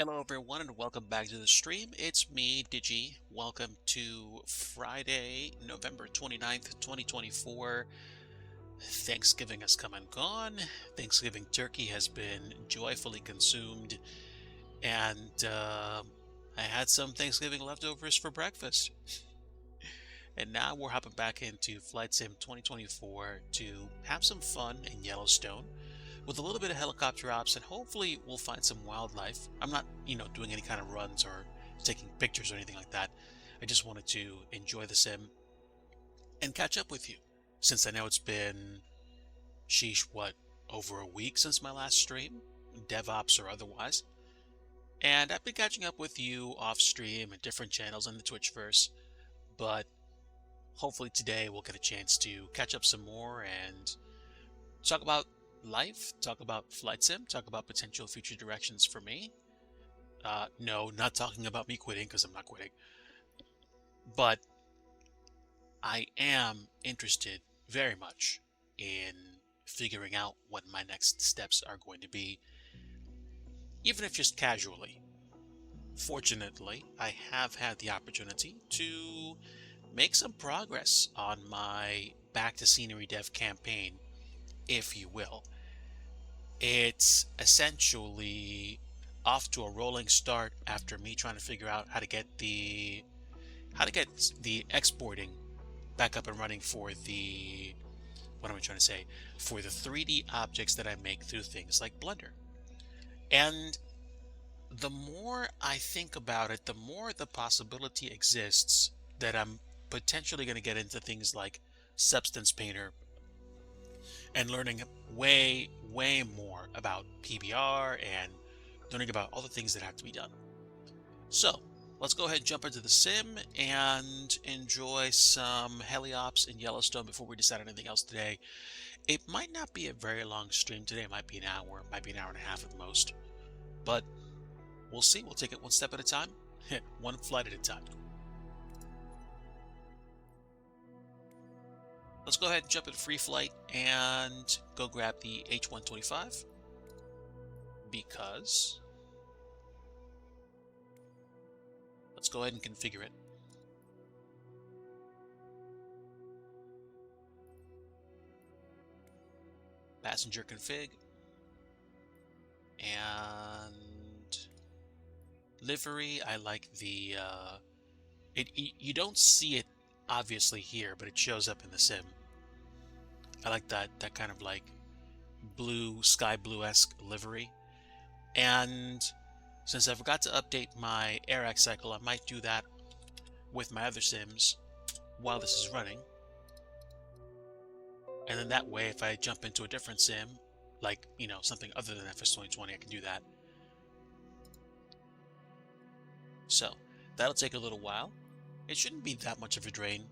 Hello everyone and welcome back to the stream. It's me, DIGI. Welcome to Friday, November 29th, 2024. Thanksgiving has come and gone. Thanksgiving turkey has been joyfully consumed. And I had some Thanksgiving leftovers for breakfast. And now we're hopping back into Flight Sim 2024 to have some fun in Yellowstone with a little bit of helicopter ops, and hopefully we'll find some wildlife. I'm not, doing any kind of runs or taking pictures or anything like that. I just wanted to enjoy the sim and catch up with you, since I know it's been, sheesh, what, over a week since my last stream, DevOps or otherwise. And I've been catching up with you off stream and different channels in the Twitchverse, but hopefully today we'll get a chance to catch up some more and talk about life, talk about Flight Sim, talk about potential future directions for me. No, not talking about me quitting, because I'm not quitting. But I am interested very much in figuring out what my next steps are going to be, even if just casually. Fortunately, I have had the opportunity to make some progress on my Back to Scenery Dev campaign, if you will. It's essentially off to a rolling start after me trying to figure out how to get the exporting back up and running for the, what am I trying to say, for the 3D objects that I make through things like Blender. And the more I think about it, the more the possibility exists that I'm potentially going to get into things like Substance Painter and learning way more about PBR and learning about all the things that have to be done. So let's go ahead and jump into the sim and enjoy some heliops in Yellowstone before we decide anything else today. It might not be a very long stream today. It might be an hour, might be an hour and a half at most, but we'll see. We'll take it one step at a time, one flight at a time. Let's go ahead and jump in free flight and go grab the H-125 because let's go ahead and configure it. Passenger config and livery. I like the you don't see it obviously here, but it shows up in the sim. I like that kind of like blue, sky blue-esque livery. And since I forgot to update my AirX cycle, I might do that with my other sims while this is running. And then that way, if I jump into a different sim, like, something other than FS 2020, I can do that. So that'll take a little while. It shouldn't be that much of a drain.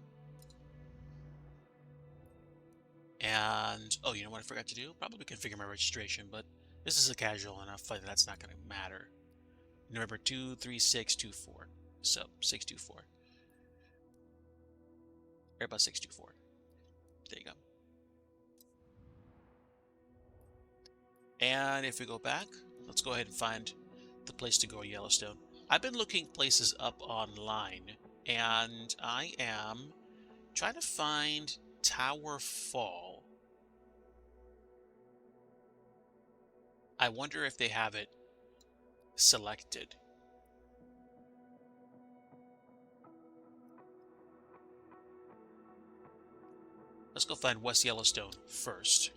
And, oh, you know what I forgot to do? Probably configure my registration, but this is a casual enough flight that that's not going to matter. November 23624. So, 624. Airbus 624. There you go. And if we go back, let's go ahead and find the place to go at Yellowstone. I've been looking places up online, and I am trying to find Tower Fall. I wonder if they have it selected. Let's go find West Yellowstone first.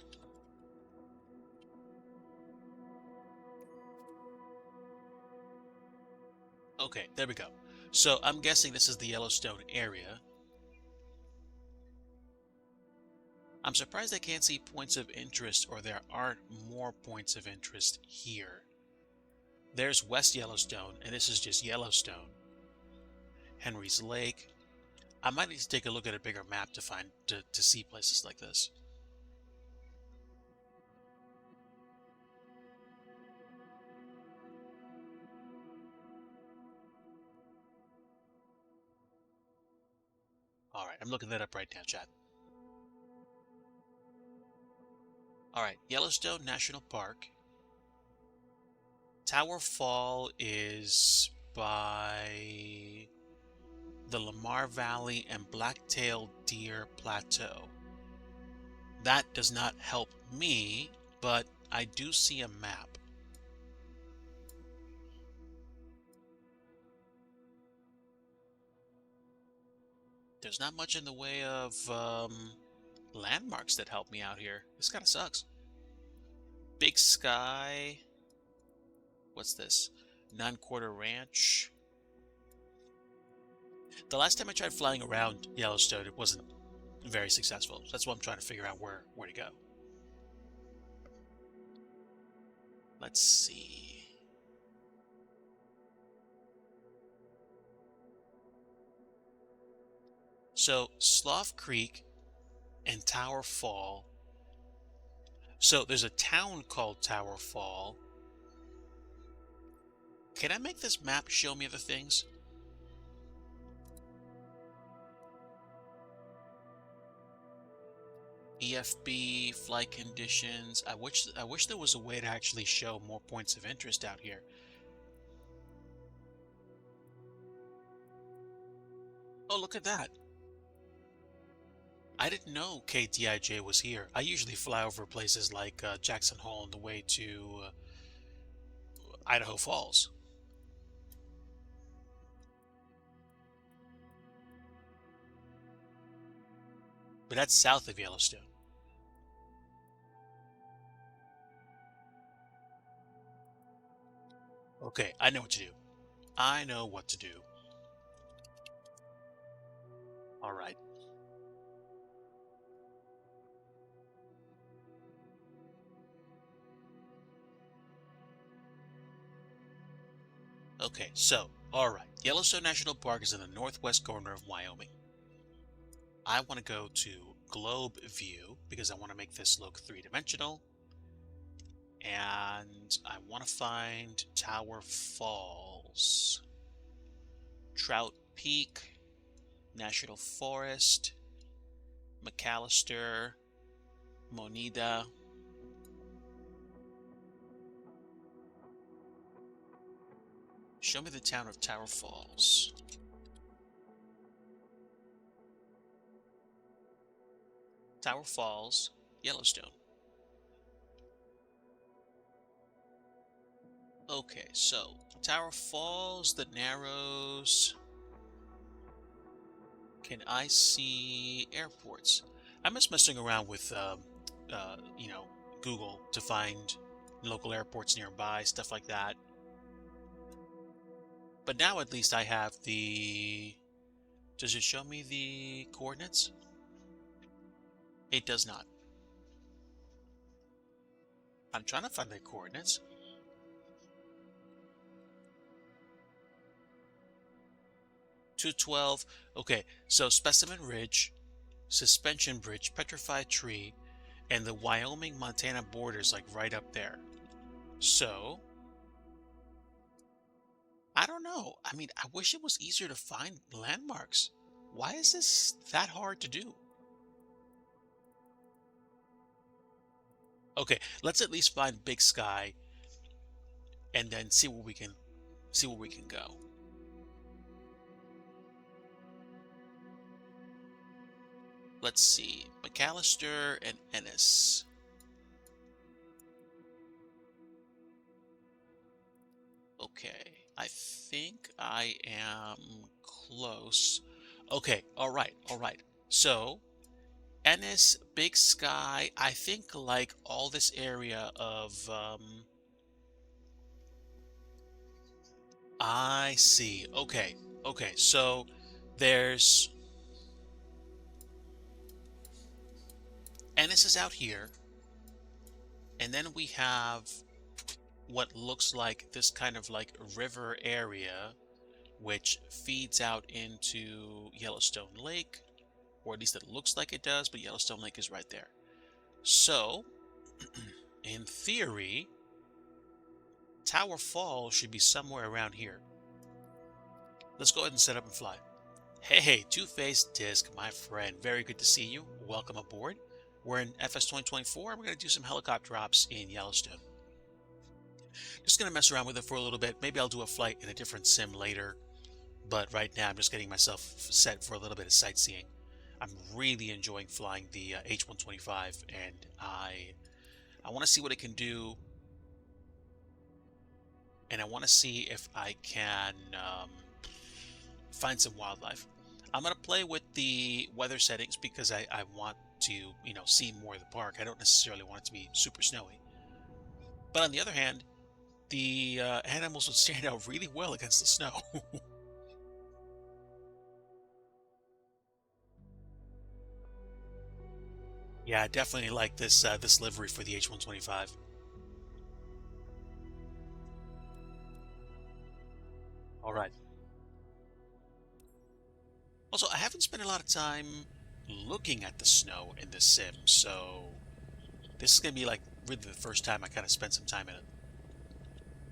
Okay, there we go. So I'm guessing this is the Yellowstone area. I'm surprised I can't see points of interest, or there aren't more points of interest here. There's West Yellowstone, and this is just Yellowstone. Henry's Lake. I might need to take a look at a bigger map to see places like this. Alright, I'm looking that up right now, chat. Alright, Yellowstone National Park. Tower Fall is by the Lamar Valley and Black-tailed Deer Plateau. That does not help me, but I do see a map. There's not much in the way of landmarks that help me out here. This kind of sucks. Big Sky. What's this? Non-Quarter Ranch. The last time I tried flying around Yellowstone, it wasn't very successful. So that's why I'm trying to figure out where to go. Let's see. So, Slough Creek and Tower Fall. So, there's a town called Tower Fall. Can I make this map show me the things? EFB, flight conditions. I wish there was a way to actually show more points of interest out here. Oh, look at that. I didn't know KDIJ was here. I usually fly over places like Jackson Hole on the way to Idaho Falls. But that's south of Yellowstone. Okay, I know what to do. I know what to do. All right. Okay, so, alright. Yellowstone National Park is in the northwest corner of Wyoming. I want to go to Globe View because I want to make this look three-dimensional. And I want to find Tower Falls. Trout Peak, National Forest, McAllister, Monida. Show me the town of Tower Falls. Tower Falls, Yellowstone. Okay, so Tower Falls, the Narrows. Can I see airports? I miss messing around with, Google to find local airports nearby, stuff like that. But now at least I have the... Does it show me the coordinates? It does not. I'm trying to find the coordinates. $212. Okay, so Specimen Ridge, Suspension Bridge, Petrified Tree, and the Wyoming-Montana border is like right up there. So... I don't know. I mean, I wish it was easier to find landmarks. Why is this that hard to do? Okay, let's at least find Big Sky and then see where we can go. Let's see. McAllister and Ennis. Okay. I think I am close. Okay, all right. So, Ennis, Big Sky, I think like all this area of, I see. Okay, so there's, Ennis is out here, and then we have what looks like this kind of like river area which feeds out into Yellowstone Lake, or at least it looks like it does, but Yellowstone Lake is right there. So, in theory, Tower Falls should be somewhere around here. Let's go ahead and set up and fly. Hey, Two-Faced Disc, my friend. Very good to see you. Welcome aboard. We're in FS 2024. We're going to do some helicopter drops in Yellowstone. Just gonna mess around with it for a little bit. Maybe I'll do a flight in a different sim later. But right now, I'm just getting myself set for a little bit of sightseeing. I'm really enjoying flying the H-125, and I want to see what it can do, and I want to see if I can find some wildlife. I'm gonna play with the weather settings because I want to, see more of the park. I don't necessarily want it to be super snowy. But on the other hand, the animals would stand out really well against the snow. Yeah, I definitely like this livery for the H-125. All right. Also, I haven't spent a lot of time looking at the snow in this sim, so this is gonna be like really the first time I kind of spent some time in it.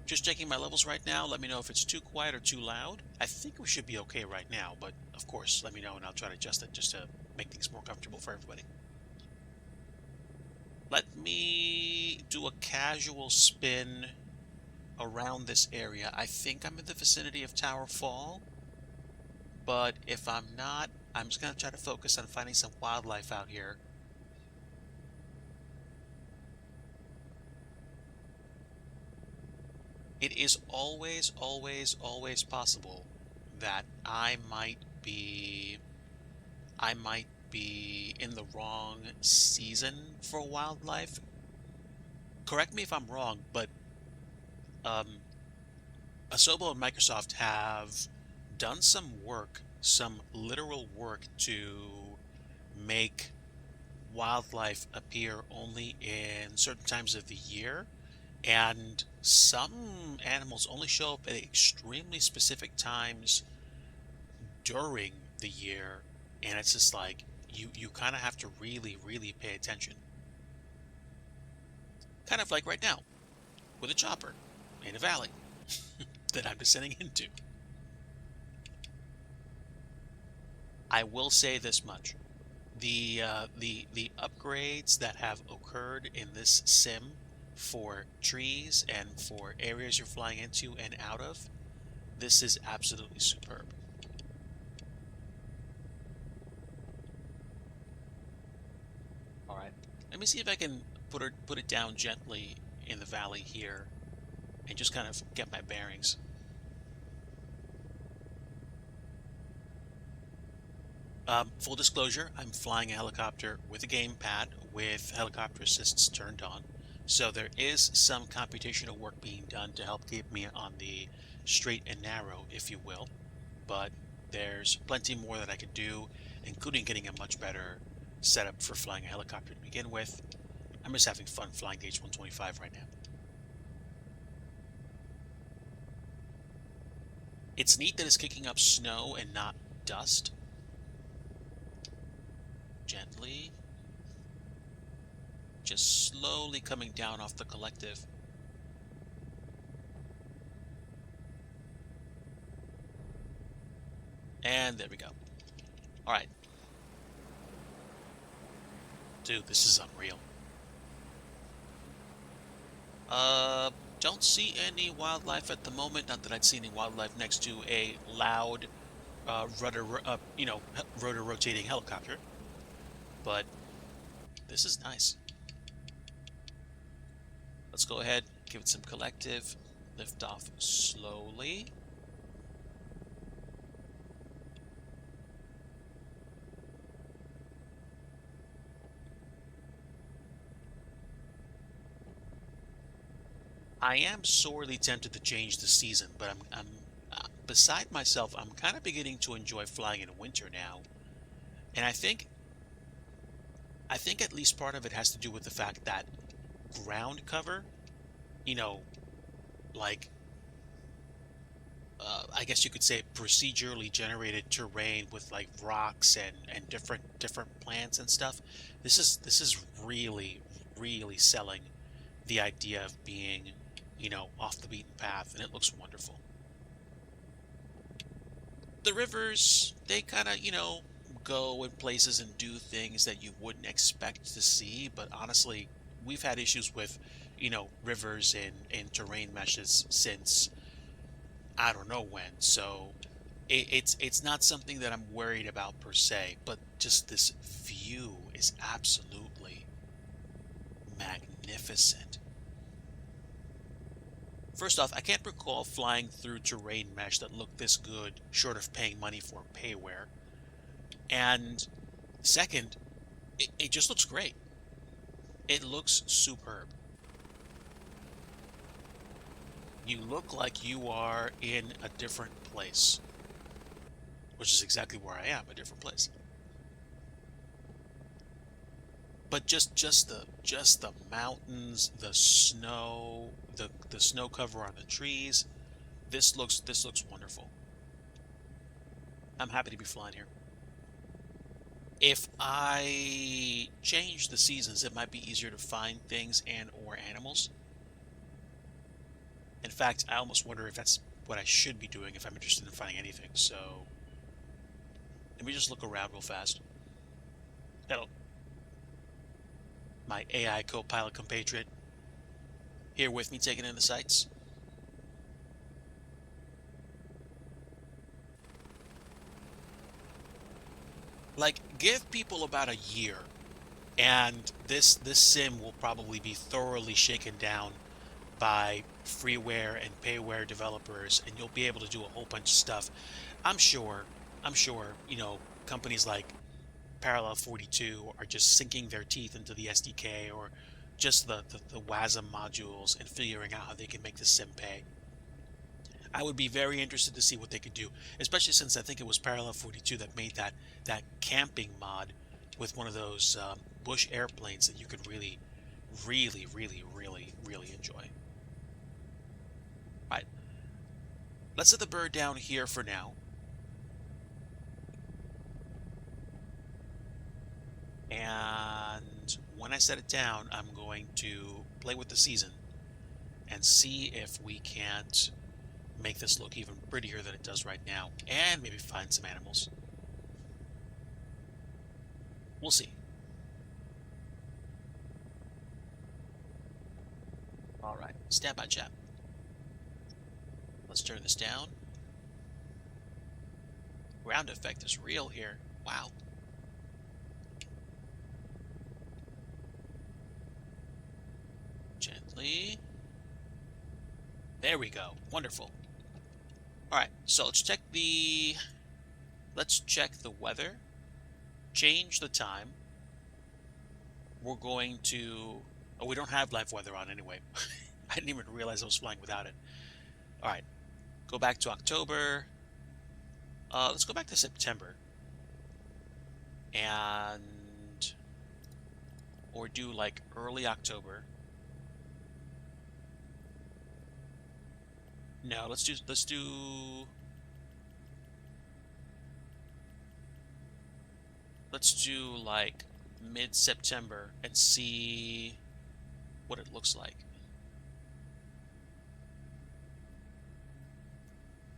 Just checking my levels right now. Let me know if it's too quiet or too loud. I think we should be okay right now, but of course, let me know and I'll try to adjust it just to make things more comfortable for everybody. Let me do a casual spin around this area. I think I'm in the vicinity of Tower Fall, but if I'm not, I'm just going to try to focus on finding some wildlife out here. It is always, always, always possible that I might be in the wrong season for wildlife. Correct me if I'm wrong, but um, Asobo and Microsoft have done some work, some literal work to make wildlife appear only in certain times of the year, and some animals only show up at extremely specific times during the year, and it's just like you kind of have to really, really pay attention. Kind of like right now with a chopper in a valley that I'm descending into. I will say this much. The upgrades that have occurred in this sim for trees and for areas you're flying into and out of, this is absolutely superb. All right, let me see if I can put it down gently in the valley here and just kind of get my bearings. Full disclosure, I'm flying a helicopter with a gamepad with helicopter assists turned on. So there is some computational work being done to help keep me on the straight and narrow, if you will. But there's plenty more that I could do, including getting a much better setup for flying a helicopter to begin with. I'm just having fun flying the H-125 right now. It's neat that it's kicking up snow and not dust. Gently. Just slowly coming down off the collective. And there we go. All right. Dude, this is unreal. Don't see any wildlife at the moment. Not that I'd see any wildlife next to a loud, rotor rotating helicopter. But this is nice. Let's go ahead, give it some collective, lift off slowly. I am sorely tempted to change the season, but I'm beside myself. I'm kind of beginning to enjoy flying in winter now, and I think at least part of it has to do with the fact that ground cover, you know, like I guess you could say procedurally generated terrain with like rocks and different plants and stuff. This is really, really selling the idea of being, off the beaten path, and it looks wonderful. The rivers, they kind of, go in places and do things that you wouldn't expect to see, but honestly, we've had issues with, rivers and terrain meshes since I don't know when. So it's not something that I'm worried about per se, but just this view is absolutely magnificent. First off, I can't recall flying through terrain mesh that looked this good, short of paying money for payware. And second, it just looks great. It looks superb. You look like you are in a different place, which is exactly where I am, a different place. But just the mountains, the snow, the snow cover on the trees. This looks wonderful. I'm happy to be flying here. If I change the seasons, it might be easier to find things and or animals. In fact, I almost wonder if that's what I should be doing if I'm interested in finding anything. So let me just look around real fast. That'll my AI co-pilot compatriot here with me taking in the sights. Like, give people about a year, and this sim will probably be thoroughly shaken down by freeware and payware developers, and you'll be able to do a whole bunch of stuff. I'm sure, I'm sure, companies like Parallel 42 are just sinking their teeth into the SDK or just the WASM modules and figuring out how they can make the sim pay. I would be very interested to see what they could do, especially since I think it was Parallel 42 that made that camping mod with one of those bush airplanes that you could really, really, really, really, really enjoy. All right, let's set the bird down here for now. And when I set it down, I'm going to play with the season and see if we can't make this look even prettier than it does right now, and maybe find some animals. We'll see. All right, stand by, chat. Let's turn this down. Ground effect is real here. Wow. Gently. There we go. Wonderful. All right, so let's check the weather. Change the time. We're going to. Oh, we don't have live weather on anyway. I didn't even realize I was flying without it. All right, go back to October. Let's go back to September. Or do like early October. No, let's do like mid-September and see what it looks like.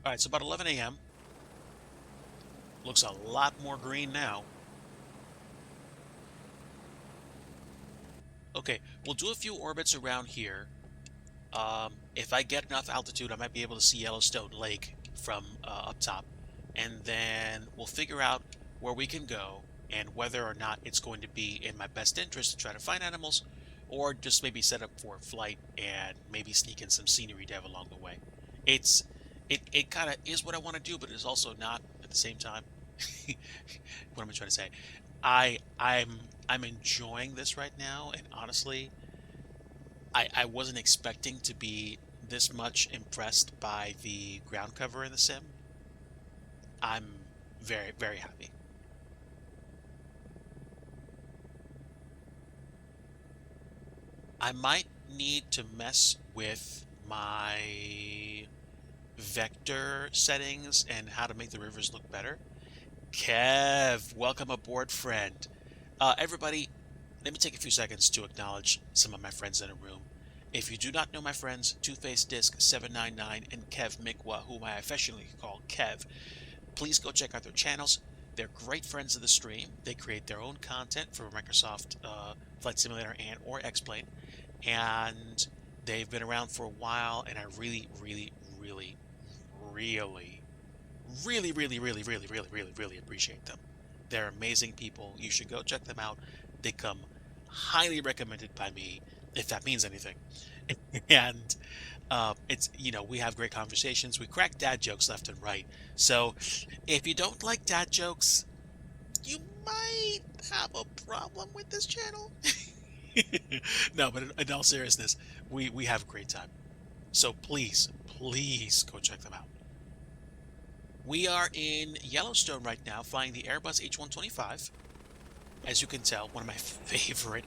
All right, so about 11 a.m. Looks a lot more green now. Okay, we'll do a few orbits around here. If I get enough altitude, I might be able to see Yellowstone Lake from up top. And then we'll figure out where we can go and whether or not it's going to be in my best interest to try to find animals, or just maybe set up for a flight and maybe sneak in some scenery dev along the way. It kind of is what I want to do, but it's also not at the same time. What am I trying to say? I'm enjoying this right now, and honestly, I wasn't expecting to be this much impressed by the ground cover in the sim. I'm very, very happy. I might need to mess with my vector settings and how to make the rivers look better. Kev, welcome aboard, friend. Everybody, let me take a few seconds to acknowledge some of my friends in the room. If you do not know my friends, Two-Face Disc 799 and Kev Mikwa, whom I affectionately call Kev, please go check out their channels. They're great friends of the stream. They create their own content for Microsoft Flight Simulator and or X-Plane. and they've been around for a while, and I really, really, really, really, really, really, really, really, really, really, really appreciate them. They're amazing people. You should go check them out. They come highly recommended by me, if that means anything. And it's, we have great conversations. We crack dad jokes left and right. So if you don't like dad jokes, you might have a problem with this channel. No, but in all seriousness, we have a great time. So please, please go check them out. We are in Yellowstone right now, flying the Airbus H125. As you can tell, one of my favorite,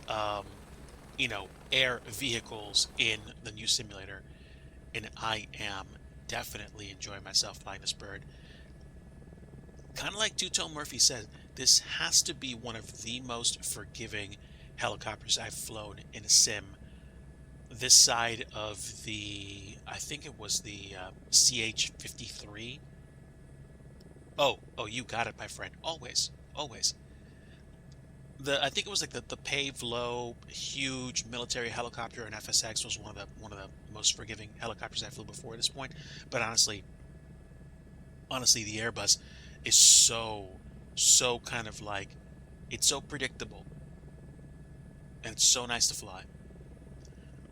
um, air vehicles in the new simulator. And I am definitely enjoying myself flying this bird. Kind of like Two-Tone Murphy said, this has to be one of the most forgiving helicopters I've flown in a sim. This side of I think it was the CH-53. Oh, you got it, my friend. Always, always. I think it was like the paved low, huge military helicopter, and FSX was one of the most forgiving helicopters I flew before at this point. But honestly, the Airbus is so kind of like, it's so predictable, and it's so nice to fly.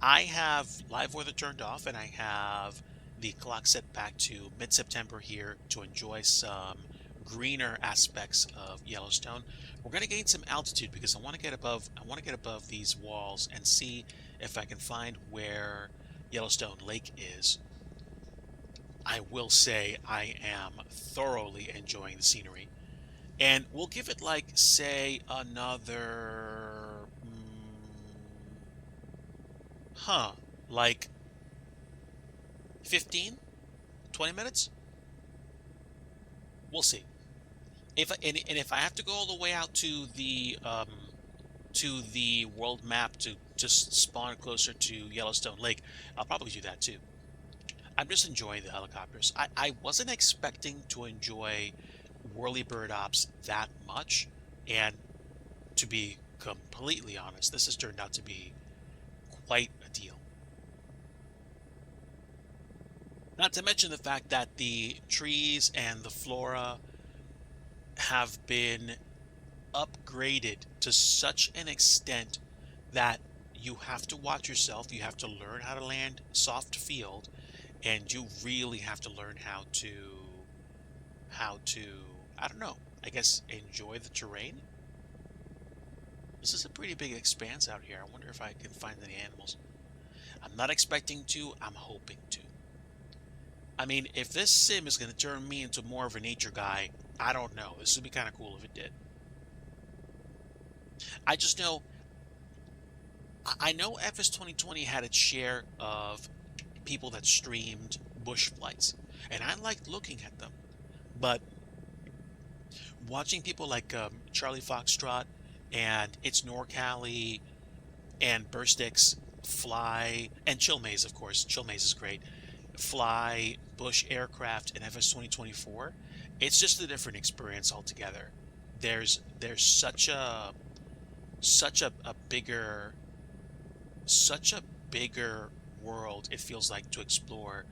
I have live weather turned off, and I have the clock set back to mid-September here to enjoy some greener aspects of Yellowstone. We're going to gain some altitude because I want to get above these walls and see if I can find where Yellowstone Lake is. I will say I am thoroughly enjoying the scenery. And we'll give it, like, say, another, like 15, 20 minutes? We'll see. If I have to go all the way out to the world map to just spawn closer to Yellowstone Lake, I'll probably do that too. I'm just enjoying the helicopters. I wasn't expecting to enjoy Whirlybird Ops that much, and to be completely honest, this has turned out to be quite a deal. Not to mention the fact that the trees and the flora have been upgraded to such an extent that you have to watch yourself. You have to learn how to land soft field, and you really have to learn how to I don't know, I guess enjoy the terrain. This is a pretty big expanse out here. I wonder if I can find any animals. I'm not expecting to, I'm hoping to. I mean, if this sim is going to turn me into more of a nature guy, I don't know. This would be kind of cool if it did. I just know, I know FS 2020 had its share of people that streamed bush flights, and I liked looking at them. But watching people like Charlie Foxtrot and It's NorCali and Burstix fly, and Chillmaze, of course, Chillmaze is great, fly bush aircraft in FS 2024, it's just a different experience altogether. There's such a bigger world, it feels like, to explore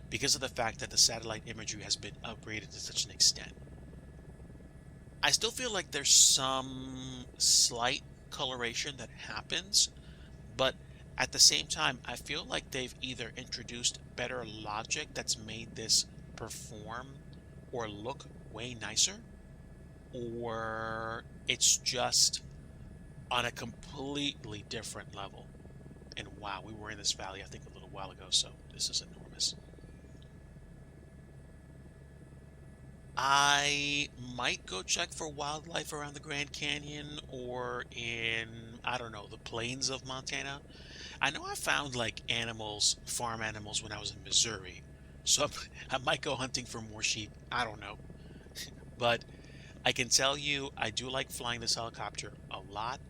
because of the fact that the satellite imagery has been upgraded to such an extent. I still feel like there's some slight coloration that happens, but at the same time, I feel like they've either introduced better logic that's made this perform or look way nicer, or it's just on a completely different level. And wow, we were in this valley, I think, a little while ago, so this is enormous. I might go check for wildlife around the Grand Canyon or in, I don't know, the plains of Montana. I know I found like animals, farm animals, when I was in Missouri. So I might go hunting for more sheep. I don't know. But I can tell you, I do like flying this helicopter a lot,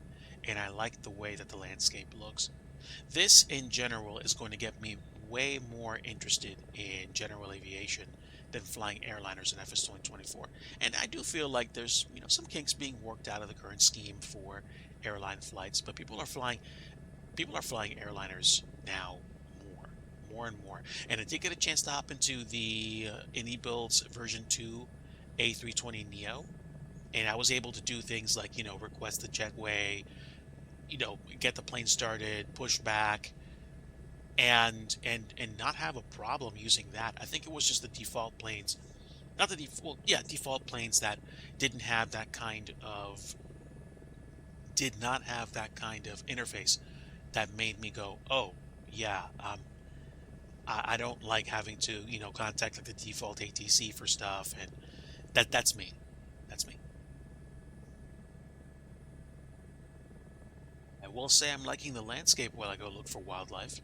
and I like the way that the landscape looks. This, in general, is going to get me way more interested in general aviation than flying airliners in FS 2024. And I do feel like there's, some kinks being worked out of the current scheme for airline flights, but people are flying airliners now more and more. And I did get a chance to hop into the AnyBuilds version 2 A320 Neo, and I was able to do things like, request the jetway, get the plane started, push back, and not have a problem using that. I think it was just the default planes, not the default planes that didn't have that kind of did not have that kind of interface that made me go, oh yeah, I don't like having to, contact like the default ATC for stuff, and that's me. That's me. I will say I'm liking the landscape while I go look for wildlife.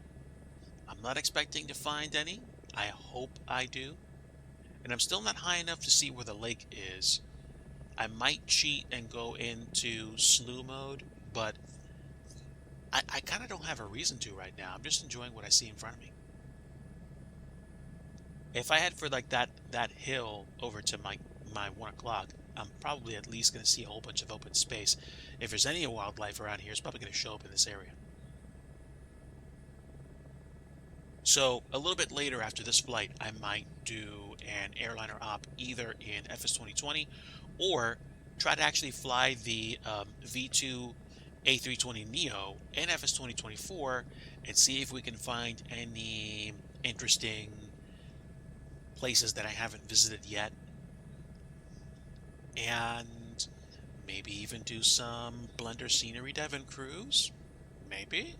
I'm not expecting to find any. I hope I do. And I'm still not high enough to see where the lake is. I might cheat and go into slew mode, but I kind of don't have a reason to right now. I'm just enjoying what I see in front of me. If I head for like that hill over to my 1 o'clock, I'm probably at least going to see a whole bunch of open space. If there's any wildlife around here, it's probably going to show up in this area. So a little bit later after this flight, I might do an airliner op either in FS 2020 or try to actually fly the V2 A320 Neo in FS 2024 and see if we can find any interesting places that I haven't visited yet, and maybe even do some Blender Scenery Devon cruise. Maybe.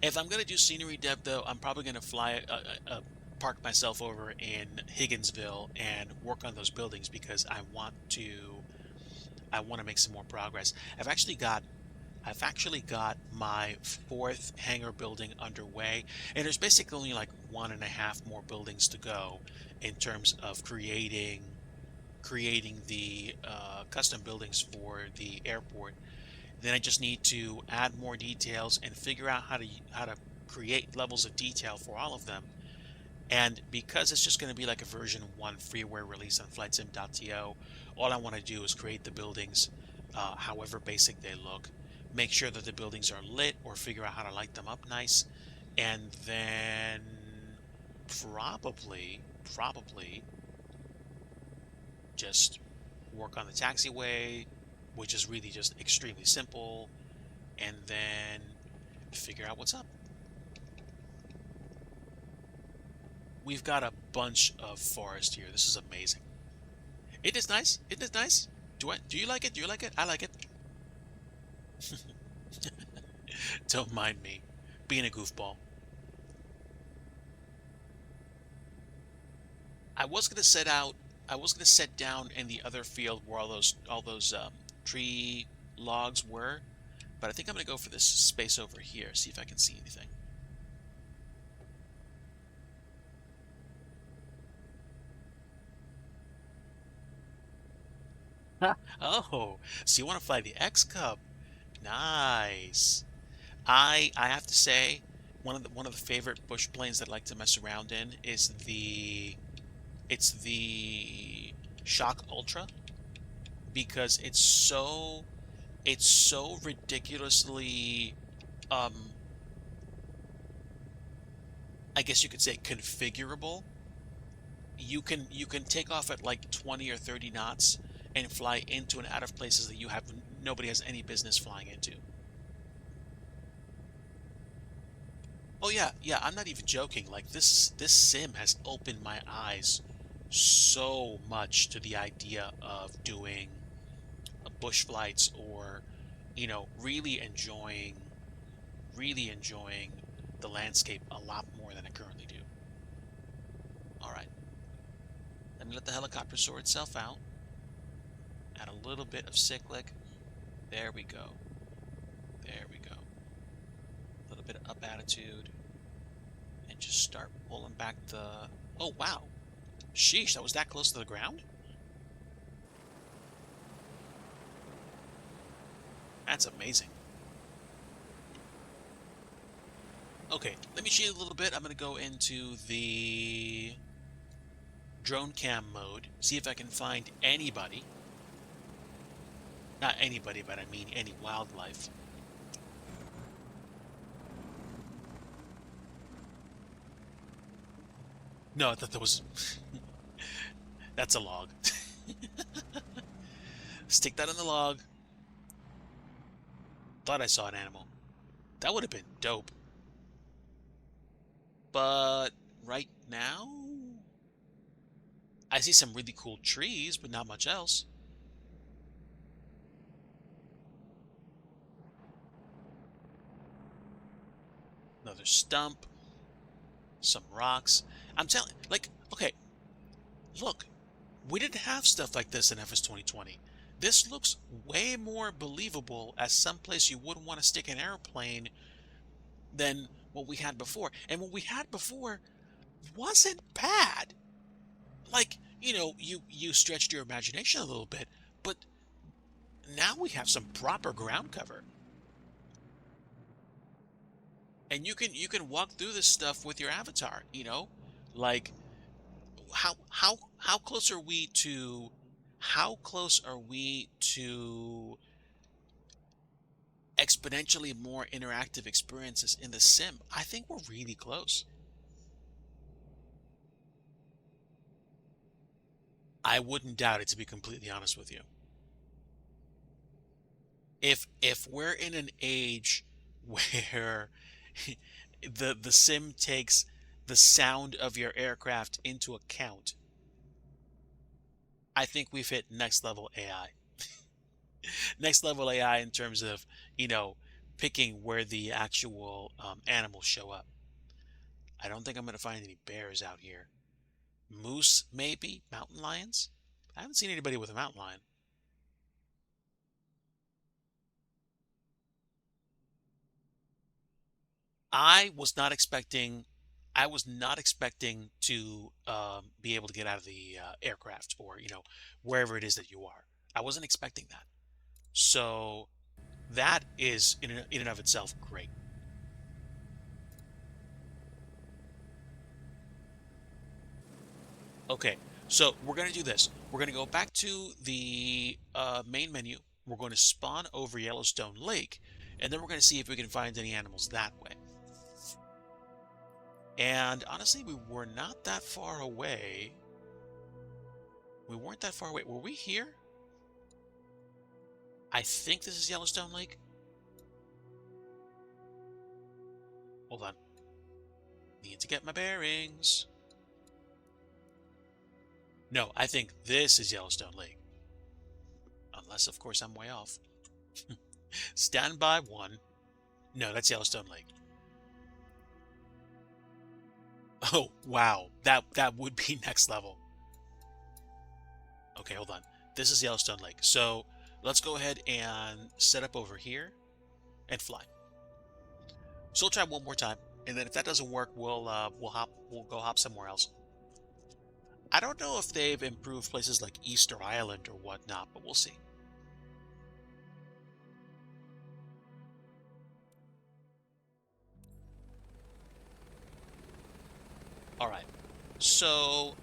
If I'm gonna do scenery dev though, I'm probably gonna park myself over in Higginsville and work on those buildings because I want to make some more progress. I've actually got my fourth hangar building underway, and there's basically only like 1.5 more buildings to go in terms of creating the custom buildings for the airport. Then I just need to add more details and figure out how to create levels of detail for all of them. And because it's just going to be like a version 1 freeware release on flightsim.to, all I want to do is create the buildings, however basic they look, make sure that the buildings are lit or figure out how to light them up nice, and then probably just work on the taxiway, which is really just extremely simple, and then figure out what's up. We've got a bunch of forest here. This is amazing. It is nice. It is nice. Do you like it? Do you like it? I like it. Don't mind me being a goofball. I was gonna set down in the other field where all those tree logs were, but I think I'm gonna go for this space over here, see if I can see anything. Oh, so you want to fly the X Cub? Nice. I have to say, one of the favorite bush planes that I like to mess around in is the Shock Ultra, because it's so ridiculously, um I guess you could say, configurable. You can take off at like 20 or 30 knots and fly into and out of places that nobody has any business flying into. Oh yeah, yeah, I'm not even joking. Like this sim has opened my eyes so much to the idea of doing bush flights, or really enjoying the landscape a lot more than I currently do. All right, let me let the helicopter sort itself out. Add a little bit of cyclic. There we go. There we go. A little bit of up attitude. And just start pulling back the... Oh, wow. Sheesh, that was that close to the ground? That's amazing. Okay, let me cheat a little bit. I'm going to go into the drone cam mode, see if I can find anybody. Not anybody, but I mean any wildlife. No, I thought that was... That's a log. Stick that in the log. Thought I saw an animal. That would have been dope. But right now, I see some really cool trees, but not much else. Another stump. Some rocks. I'm telling, like, okay, look, we didn't have stuff like this in FS 2020. This looks way more believable as someplace you wouldn't want to stick an airplane than what we had before. And what we had before wasn't bad. Like, you know, you stretched your imagination a little bit, but now we have some proper ground cover. And you can walk through this stuff with your avatar, you know? Like how close are we to exponentially more interactive experiences in the sim? I think we're really close. I wouldn't doubt it, to be completely honest with you. If we're in an age where the sim takes the sound of your aircraft into account, I think we've hit next level AI. Next level AI in terms of, you know, picking where the actual animals show up. I don't think I'm going to find any bears out here. Moose, maybe. Mountain lions? I haven't seen anybody with a mountain lion. I was not expecting I was not expecting to be able to get out of the aircraft, or, you know, wherever it is that you are. I wasn't expecting that. So that is in and of itself great. Okay, so we're going to do this. We're going to go back to the main menu. We're going to spawn over Yellowstone Lake, and then we're going to see if we can find any animals that way. And honestly, we were not that far away. We weren't that far away. Were we here? I think this is Yellowstone Lake. Hold on. Need to get my bearings. No, I think this is Yellowstone Lake. Unless, of course, I'm way off. Stand by one. No, that's Yellowstone Lake. Oh, wow. That would be next level. Okay, hold on. This is Yellowstone Lake. So let's go ahead and set up over here and fly. So we'll try one more time, and then if that doesn't work, we'll go hop somewhere else. I don't know if they've improved places like Easter Island or whatnot, but we'll see. All right. So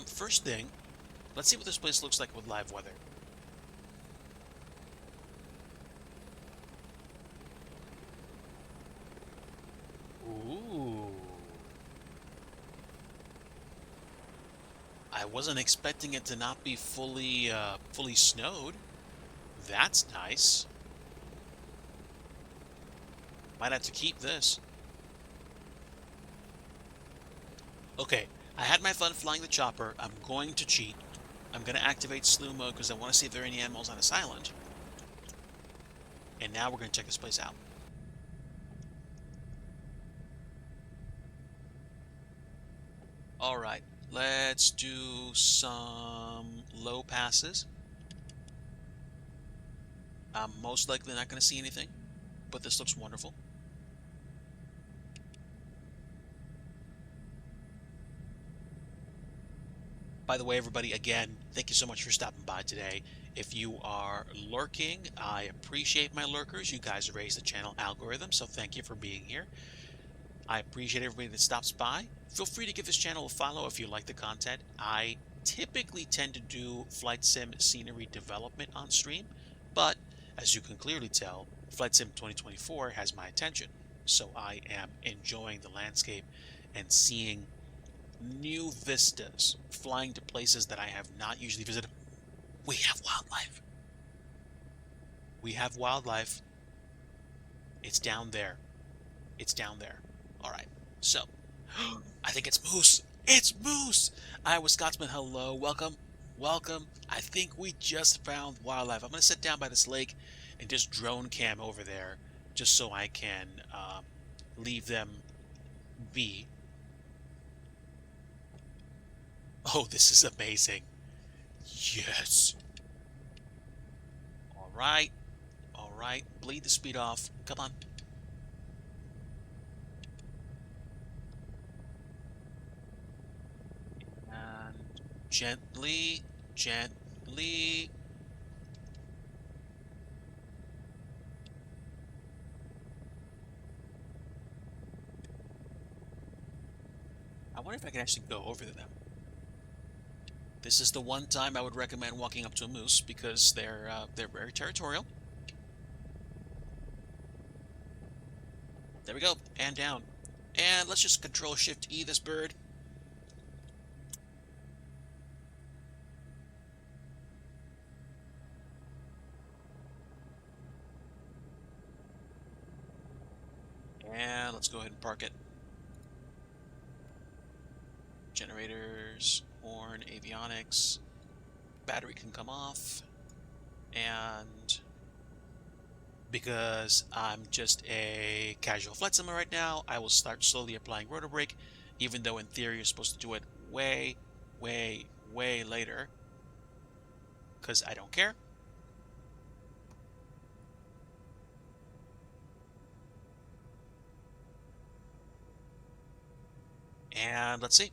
first thing, let's see what this place looks like with live weather. Ooh. I wasn't expecting it to not be fully snowed. That's nice. Might have to keep this. Okay, I had my fun flying the chopper. I'm going to cheat. I'm going to activate slew mode because I want to see if there are any animals on this island. And now we're going to check this place out. All right, let's do some low passes. I'm most likely not going to see anything, but this looks wonderful. By the way, everybody, again, thank you so much for stopping by today. If you are lurking, I appreciate my lurkers. You guys raise the channel algorithm, so thank you for being here. I appreciate everybody that stops by. Feel free to give this channel a follow if you like the content. I typically tend to do flight sim scenery development on stream, but as you can clearly tell, Flight Sim 2024 has my attention. So I am enjoying the landscape and seeing new vistas, flying to places that I have not usually visited. We have wildlife. We have wildlife. It's down there. It's down there. All right. So, I think it's moose. It's moose. Iowa Scotsman, hello. Welcome. Welcome. I think we just found wildlife. I'm going to sit down by this lake and just drone cam over there just so I can leave them be. Oh, this is amazing. Yes. All right. All right. Bleed the speed off. Come on. And gently, gently. I wonder if I can actually go over to them. This is the one time I would recommend walking up to a moose because they're very territorial. There we go, and down. And let's just Control Shift E this bird. And let's go ahead and park it. Generators, horn, avionics. Battery can come off. And because I'm just a casual flight simmer right now, I will start slowly applying rotor brake, even though in theory you're supposed to do it way, way, way later. Because I don't care. And let's see.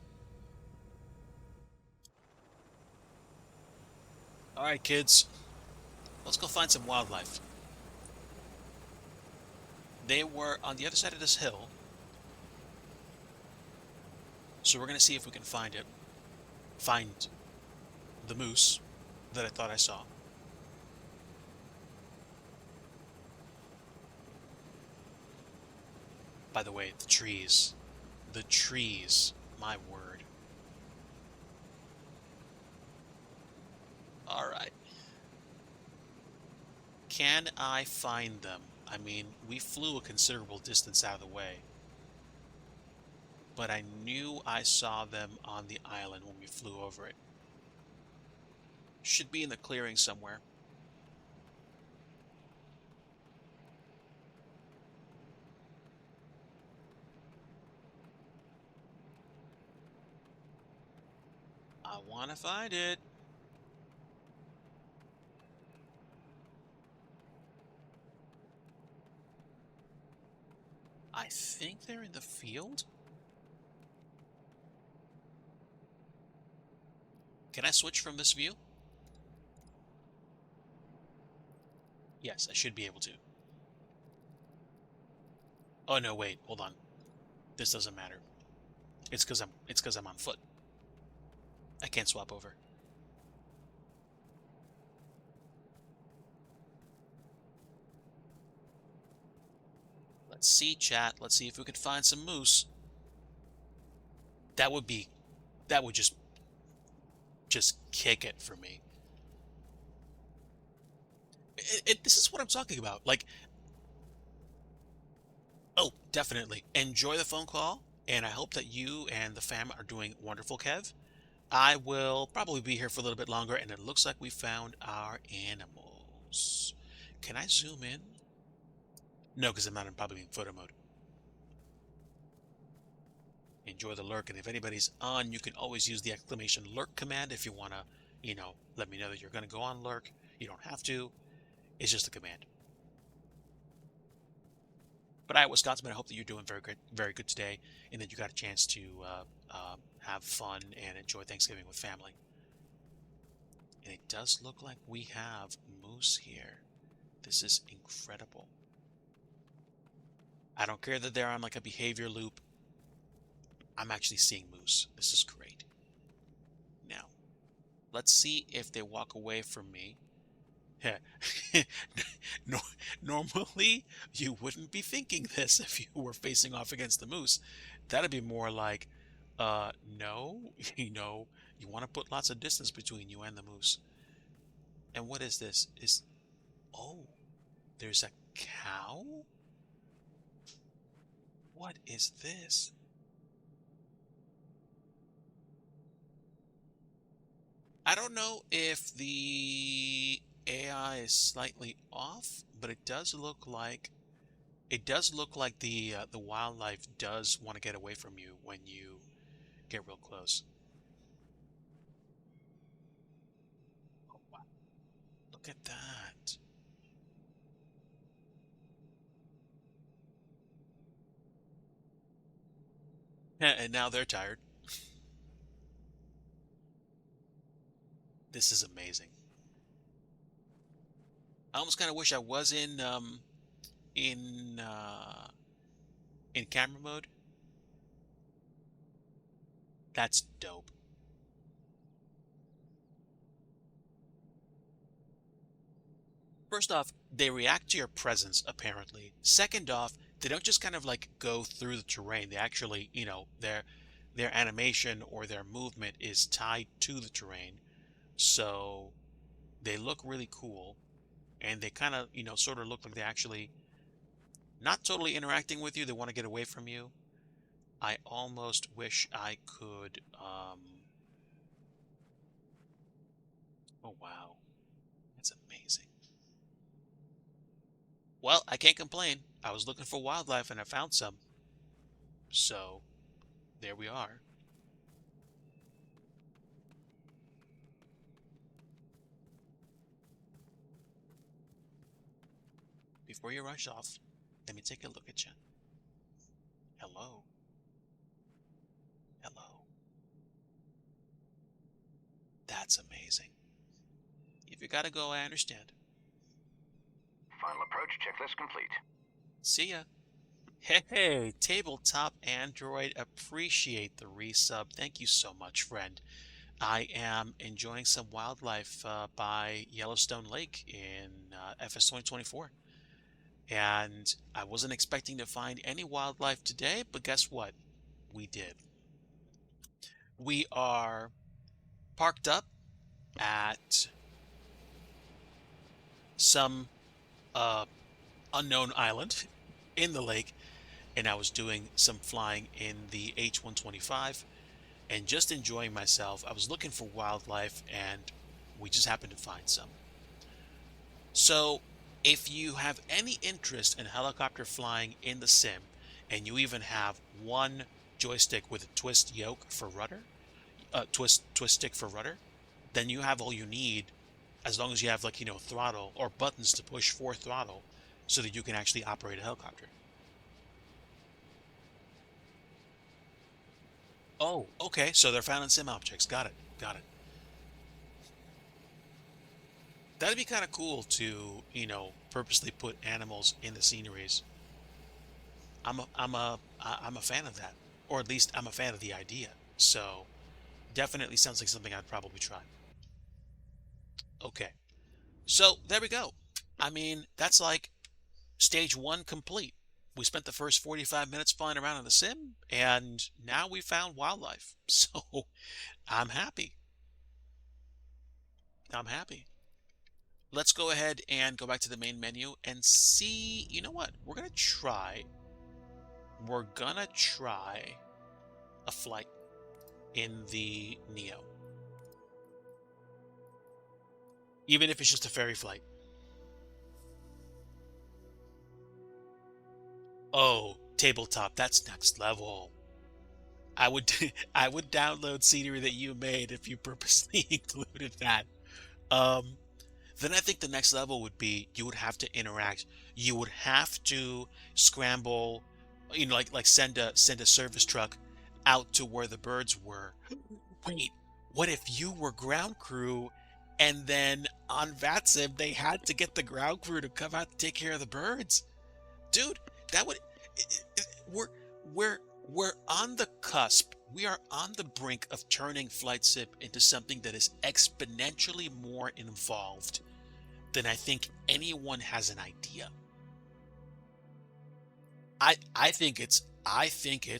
All right, kids. Let's go find some wildlife. They were on the other side of this hill. So we're going to see if we can find it. Find the moose that I thought I saw. By the way, the trees. The trees. My word. Alright. Can I find them? I mean, we flew a considerable distance out of the way. But I knew I saw them on the island when we flew over it. Should be in the clearing somewhere. I want to find it. I think they're in the field. Can I switch from this view? Yes, I should be able to. Oh no, wait, hold on. This doesn't matter. It's because I'm on foot. I can't swap over. Let's see, chat. Let's see if we could find some moose. That would just kick it for me. This is what I'm talking about. Like, oh, definitely. Enjoy the phone call, and I hope that you and the fam are doing wonderful, Kev. I will probably be here for a little bit longer, and it looks like we found our animals. Can I zoom in? No, because I'm not in probably in photo mode. Enjoy the lurk, and if anybody's on, you can always use the exclamation lurk command if you want to, let me know that you're going to go on lurk. You don't have to. It's just a command. But Iowa Scotsman, I hope that you're doing very good today, and that you got a chance to have fun and enjoy Thanksgiving with family. And it does look like we have moose here. This is incredible. I don't care that they're on like a behavior loop. I'm actually seeing moose. This is great. Now, Let's see if they walk away from me. No, normally, you wouldn't be thinking this if you were facing off against the moose. That'd be more like, no, you want to put lots of distance between you and the moose. And what is this? Oh, there's a cow? What is this? I don't know if the AI is slightly off, but it does look like the wildlife does want to get away from you when you get real close. Oh, wow. Look at that. Yeah, and now they're tired. This is amazing. I almost kind of wish I was in uh in camera mode. That's dope. First off, they react to your presence apparently. Second off, they don't just kind of like go through the terrain. They actually, their animation or their movement is tied to the terrain. So they look really cool and they kind of, sort of look like they actually not totally interacting with you. They want to get away from you. I almost wish I could oh wow. That's amazing. Well, I can't complain. I was looking for wildlife and I found some. So, there we are. Before you rush off, let me take a look at you. Hello. Hello. That's amazing. If you gotta go, I understand. Final approach checklist complete. See ya. Hey, tabletop Android, appreciate the resub. Thank you so much, friend. I am enjoying some wildlife by Yellowstone Lake in FS 2024. And I wasn't expecting to find any wildlife today, but guess what? We did. We are parked up at some uh, unknown island in the lake, and I was doing some flying in the H-125 and just enjoying myself. I was looking for wildlife, and we just happened to find some. So, if you have any interest in helicopter flying in the sim, and you even have one joystick with a twist yoke for rudder, twist stick for rudder, then you have all you need as long as you have, like, throttle or buttons to push for throttle so that you can actually operate a helicopter. Oh, okay. So they're found in sim objects. Got it. Got it. That'd be kind of cool to, purposely put animals in the sceneries. I'm a fan of that, or at least I'm a fan of the idea. So definitely sounds like something I'd probably try. Okay. So there we go. I mean, that's like stage one complete. We spent the first 45 minutes flying around in the sim, and now we found wildlife. So I'm happy. I'm happy. Let's go ahead and go back to the main menu and see. You know what? We're gonna try a flight in the Neo. Even if it's just a ferry flight. Oh, tabletop, that's next level. I would I would download scenery that you made if you purposely included that. Um, then I think the next level would be you would have to interact. You would have to scramble, like send a service truck out to where the birds were. Wait, what if you were ground crew and then on VATSIM they had to get the ground crew to come out to take care of the birds? Dude, that would we're we're we're on the cusp. We are on the brink of turning flight sim into something that is exponentially more involved than I think anyone has an idea. I think it's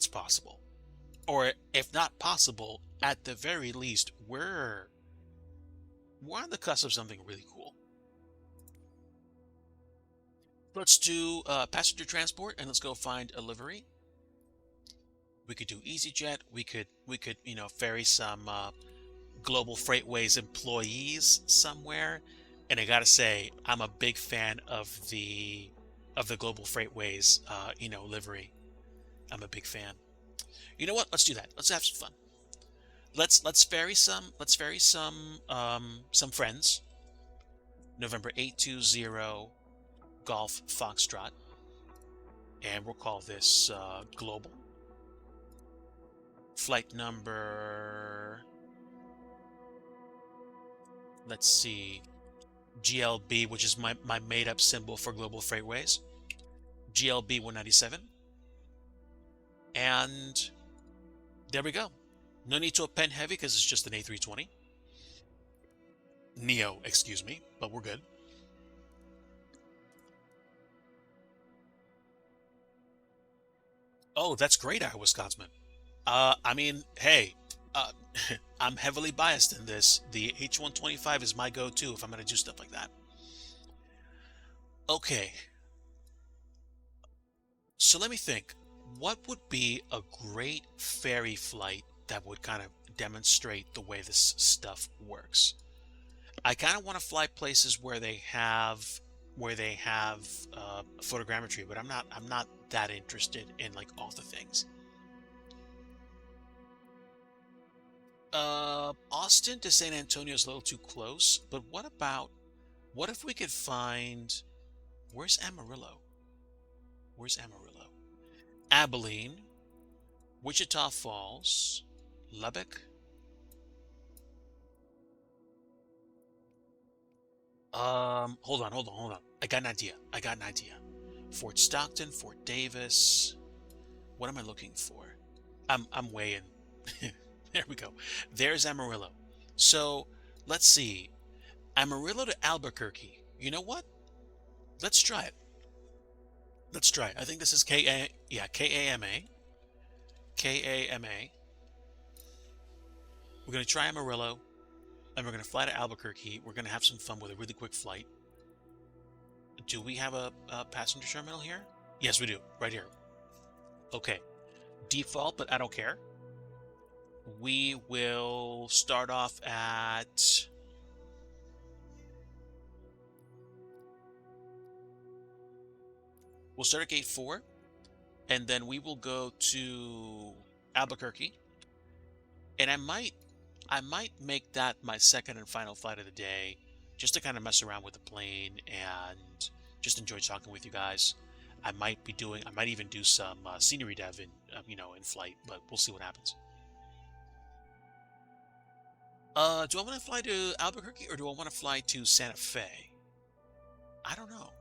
possible. Or if not possible, at the very least, we're on the cusp of something really cool. Let's do passenger transport and let's go find a livery. We could do EasyJet. We could ferry some Global Freightways employees somewhere. And I gotta say, I'm a big fan of the Global Freightways livery. I'm a big fan. You know what? Let's do that. Let's have some fun. Let's ferry some friends. November 820 Golf Foxtrot, and we'll call this global. Flight number, let's see, GLB, which is my made-up symbol for Global Freightways, GLB 197, and there we go. No need to append heavy because it's just an A320. Neo, excuse me, but we're good. Oh, that's great, Iowa Scotsman. I mean, hey, uh, I'm heavily biased in this. The H125 is my go-to if I'm going to do stuff like that. Okay, so let me think. What would be a great ferry flight that would kind of demonstrate the way this stuff works? I kind of want to fly places where they have photogrammetry, but I'm not that interested in like all the things. Austin to San Antonio is a little too close, but what if we could find, where's Amarillo? Where's Amarillo? Abilene, Wichita Falls, Lubbock. Hold on. I got an idea. Fort Stockton, Fort Davis. What am I looking for? I'm way in. There we go. There's Amarillo. So let's see. Amarillo to Albuquerque. You know what? Let's try it. Let's try it. I think this is KAMA. KAMA. We're gonna try Amarillo, and we're gonna fly to Albuquerque. We're gonna have some fun with a really quick flight. Do we have a passenger terminal here? Yes, we do. Right here. Okay. Default, but I don't care. We will start off at... We'll start at gate 4, and then we will go to Albuquerque. And I might make that my second and final flight of the day, just to kind of mess around with the plane and just enjoy talking with you guys. I might even do some scenery dev in flight, but we'll see what happens. Do I want to fly to Albuquerque or do I want to fly to Santa Fe? I don't know.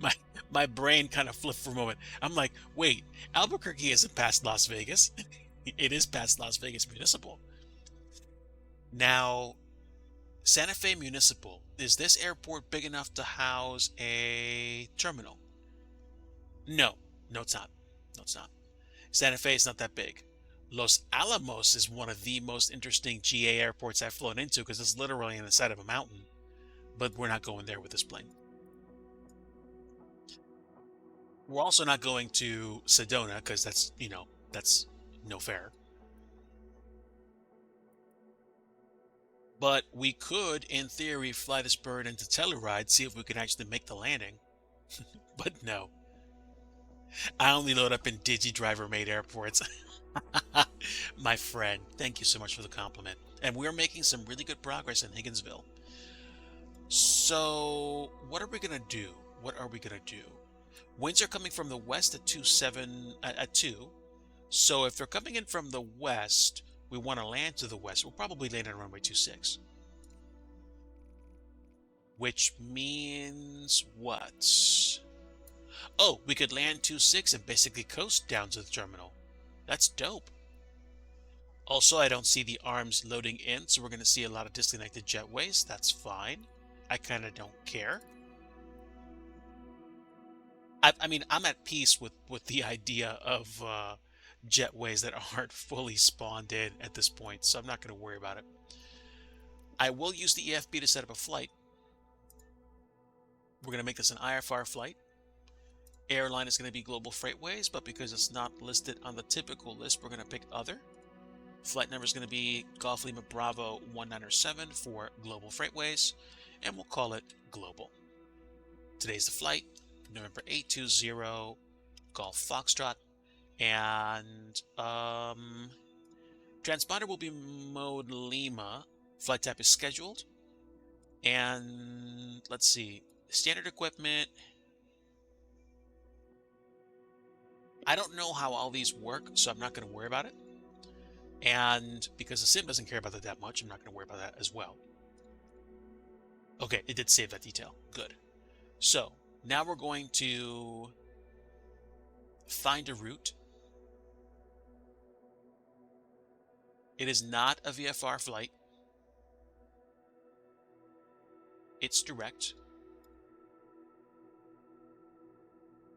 my my brain kind of flipped for a moment. I'm like, wait, Albuquerque isn't past Las Vegas. It is past Las Vegas Municipal. Now, Santa Fe Municipal, is this airport big enough to house a terminal? No, no, it's not. No, it's not. Santa Fe is not that big. Los Alamos is one of the most interesting GA airports I've flown into because it's literally on the side of a mountain, but we're not going there with this plane. We're also not going to Sedona because that's no fair. But we could, in theory, fly this bird into Telluride, see if we can actually make the landing. But no. I only load up in DIGI driver-made airports. My friend, thank you so much for the compliment. And we're making some really good progress in Higginsville. So, what are we going to do? Winds are coming from the west at 2. So if they're coming in from the west, we want to land to the west. We'll probably land on runway 26. which means what? Oh, we could land 2-6 and basically coast down to the terminal. That's dope. Also, I don't see the arms loading in, so we're going to see a lot of disconnected jetways. That's fine. I kind of don't care. I mean, I'm at peace with the idea of jetways that aren't fully spawned in at this point, so I'm not going to worry about it. I will use the EFB to set up a flight. We're going to make this an IFR flight. Airline is going to be Global Freightways, but because it's not listed on the typical list, we're going to pick other. Flight number is going to be Golf Lima Bravo 197 for Global Freightways, and we'll call it Global. Today's the flight, November 820, Golf Foxtrot, and transponder will be mode Lima. Flight type is scheduled, and let's see, standard equipment. I don't know how all these work, so I'm not going to worry about it. And because the sim doesn't care about that much, I'm not going to worry about that as well. Okay, it did save that detail. Good. So now we're going to find a route. It is not a VFR flight. It's direct.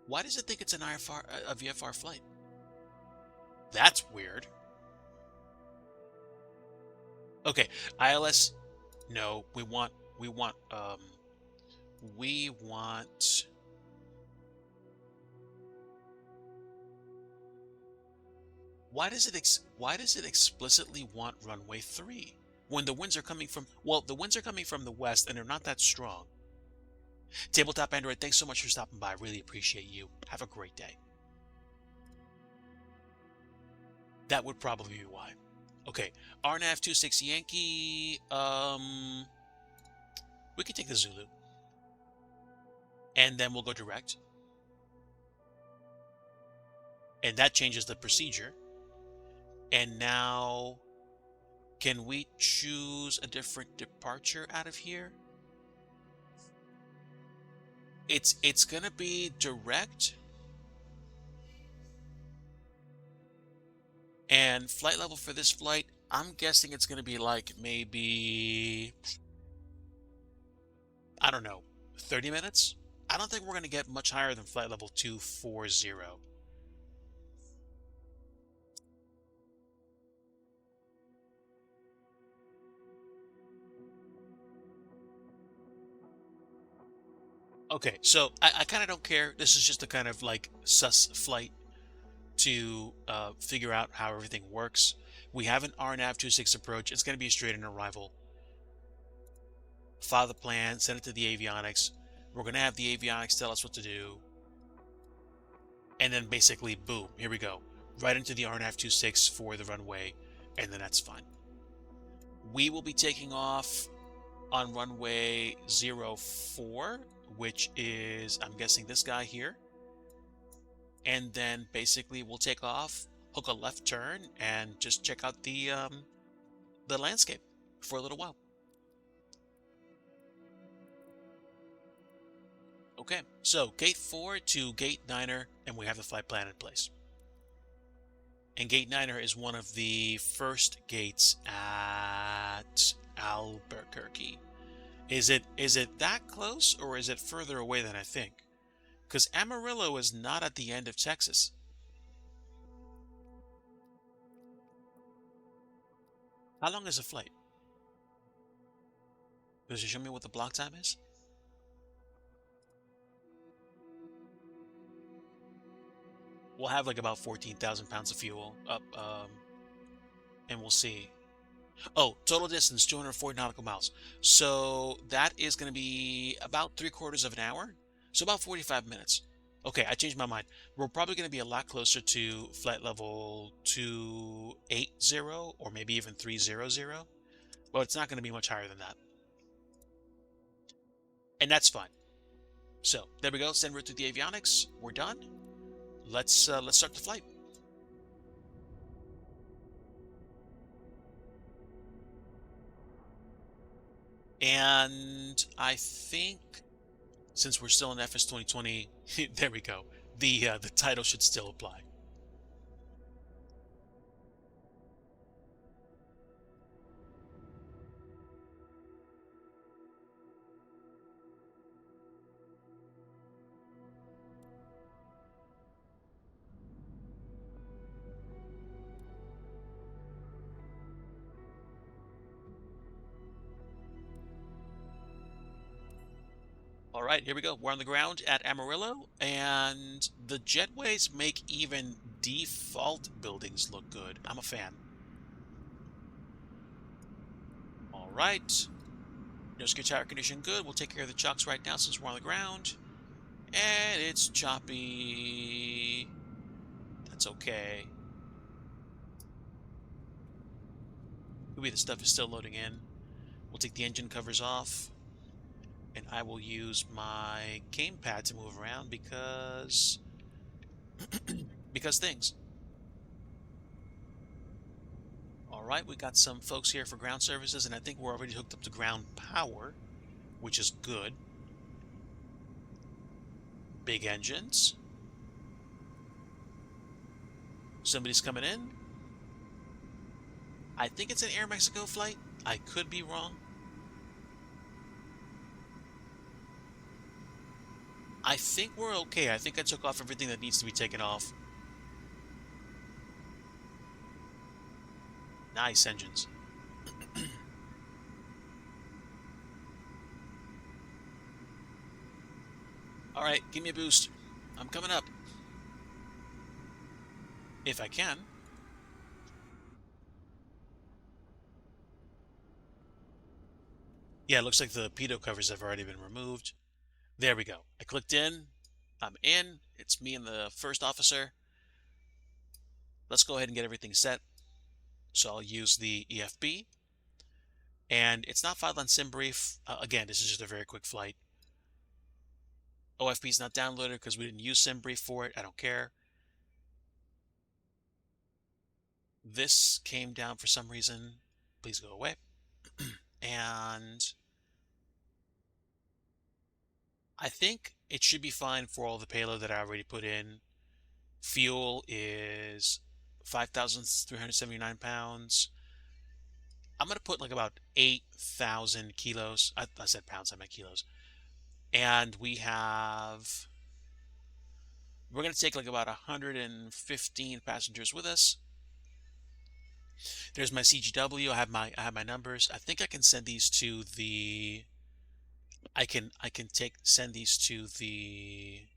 Why does it think it's a VFR flight? That's weird. Okay, ILS. No, we want. Why does it explicitly want runway 3 when the winds are coming from? Well, the winds are coming from the west, and they're not that strong. Tabletop Android, thanks so much for stopping by. Really appreciate you. Have a great day. That would probably be why. Okay, RNAV 26 Yankee. We can take the Zulu. And then we'll go direct. And that changes the procedure. And now, can we choose a different departure out of here? It's gonna be direct. And flight level for this flight, I'm guessing it's gonna be like maybe, I don't know, 30 minutes? I don't think we're gonna get much higher than flight level 240. Okay, so I kind of don't care. This is just a kind of like sus flight to figure out how everything works. We have an RNAV 26 approach. It's going to be a straight-in arrival. Follow the plan, send it to the avionics. We're going to have the avionics tell us what to do. And then basically, boom, here we go. Right into the RNAV 26 for the runway, and then that's fine. We will be taking off on runway 04, which is, I'm guessing, this guy here. And then basically we'll take off, hook a left turn, and just check out the landscape for a little while. Okay, so gate 4 to gate 9er, and we have the flight plan in place. And gate 9er is one of the first gates at Albuquerque. Is it that close, or is it further away than I think? Because Amarillo is not at the end of Texas. How long is the flight? Does it show me what the block time is? We'll have like about 14,000 pounds of fuel up, and we'll see. Oh, total distance, 240 nautical miles. So that is going to be about 3/4 of an hour. So about 45 minutes. Okay, I changed my mind. We're probably going to be a lot closer to flight level 280 or maybe even 300. But it's not going to be much higher than that. And that's fine. So there we go. Send route to the avionics. We're done. Let's start the flight. And I think since we're still in FS 2020, there we go. The title should still apply. All right, here we go. We're on the ground at Amarillo, and the jetways make even default buildings look good. I'm a fan. All right. No secure tower condition good. We'll take care of the chocks right now since we're on the ground. And it's choppy. That's okay. Maybe the stuff is still loading in. We'll take the engine covers off. And I will use my gamepad to move around because things. All right, we got some folks here for ground services, and I think we're already hooked up to ground power, which is good. Big engines. Somebody's coming in. I think it's an Air Mexico flight. I could be wrong. I think we're okay. I think I took off everything that needs to be taken off. Nice engines. All right, give me a boost. I'm coming up. If I can. Yeah, it looks like the pitot covers have already been removed. There we go. I clicked in. I'm in. It's me and the first officer. Let's go ahead and get everything set. So I'll use the EFB. And it's not filed on SimBrief. Again, this is just a very quick flight. OFB is not downloaded because we didn't use SimBrief for it. I don't care. This came down for some reason. Please go away. And I think it should be fine for all the payload that I already put in. Fuel is 5,379 pounds. I'm going to put like about 8,000 kilos. I said pounds, I meant kilos. And we're going to take like about 115 passengers with us. There's my CGW. I have my numbers. I think I can send these to the send these to the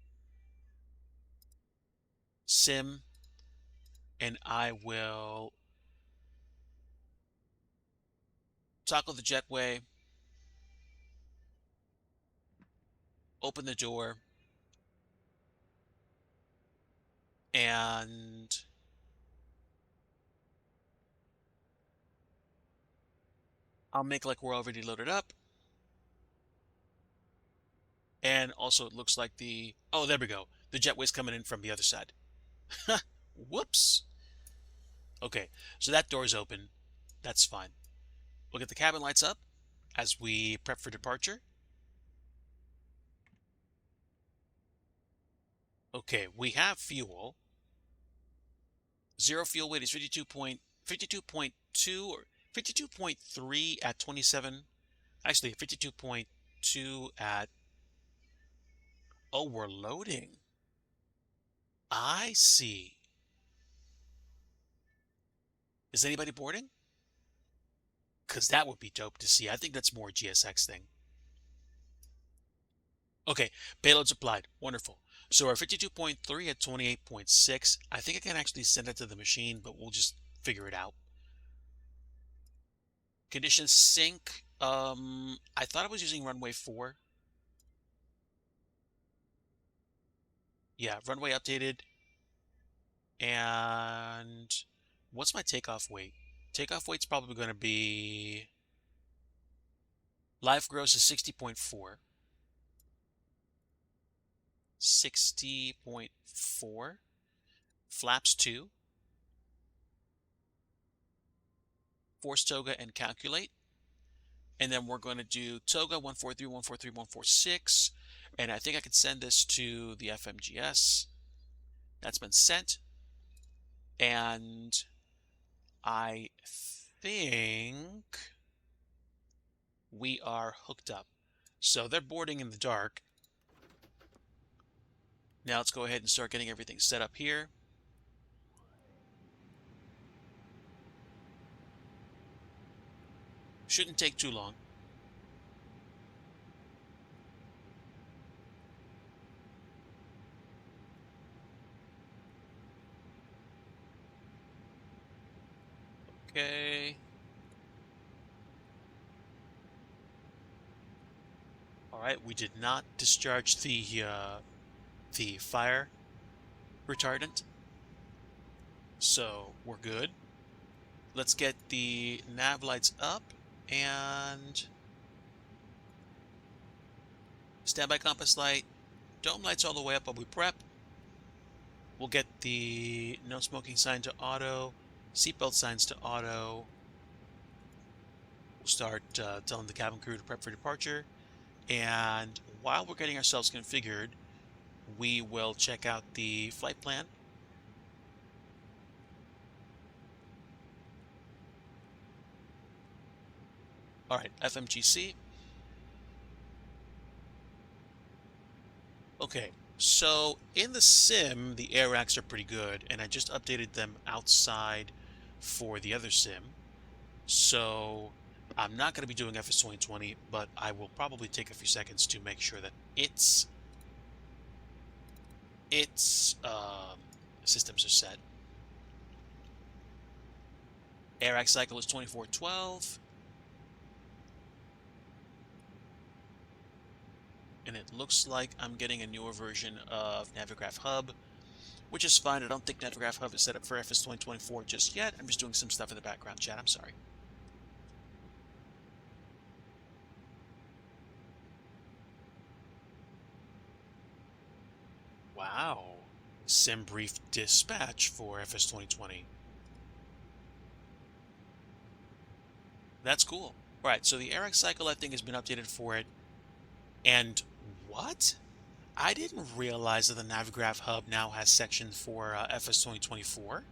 sim, and I will tackle the jetway, open the door, and I'll make like we're already loaded up. And also it looks like oh, there we go. The jetway's coming in from the other side. Whoops. Okay, so that door's open. That's fine. We'll get the cabin lights up as we prep for departure. Okay, we have fuel. Zero fuel weight is 52.2 or 52.3 at 27. Actually, 52.2 at... Oh, we're loading. I see. Is anybody boarding? Because that would be dope to see. I think that's more GSX thing. Okay, payloads applied. Wonderful. So our 52.3 at 28.6. I think I can actually send it to the machine, but we'll just figure it out. Conditions sync. I thought I was using runway 4. Yeah, runway updated. And what's my takeoff weight? Takeoff weight's probably going to be... Live gross is 60.4. 60.4. Flaps 2. Force toga and calculate. And then we're going to do Toga 143, 143, 146. And I think I could send this to the FMGS. That's been sent. And I think we are hooked up. So they're boarding in the dark. Now let's go ahead and start getting everything set up here. Shouldn't take too long. Okay. All right, we did not discharge the fire retardant, so we're good. Let's get the nav lights up and standby compass light, dome lights all the way up while we prep. We'll get the no smoking sign to auto, seatbelt signs to auto. We'll start telling the cabin crew to prep for departure. And while we're getting ourselves configured, we will check out the flight plan. All right, FMGC. Okay, so in the sim, the air racks are pretty good, and I just updated them outside for the other sim. So I'm not going to be doing FS 2020, but I will probably take a few seconds to make sure that its systems are set. Air rack cycle is 2412. And it looks like I'm getting a newer version of Navigraph Hub, which is fine. I don't think Navigraph Hub is set up for FS 2024 just yet. I'm just doing some stuff in the background, chat. I'm sorry. Wow. Sim brief dispatch for FS 2020. That's cool. All right, so the ARAC cycle, I think, has been updated for it. And what? I didn't realize that the Navigraph Hub now has section for FS 2024.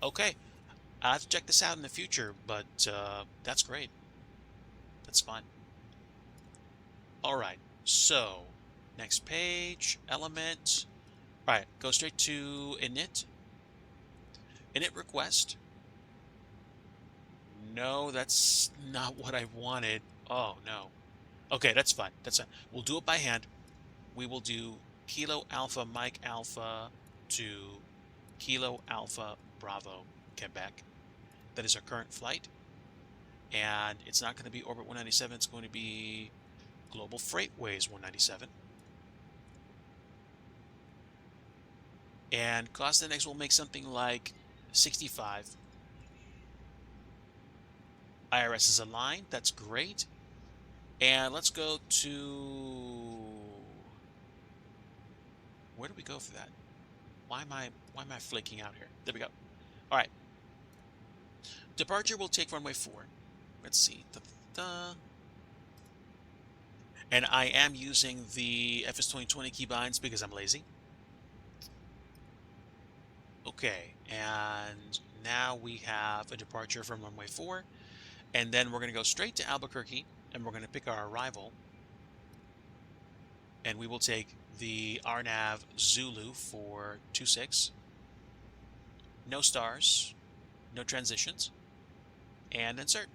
Okay, I'll have to check this out in the future, but that's great. That's fine. All right, so next page, element. All right, go straight to init. Init request. No, that's not what I wanted. Oh, no. Okay, that's fine. That's fine. We'll do it by hand. We will do Kilo Alpha Mike Alpha to Kilo Alpha Bravo Quebec. That is our current flight. And it's not going to be Orbit 197. It's going to be Global Freightways 197. And cost index will make something like 65. IRS is aligned. That's great. And let's go to... Where do we go for that? Why am I flaking out here? There we go. All right. Departure will take runway 4. Let's see. And I am using the FS 2020 keybinds because I'm lazy. Okay, and now we have a departure from runway 4. And then we're going to go straight to Albuquerque, and we're going to pick our arrival. And we will take the RNAV Zulu for 26. No stars, no transitions, and insert.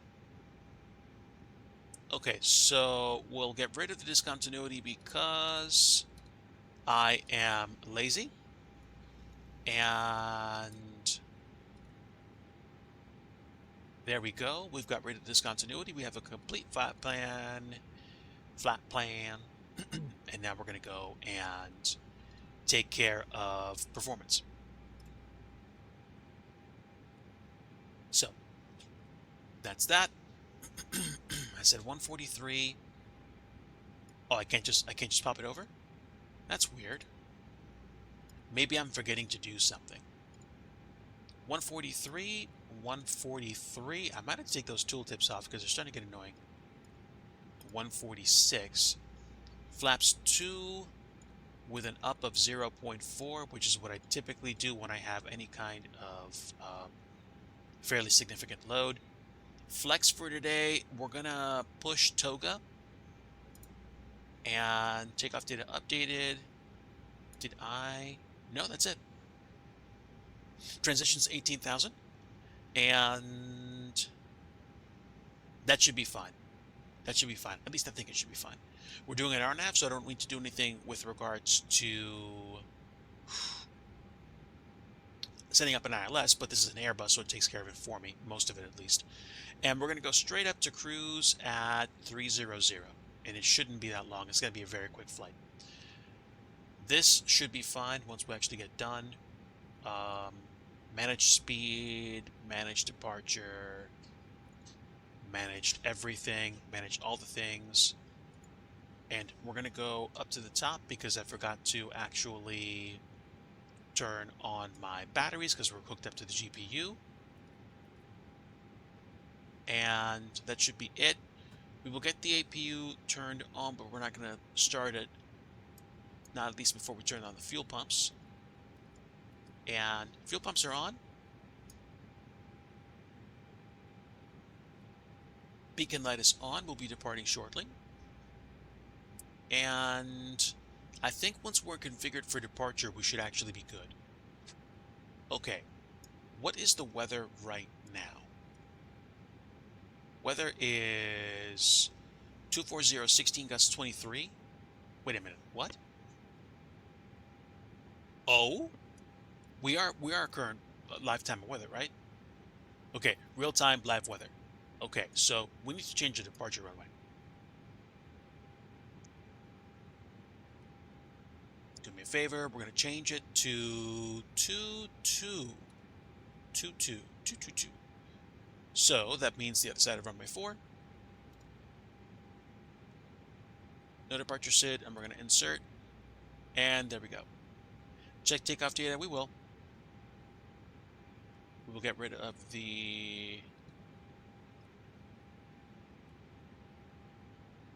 Okay, so we'll get rid of the discontinuity because I am lazy. And there we go. We've got rid of discontinuity. We have a complete flat plan. And now we're going to go and take care of performance. So that's that. I said 143. Oh, I can't just pop it over? That's weird. Maybe I'm forgetting to do something. 143, 143. I might have to take those tooltips off because they're starting to get annoying. 146. Flaps 2 with an up of 0.4, which is what I typically do when I have any kind of fairly significant load. Flex for today, we're gonna push Toga and takeoff data updated. Did I? No, that's it. Transitions 18,000, and that should be fine. That should be fine. At least I think it should be fine. We're doing an RNAV, so I don't need to do anything with regards to setting up an ILS, but this is an Airbus, so it takes care of it for me, most of it at least. And we're going to go straight up to cruise at 300, and it shouldn't be that long. It's going to be a very quick flight. This should be fine once we actually get done. Manage speed, manage departure, managed everything, managed all the things. And we're going to go up to the top because I forgot to actually turn on my batteries because we're hooked up to the GPU. And that should be it. We will get the APU turned on, but we're not going to start it, not at least before we turn on the fuel pumps. And fuel pumps are on. Beacon light is on. We'll be departing shortly. And I think once we're configured for departure, we should actually be good. Okay, what is the weather right now? Weather is 240, 16 gusts 23. Wait a minute, what? Oh, we are current lifetime of weather, right? Okay, real-time live weather. Okay, so we need to change the departure runway. Do me a favor, we're going to change it to 222. So that means the other side of runway 4. No departure SID, and we're going to insert. And there we go. Check takeoff data, we will. We will get rid of the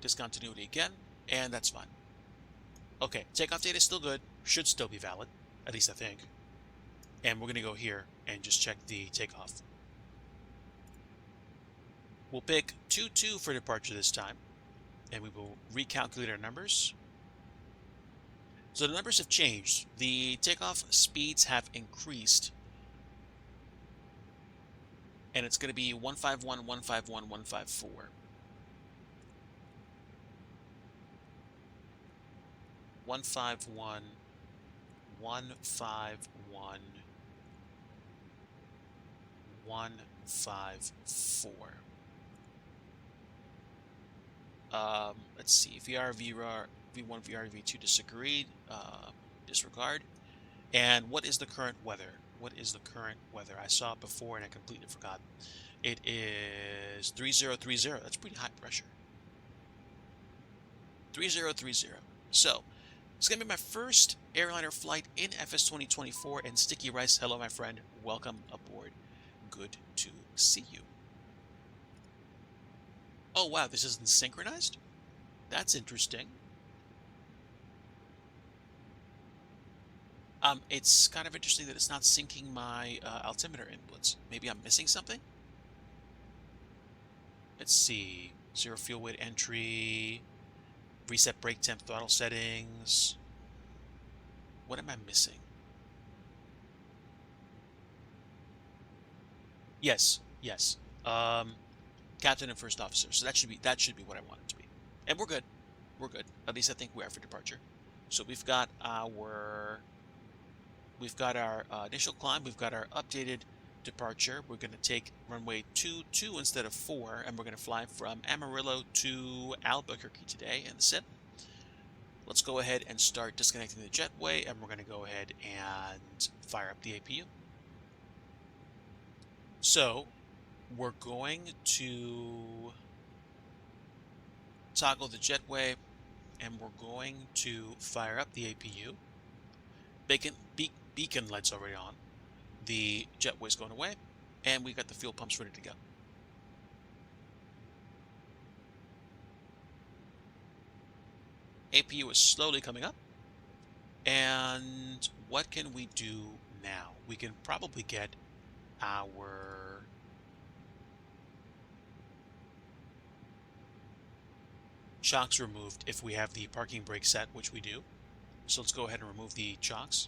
discontinuity again, and that's fine. Okay, takeoff data is still good. Should still be valid, at least I think. And we're going to go here and just check the takeoff. We'll pick 22 for departure this time, and we will recalculate our numbers. So the numbers have changed. The takeoff speeds have increased. And it's going to be 151, 151, 154. 151, 151, 154. Let's see. VR, V1, VR, V2 disagreed. Disregard. And what is the current weather? What is the current weather? I saw it before and I completely forgot. It is 3030. That's pretty high pressure. 3030. So, it's going to be my first airliner flight in FS 2024. And Sticky Rice, hello, my friend. Welcome aboard. Good to see you. Oh, wow, this isn't synchronized? That's interesting. It's kind of interesting that it's not syncing my altimeter inputs. Maybe I'm missing something? Let's see. Zero fuel weight entry. Reset brake temp throttle settings. What am I missing? Yes. Captain and first officer. So that should be what I want it to be. And we're good. We're good. At least I think we are for departure. So we've got our initial climb. We've got our updated departure. We're going to take runway 22 instead of 4, and we're going to fly from Amarillo to Albuquerque today in the SIP. Let's go ahead and start disconnecting the jetway, and we're going to go ahead and fire up the APU. So we're going to toggle the jetway, and we're going to fire up the APU. Beacon light's already on. The jetway's going away. And we got the fuel pumps ready to go. APU is slowly coming up. And what can we do now? We can probably get our chocks removed if we have the parking brake set, which we do. So let's go ahead and remove the chocks.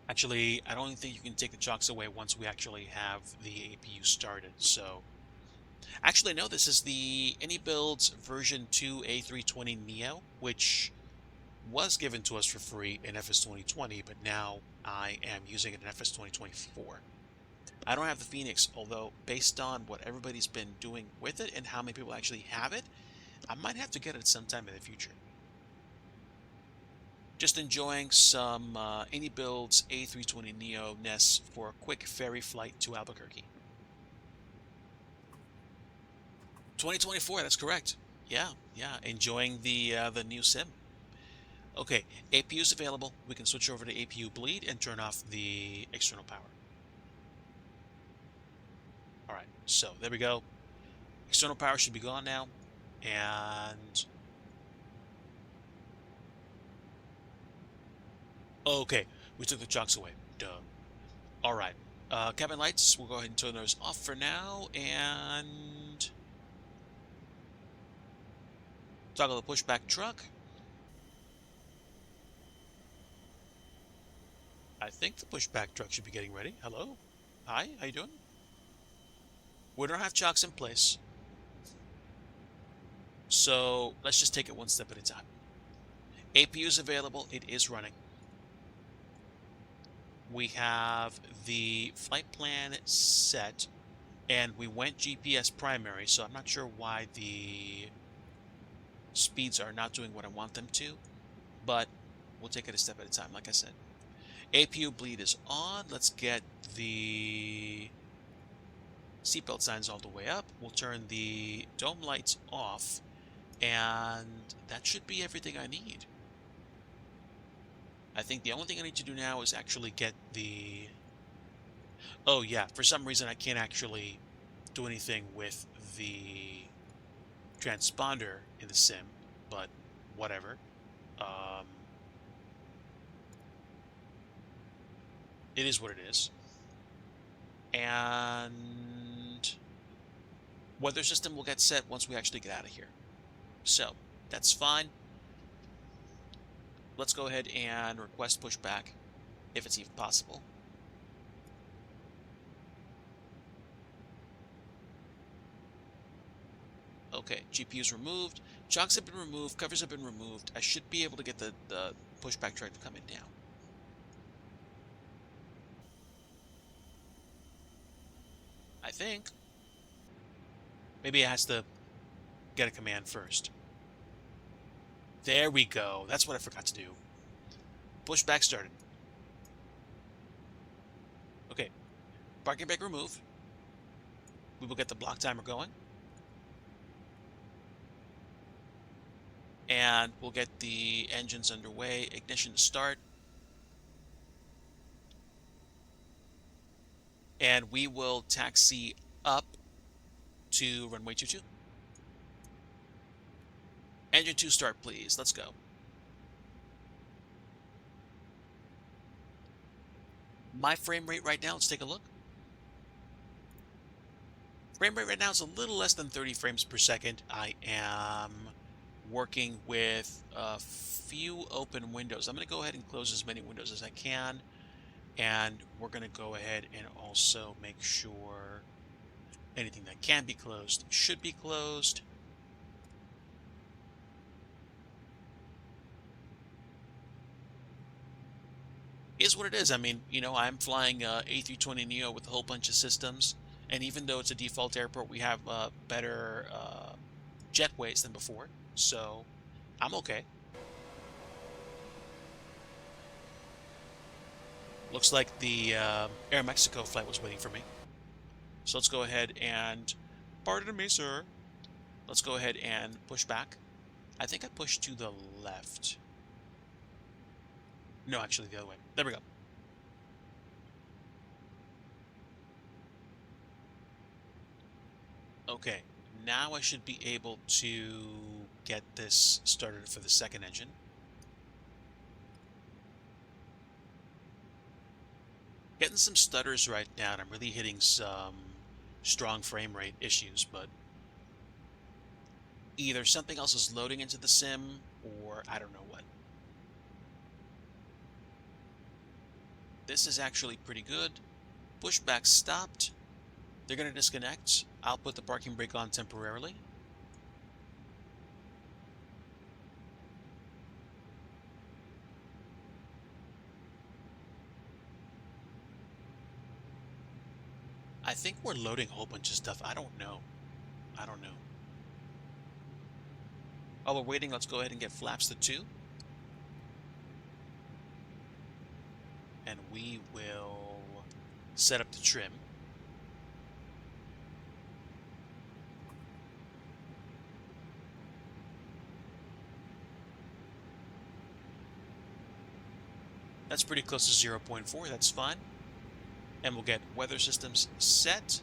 Actually, I don't think you can take the chocks away once we actually have the APU started. So, actually, no, this is the AnyBuilds version 2 A320 Neo, which was given to us for free in FS 2020, but now I am using it in FS 2024. I don't have the Phoenix, although based on what everybody's been doing with it and how many people actually have it, I might have to get it sometime in the future. Just enjoying some AnyBuilds A320 Neo NES for a quick ferry flight to Albuquerque. 2024, that's correct. Yeah, enjoying the new sim. Okay, APU is available. We can switch over to APU bleed and turn off the external power. All right, so there we go. External power should be gone now. And okay, we took the chocks away. Duh. All right. Cabin lights, we'll go ahead and turn those off for now. And toggle the pushback truck. I think the pushback truck should be getting ready. Hello? Hi, how you doing? We don't have chocks in place. So let's just take it one step at a time. APU is available. It is running. We have the flight plan set, and we went GPS primary, so I'm not sure why the speeds are not doing what I want them to, but we'll take it a step at a time, like I said. APU bleed is on. Let's get the seatbelt signs all the way up. We'll turn the dome lights off, and that should be everything I need. I think the only thing I need to do now is actually get the... Oh yeah, for some reason I can't actually do anything with the transponder in the sim, but whatever. It is what it is. And weather system will get set once we actually get out of here. So that's fine. Let's go ahead and request pushback if it's even possible. Okay, GPU's removed. Chocks have been removed. Covers have been removed. I should be able to get the pushback truck to come in now. I think. Maybe it has to get a command first. There we go. That's what I forgot to do. Pushback started. Okay. Parking brake removed. We will get the block timer going. And we'll get the engines underway. Ignition to start. And we will taxi up to runway 22. Engine 2 start, please. Let's go. My frame rate right now, let's take a look. Frame rate right now is a little less than 30 frames per second. I am working with a few open windows. I'm going to go ahead and close as many windows as I can. And we're going to go ahead and also make sure anything that can be closed should be closed. Is what it is. I mean, you know, I'm flying A320 Neo with a whole bunch of systems. And even though it's a default airport, we have better jetways than before. So I'm okay. Looks like the Air Mexico flight was waiting for me. So let's go ahead and, pardon me, sir. Let's go ahead and push back. I think I pushed to the left. No, actually the other way. There we go. Okay, now I should be able to get this started for the second engine. Getting some stutters right now, and I'm really hitting some strong frame rate issues, but either something else is loading into the sim, or I don't know what. This is actually pretty good. Pushback stopped. They're going to disconnect. I'll put the parking brake on temporarily. I think we're loading a whole bunch of stuff. I don't know. I don't know. While we're waiting, let's go ahead and get flaps to 2. And we will set up the trim. That's pretty close to 0.4. That's fine. And we'll get weather systems set.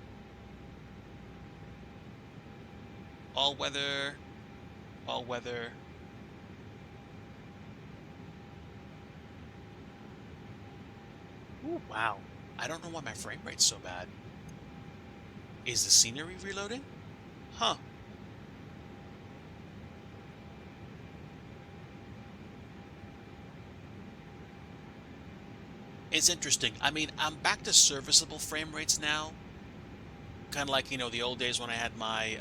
All weather. All weather. Ooh, wow. I don't know why my frame rate's so bad. Is the scenery reloading? Huh. It's interesting. I mean, I'm back to serviceable frame rates now. Kind of like, the old days when I had my,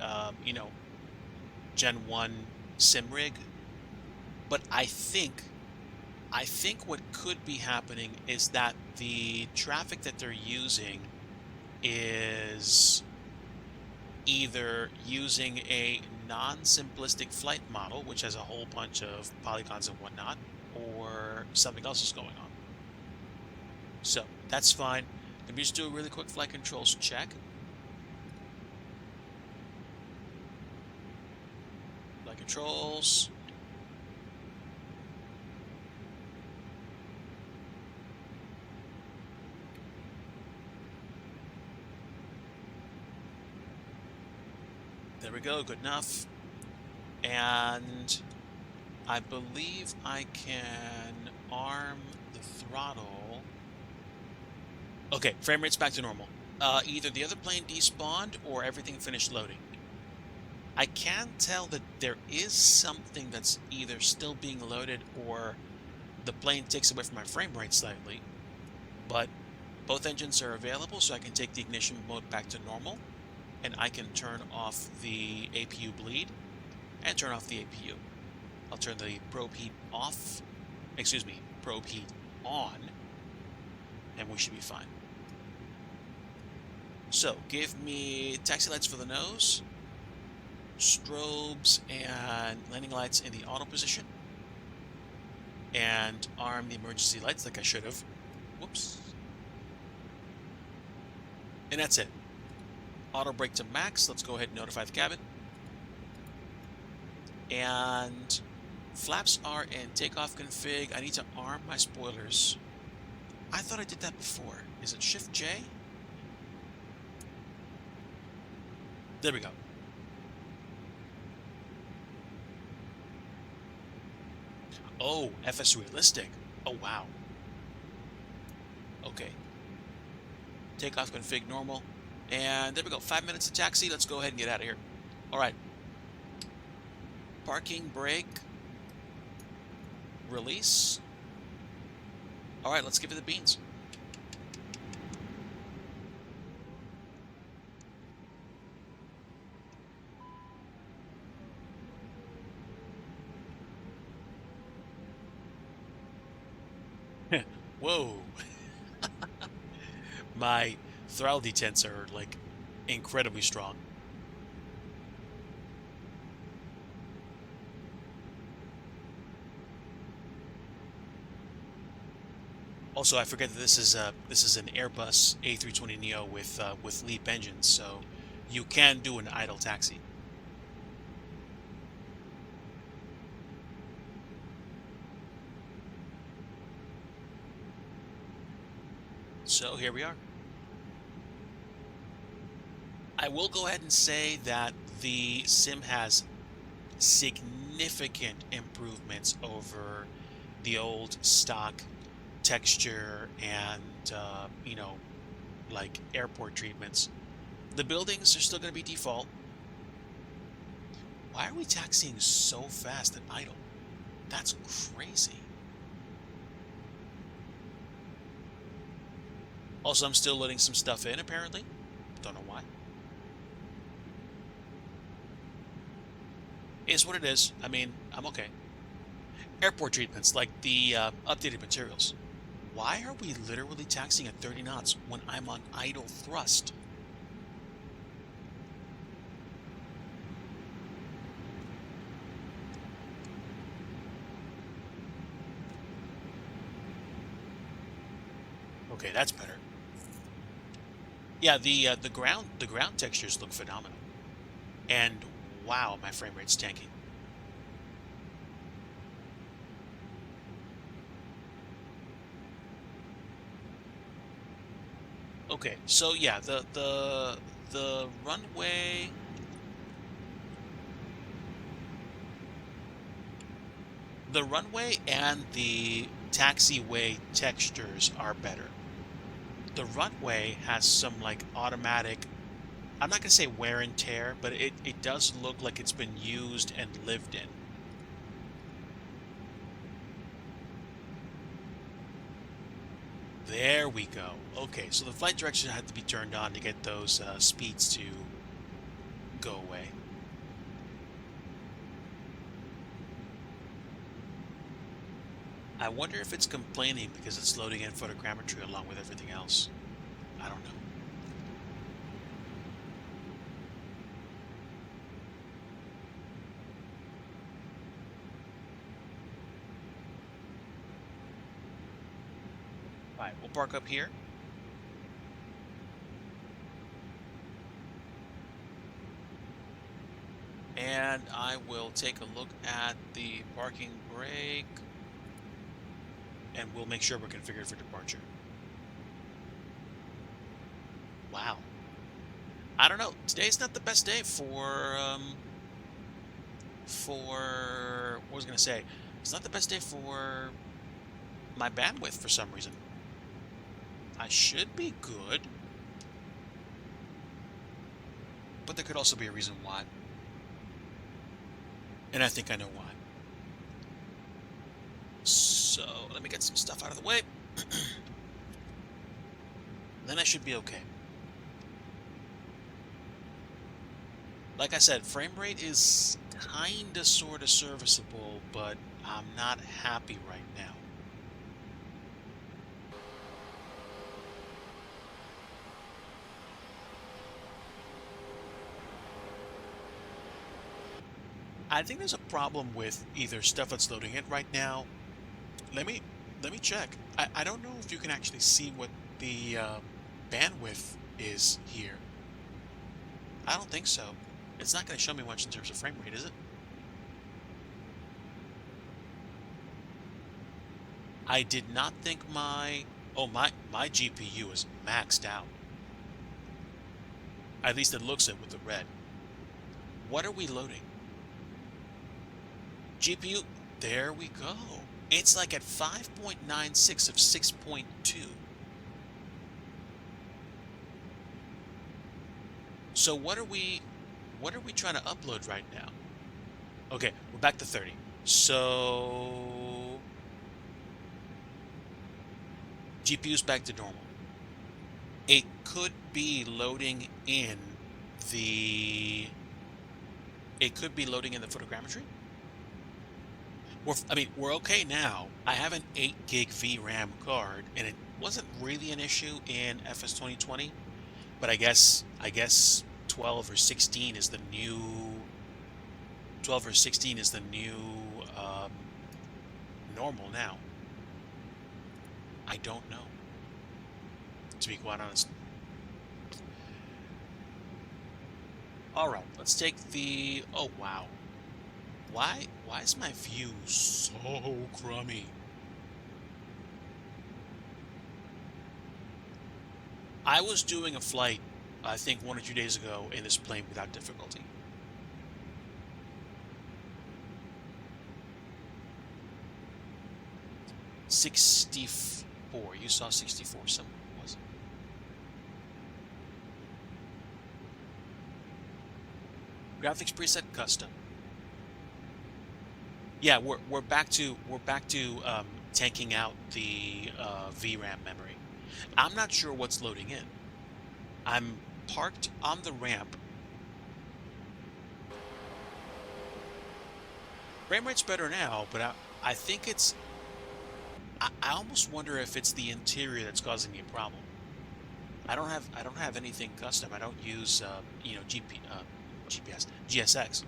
Gen 1 sim rig. But I think what could be happening is that the traffic that they're using is either using a non-simplistic flight model, which has a whole bunch of polygons and whatnot, or something else is going on. So that's fine. Let me just do a really quick flight controls check. Flight controls. There we go, good enough. And I believe I can arm the throttle. Okay, frame rate's back to normal. Either the other plane despawned or everything finished loading. I can tell that there is something that's either still being loaded or the plane takes away from my frame rate slightly, but both engines are available, so I can take the ignition mode back to normal, and I can turn off the APU bleed and turn off the APU. I'll turn the probe heat off, probe heat on, and we should be fine. So, give me taxi lights for the nose, strobes and landing lights in the auto position, and arm the emergency lights like I should have. Whoops. And that's it. Auto brake to max. Let's go ahead and notify the cabin. And flaps are in takeoff config. I need to arm my spoilers. I thought I did that before. Is it Shift J? There we go. Oh, FS realistic. Oh, wow. Okay. Takeoff config normal. And there we go. 5 minutes to taxi. Let's go ahead and get out of here. All right. Parking brake. Release. All right, let's give it the beans. Whoa. My throttle detents are like incredibly strong. Also, I forget that this is an Airbus A320neo with LEAP engines, so you can do an idle taxi. So here we are. I will go ahead and say that the sim has significant improvements over the old stock texture and, like airport treatments. The buildings are still going to be default. Why are we taxiing so fast and idle? That's crazy. Also, I'm still loading some stuff in, apparently. Don't know why. Is what it is. I mean, I'm okay. Airport treatments, like the updated materials. Why are we literally taxiing at 30 knots when I'm on idle thrust? Okay, that's better. Yeah, the ground textures look phenomenal. And wow, my frame rate's tanking. Okay, so yeah, the runway. The runway and the taxiway textures are better. The runway has some like automatic, I'm not going to say wear and tear, but it does look like it's been used and lived in. There we go. Okay, so the flight direction had to be turned on to get those speeds to go away. I wonder if it's complaining because it's loading in photogrammetry along with everything else. I don't know. All right, we'll park up here. And I will take a look at the parking brake. And we'll make sure we're configured for departure. Wow. I don't know. Today's not the best day what was I gonna say? It's not the best day for my bandwidth for some reason. I should be good. But there could also be a reason why. And I think I know why. So let me get some stuff out of the way. Then I should be okay. Like I said, frame rate is kinda sorta serviceable, but I'm not happy right now. I think there's a problem with either stuff that's loading in right now. Let me check. I don't know if you can actually see what the bandwidth is here. I don't think so. It's not going to show me much in terms of frame rate, is it? I did not think my GPU is maxed out. At least it looks it with the red. What are we loading? GPU, there we go. It's like at 5.96 of 6.2. So what are we trying to upload right now? Okay, we're back to 30. So GPU's back to normal. It could be loading in the photogrammetry. We're okay now. I have an 8 gig VRAM card, and it wasn't really an issue in FS 2020, but I guess 12 or 16 is the new 12 or 16 is the new normal now. I don't know, to be quite honest. All right, let's take the. Oh wow, why is my view so crummy? I was doing a flight I think 1 or 2 days ago in this plane without difficulty. $64. You saw 64 somewhere, was it? Graphics preset custom. Yeah, we're back to tanking out the VRAM memory. I'm not sure what's loading in. I'm parked on the ramp. Frame rate's better now, but I think it's. I almost wonder if it's the interior that's causing me a problem. I don't have anything custom. I don't use GPS GSX.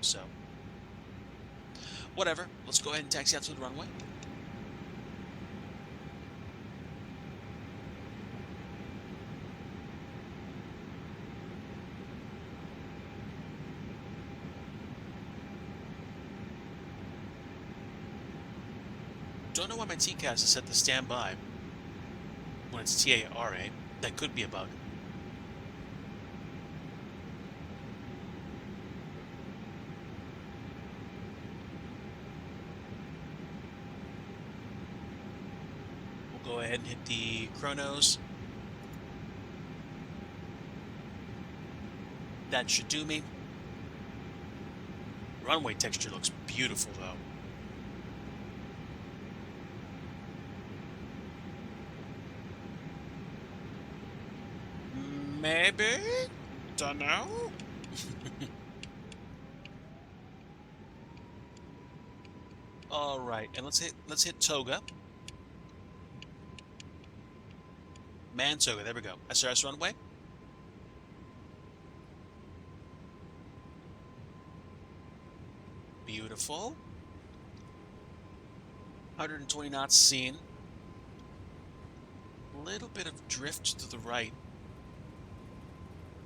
So whatever. Let's go ahead and taxi out to the runway. Don't know why my TCAS is set to standby when it's TARA. That could be a bug. We'll go ahead and hit the chronos. That should do me. Runway texture looks beautiful though. Maybe? Don't know. All right, and let's hit Toga. Mantoga, there we go. SRS runway. Beautiful. 120 knots seen. A little bit of drift to the right.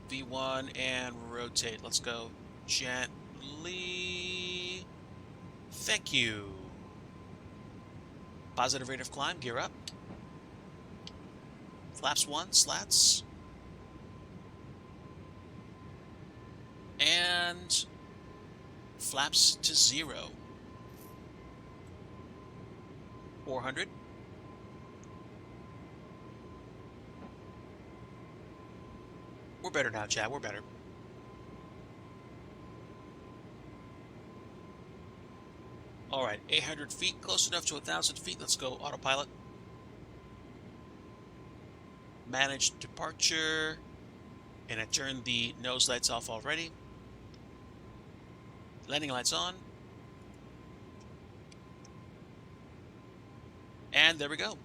V1 and rotate. Let's go gently. Thank you. Positive rate of climb, gear up. Flaps 1, slats. And flaps to 0. 400. We're better now, Chad. We're better. All right, 800 feet, close enough to 1,000 feet. Let's go autopilot. Manage departure. And I turned the nose lights off already. Landing lights on. And there we go.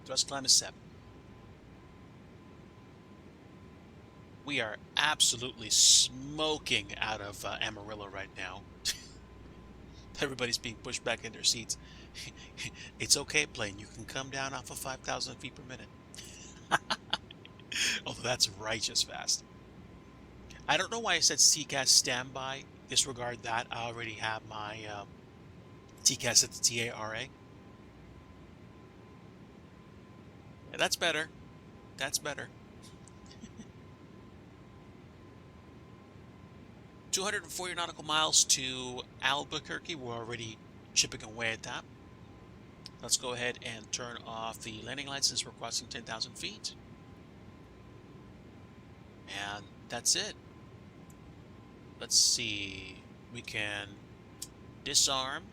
Thrust climb is 7. We are absolutely smoking out of Amarillo right now. Everybody's being pushed back in their seats. It's okay, plane. You can come down off of 5,000 feet per minute. Although that's righteous fast. I don't know why I said TCAS standby. Disregard that. I already have my TCAS at the TARA. Yeah, that's better. That's better. 240 nautical miles to Albuquerque. We're already chipping away at that. Let's go ahead and turn off the landing lights since we're crossing 10,000 feet. And that's it. Let's see. We can disarm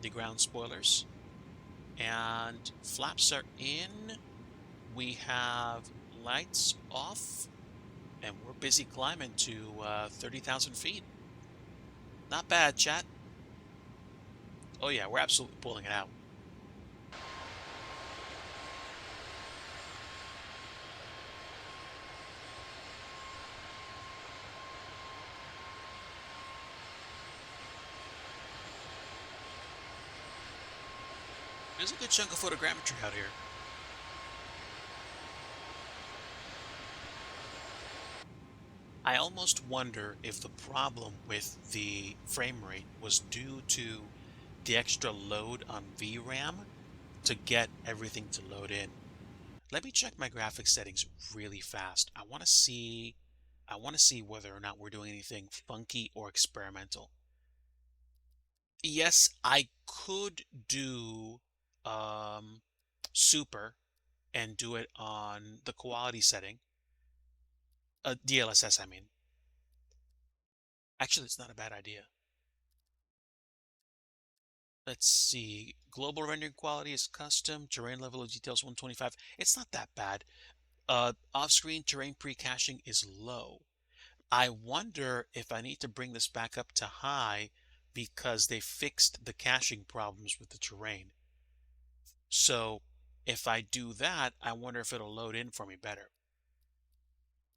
the ground spoilers. And flaps are in. We have lights off. And we're busy climbing to 30,000 feet. Not bad, chat. Oh yeah, we're absolutely pulling it out. There's a good chunk of photogrammetry out here. I almost wonder if the problem with the frame rate was due to the extra load on VRAM to get everything to load in. Let me check my graphics settings really fast. I want to see whether or not we're doing anything funky or experimental. Yes, I could do um super and do it on the quality setting. DLSS, I mean. Actually, it's not a bad idea. Let's see. Global rendering quality is custom. Terrain level of details 125. It's not that bad. Off-screen terrain pre-caching is low. I wonder if I need to bring this back up to high because they fixed the caching problems with the terrain. So if I do that, I wonder if it'll load in for me better.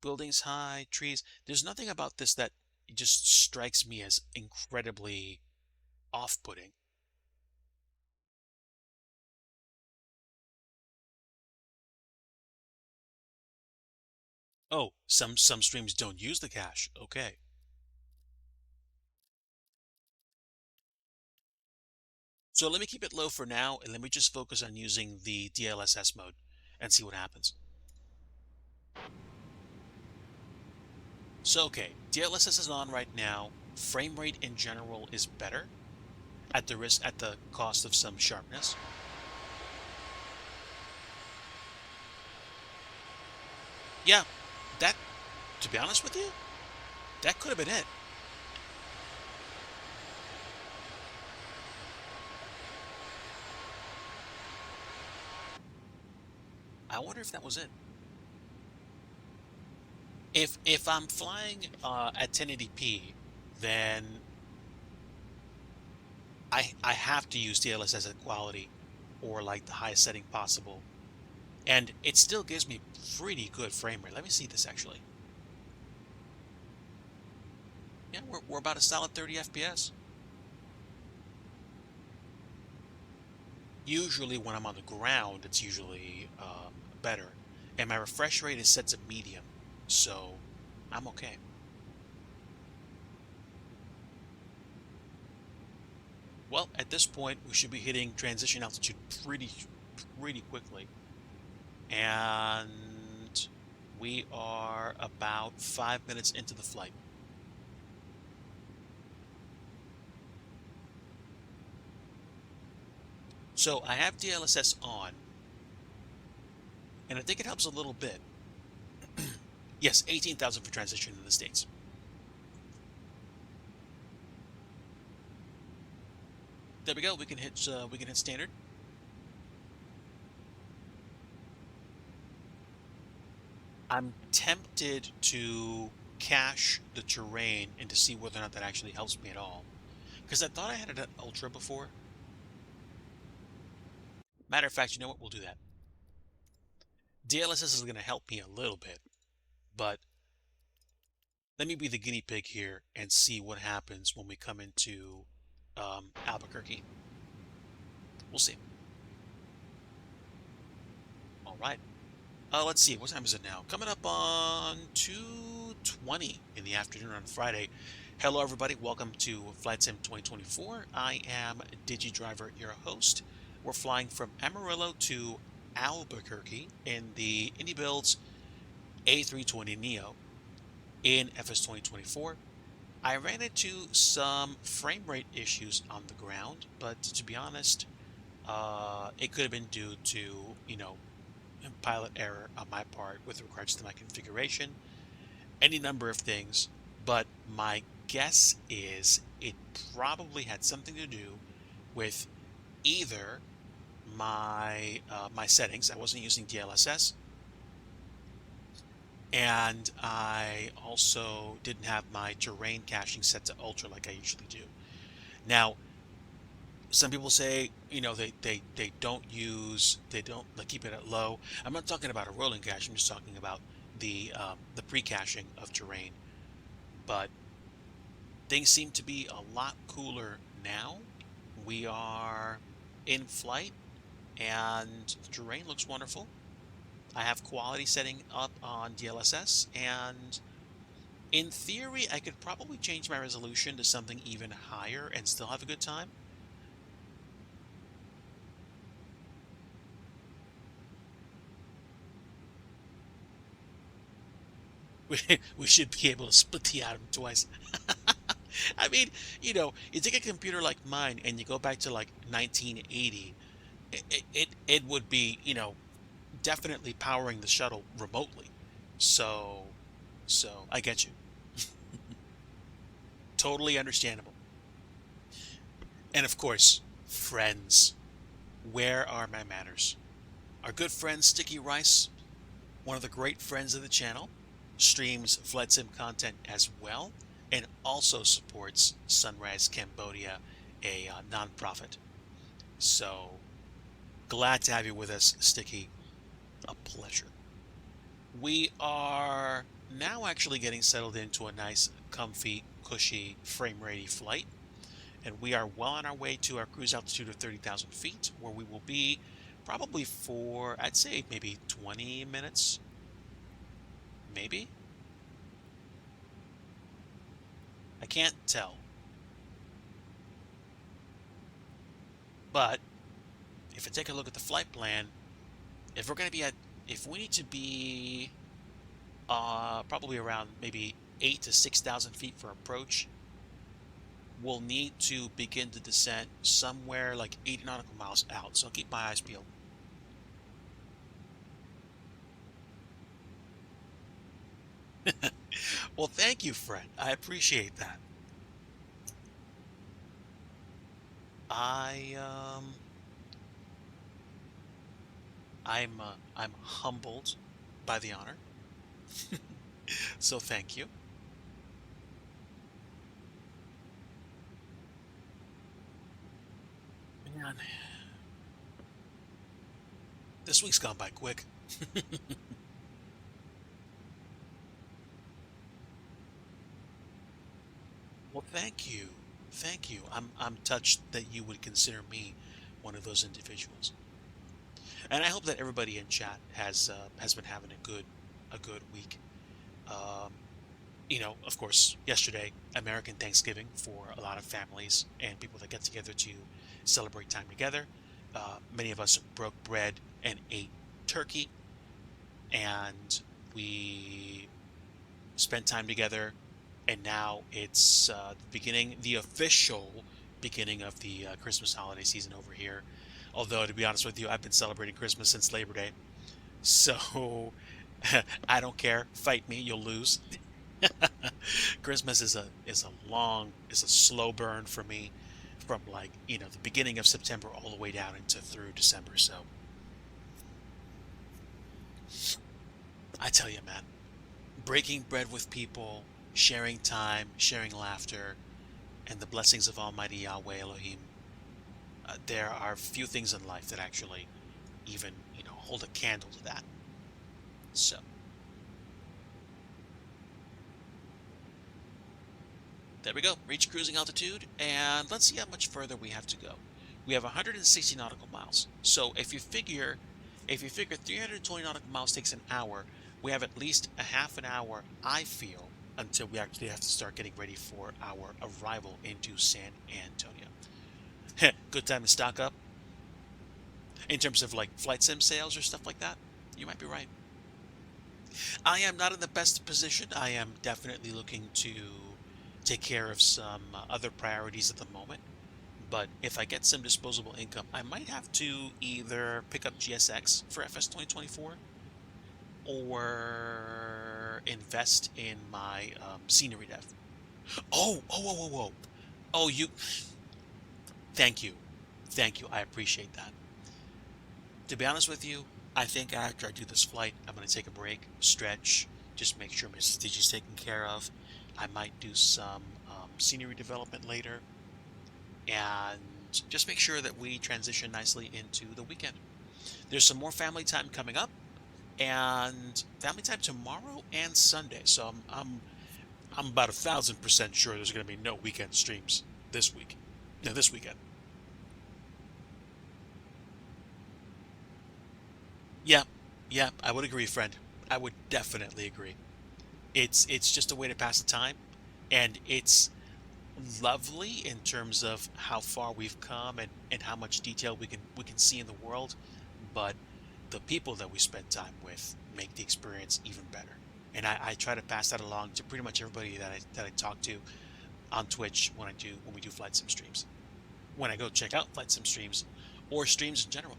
Buildings high, trees. There's nothing about this that just strikes me as incredibly off-putting. Oh, some streams don't use the cache. Okay. So let me keep it low for now, and let me just focus on using the DLSS mode and see what happens. So, okay, DLSS is on right now. Frame rate in general is better at the cost of some sharpness. Yeah, that, to be honest with you, that could have been it. I wonder if that was it. If I'm flying at 1080p, then I have to use DLSS at quality or like the highest setting possible. And it still gives me pretty good frame rate. Let me see this actually. Yeah, we're about a solid 30 FPS. Usually when I'm on the ground, it's usually better. And my refresh rate is set to medium, so I'm okay. Well, at this point, we should be hitting transition altitude pretty quickly. And we are about 5 minutes into the flight. So I have DLSS on, and I think it helps a little bit. Yes, 18,000 for transition in the States. There we go. We can hit standard. I'm tempted to cache the terrain and to see whether or not that actually helps me at all. Because I thought I had it at ultra before. Matter of fact, you know what? We'll do that. DLSS is going to help me a little bit, but let me be the guinea pig here and see what happens when we come into Albuquerque. We'll see. All right. Let's see. What time is it now? Coming up on 2:20 in the afternoon on Friday. Hello, everybody. Welcome to Flight Sim 2024. I am Digi Driver, your host. We're flying from Amarillo to Albuquerque in the Indy Builds A320 Neo in FS 2024. I ran into some frame rate issues on the ground, but to be honest, it could have been due to, pilot error on my part with regards to my configuration, any number of things. But my guess is it probably had something to do with either my settings. I wasn't using DLSS, and I also didn't have my terrain caching set to ultra like I usually do. Now, some people say, they don't like keep it at low. I'm not talking about a rolling cache. I'm just talking about the pre-caching of terrain. But things seem to be a lot cooler now. We are in flight, and the terrain looks wonderful. I have quality setting up on DLSS, and In theory, I could probably change my resolution to something even higher and still have a good time. We should be able to split the atom twice. I mean, you take a computer like mine and you go back to like 1980, it would be, definitely powering the shuttle remotely. So I get you. Totally understandable. And of course, friends. Where are my manners? Our good friend Sticky Rice, one of the great friends of the channel, streams Flight Sim content as well, and also supports Sunrise Cambodia, a nonprofit. So glad to have you with us, Sticky. A pleasure. We are now actually getting settled into a nice, comfy, cushy, frame-ready flight, and we are well on our way to our cruise altitude of 30,000 feet, where we will be probably for, I'd say, maybe 20 minutes, maybe. I can't tell. But if I take a look at the flight plan, if we're going to be if we need to be probably around maybe 8 to 6,000 feet for approach, we'll need to begin the descent somewhere like 80 nautical miles out. So I'll keep my eyes peeled. Well, thank you, friend. I appreciate that. I I'm humbled by the honor. So thank you. Man, this week's gone by quick. Well, thank you. Thank you. I'm touched that you would consider me one of those individuals. And I hope that everybody in chat has been having a good week. Um, of course, yesterday, American Thanksgiving for a lot of families and people that get together to celebrate time together. Many of us broke bread and ate turkey, and we spent time together. And now it's the official beginning of the Christmas holiday season over here. Although, to be honest with you, I've been celebrating Christmas since Labor Day. So I don't care. Fight me, you'll lose. Christmas is a slow burn for me from like, the beginning of September all the way down into through December. So I tell you, man, breaking bread with people, sharing time, sharing laughter, and the blessings of Almighty Yahweh Elohim, there are few things in life that actually even, hold a candle to that. So there we go. Reach cruising altitude, and let's see how much further we have to go. We have 160 nautical miles. So if you figure 320 nautical miles takes an hour, we have at least a half an hour, I feel, until we actually have to start getting ready for our arrival into San Antonio. Good time to stock up in terms of like flight sim sales or stuff like that. You might be right. I am not in the best position. I am definitely looking to take care of some other priorities at the moment. But if I get some disposable income, I might have to either pick up GSX for FS 2024 or invest in my scenery dev. Oh. Oh, thank you. Thank you. I appreciate that. To be honest with you, I think after I do this flight, I'm going to take a break, stretch, just make sure Mrs. Digi's taken care of. I might do some scenery development later, and just make sure that we transition nicely into the weekend. There's some more family time coming up, and family time tomorrow and Sunday. So I'm about 1,000% sure there's going to be no weekend streams this week. No, this weekend. Yeah, yeah, I would agree, friend. I would definitely agree. It's just a way to pass the time, and it's lovely in terms of how far we've come and how much detail we can see in the world, but the people that we spend time with make the experience even better. And I try to pass that along to pretty much everybody that I talk to on Twitch when we do flight sim streams. When I go check out flight sim streams or streams in general.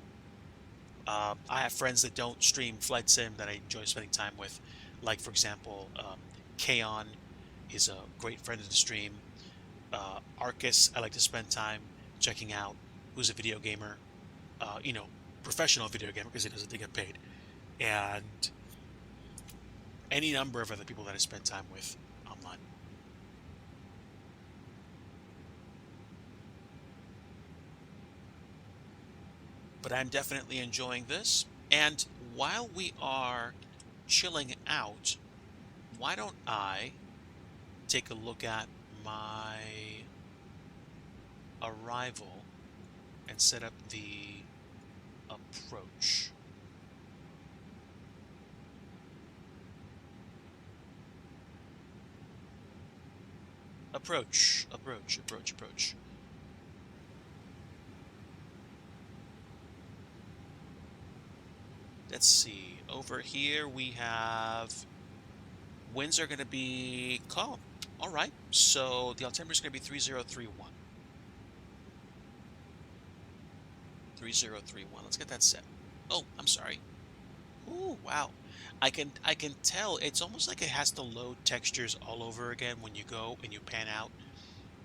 I have friends that don't stream flight sim that I enjoy spending time with. Like, for example, Kaon is a great friend of the stream. Arcus, I like to spend time checking out, who's a video gamer, you know, professional video gamer because he doesn't get paid, and any number of other people that I spend time with online. But I'm definitely enjoying this. And while we are chilling out, why don't I take a look at my arrival and set up the approach? Approach. Let's see. Over here we have winds are going to be calm. All right. So the altimeter is going to be 3031. 3031. Let's get that set. Oh, I'm sorry. Ooh, wow. I can tell it's almost like it has to load textures all over again when you go and you pan out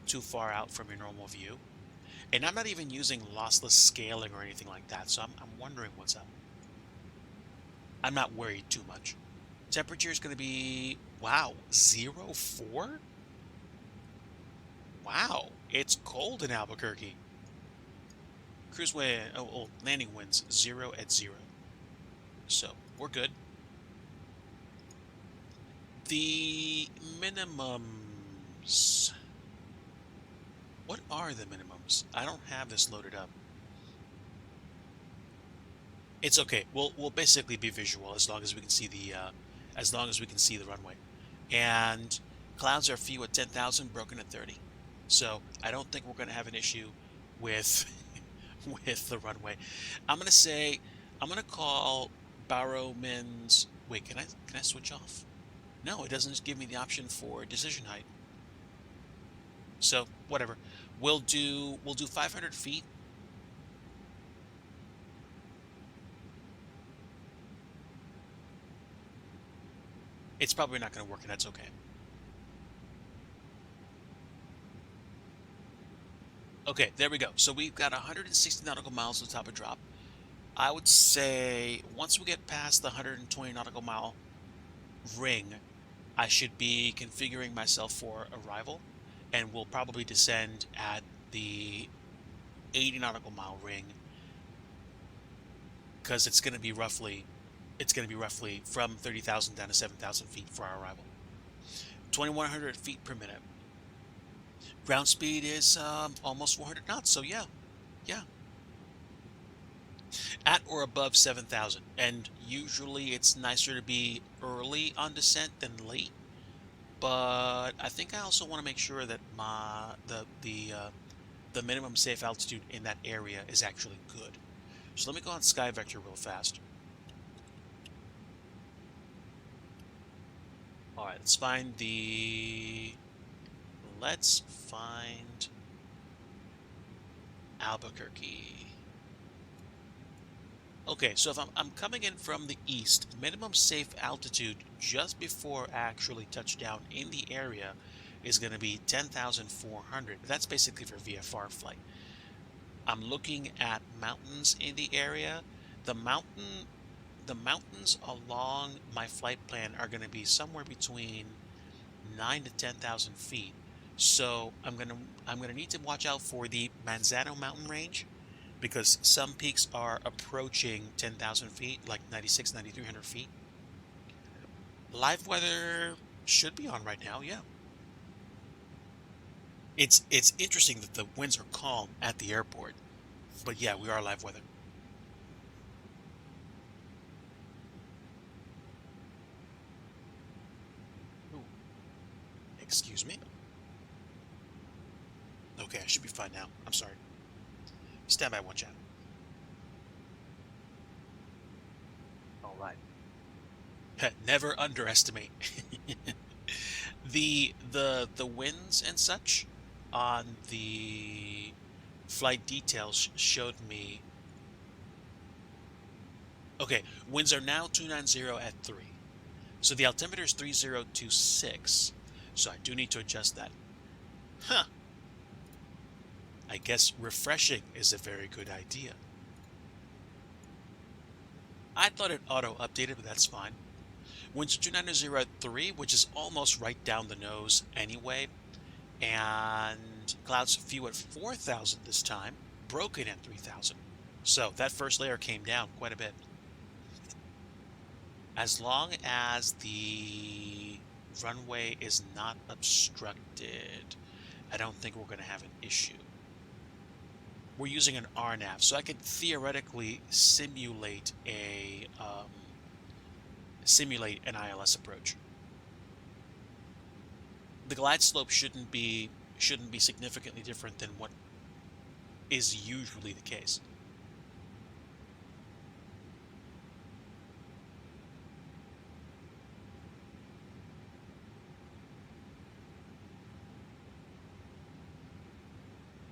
too far out from your normal view. And I'm not even using lossless scaling or anything like that, so I'm wondering what's up. I'm not worried too much. Temperature is going to be, wow, 04? Wow, it's cold in Albuquerque. Cruise wind, landing winds 0 at 0. So we're good. The minimums. What are the minimums? I don't have this loaded up. It's okay. We'll basically be visual as long as we can see the runway. And clouds are few at 10,000, broken at 30. So I don't think we're going to have an issue with with the runway. I'm gonna say I'm gonna call Barrowman's. Wait, can I switch off? No, it doesn't give me the option for decision height. So whatever. We'll do 500 feet. It's probably not going to work, and that's okay. Okay, there we go. So we've got 160 nautical miles to the top of drop. I would say once we get past the 120 nautical mile ring, I should be configuring myself for arrival, and we'll probably descend at the 80 nautical mile ring because it's going to be roughly from 30,000 down to 7,000 feet for our arrival. 2,100 feet per minute. Ground speed is almost 400 knots. So yeah, at or above 7,000. And usually it's nicer to be early on descent than late. But I think I also want to make sure that the minimum safe altitude in that area is actually good. So let me go on Sky Vector real fast. All right, let's find Albuquerque. Okay, so if I'm coming in from the east, minimum safe altitude just before I actually touch down in the area is going to be 10,400. That's basically for VFR flight. I'm looking at mountains in the area. The mountains along my flight plan are going to be somewhere between 9 to 10,000 feet. So I'm gonna need to watch out for the Manzano mountain range because some peaks are approaching 10,000 feet, like 96, 9,300 feet. Live weather should be on right now, yeah. It's interesting that the winds are calm at the airport, but yeah, we are live weather. should be fine now. I'm sorry. Stand by one chat. All right. Never underestimate. The winds and such on the flight details showed me. Okay, winds are now 290 at 3. So the altimeter is 3026. So I do need to adjust that. Huh. I guess refreshing is a very good idea. I thought it auto-updated, but that's fine. Winds are 290 at 3, which is almost right down the nose anyway. And clouds few at 4,000 this time, broken at 3,000. So that first layer came down quite a bit. As long as the runway is not obstructed, I don't think we're going to have an issue. We're using an RNAV, so I could theoretically simulate an ILS approach. The glide slope shouldn't be significantly different than what is usually the case.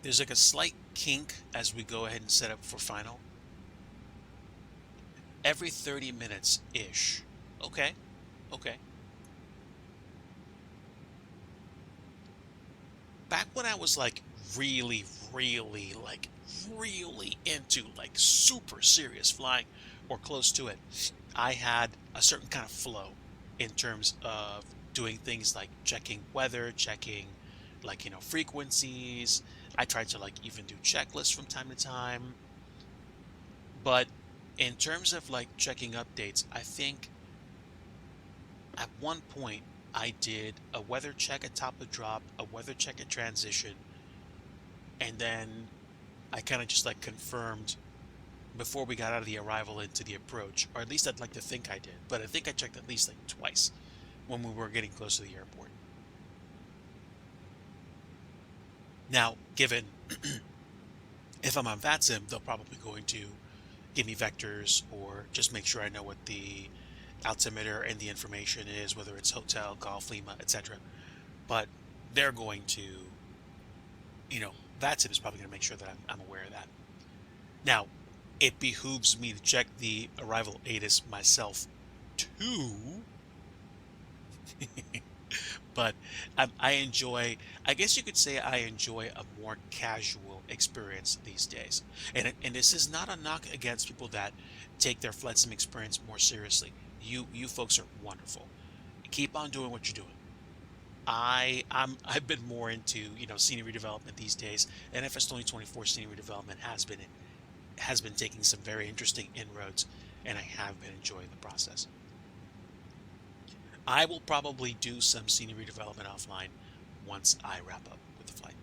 There's like a slight kink as we go ahead and set up for final. Every 30 minutes-ish. Okay. Back when I was like really into like super serious flying or close to it, I had a certain kind of flow in terms of doing things like checking weather, checking frequencies. I tried to like even do checklists from time to time. But in terms of like checking updates, I think at one point I did a weather check at top of drop, a weather check at transition, and then I kind of just like confirmed before we got out of the arrival into the approach, or at least I'd like to think I did, but I think I checked at least like twice when we were getting close to the airport. Now, given if I'm on VATSIM, they're probably going to give me vectors or just make sure I know what the altimeter and the information is, whether it's hotel, golf, Lima, etc. But they're going to, VATSIM is probably going to make sure that I'm aware of that. Now, it behooves me to check the arrival ATIS myself too. But I guess you could say I enjoy a more casual experience these days. And this is not a knock against people that take their flight sim experience more seriously. You folks are wonderful. Keep on doing what you're doing. I've been more into, scenery development these days, and FS 2024 scenery development has been taking some very interesting inroads, and I have been enjoying the process. I will probably do some scenery development offline once I wrap up with the flight.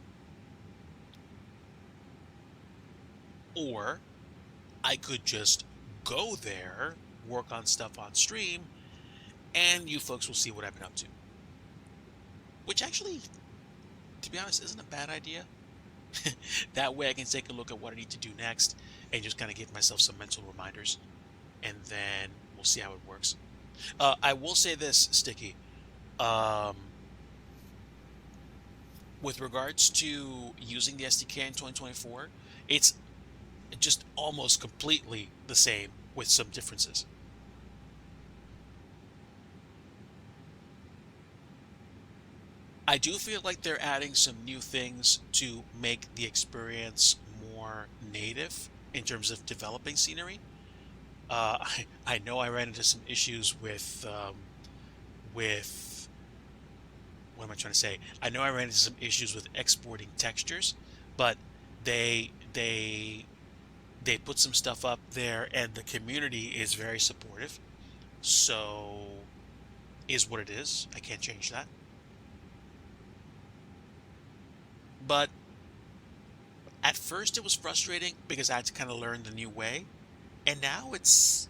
Or I could just go there, work on stuff on stream, and you folks will see what I've been up to. Which actually, to be honest, isn't a bad idea. That way I can take a look at what I need to do next and just kind of give myself some mental reminders, and then we'll see how it works. I will say this, Sticky. With regards to using the SDK in 2024, it's just almost completely the same with some differences. I do feel like they're adding some new things to make the experience more native in terms of developing scenery. I know I ran into some issues with what am I trying to say? I know I ran into some issues with exporting textures, but they they they put some stuff up there, and the community is very supportive. So is what it is. I can't change that. But at first it was frustrating because I had to kind of learn the new way, and now it's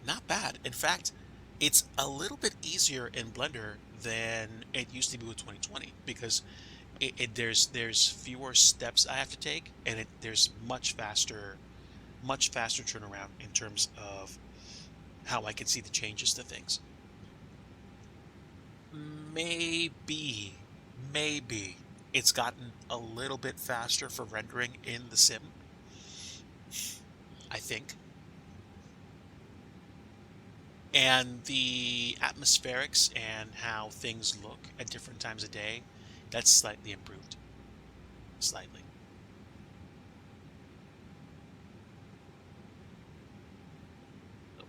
not bad. In fact, it's a little bit easier in Blender than it used to be with 2020 because There's fewer steps I have to take, and there's much faster turnaround in terms of how I can see the changes to things. Maybe it's gotten a little bit faster for rendering in the sim, I think. And the atmospherics and how things look at different times of day, that's slightly improved. Slightly.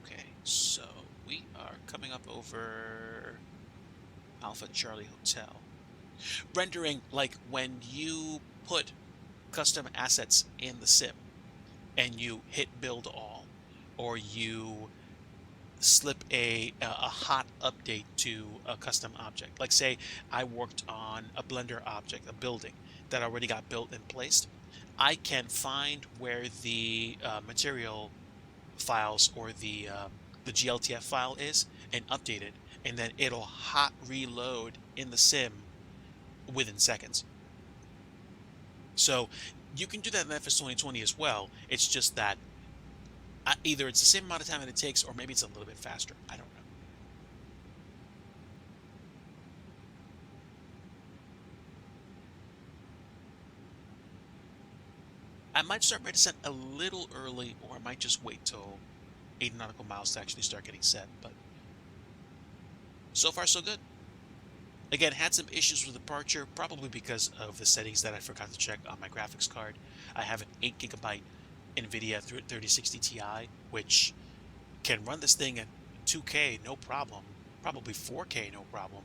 Okay, so we are coming up over Alpha Charlie Hotel. Rendering, like when you put custom assets in the sim and you hit build all, or you slip a hot update to a custom object. Like say I worked on a Blender object, a building that already got built and placed. I can find where the material files or the GLTF file is and update it, and then it'll hot reload in the sim within seconds. So you can do that in FS 2020 as well. It's just that either it's the same amount of time that it takes, or maybe it's a little bit faster. I don't know. I might start my descent a little early, or I might just wait till 8 nautical miles to actually start getting set. But so far, so good. Again, had some issues with departure, probably because of the settings that I forgot to check on my graphics card. I have an 8 gigabyte NVIDIA 3060 Ti, which can run this thing at 2K no problem, probably 4K no problem,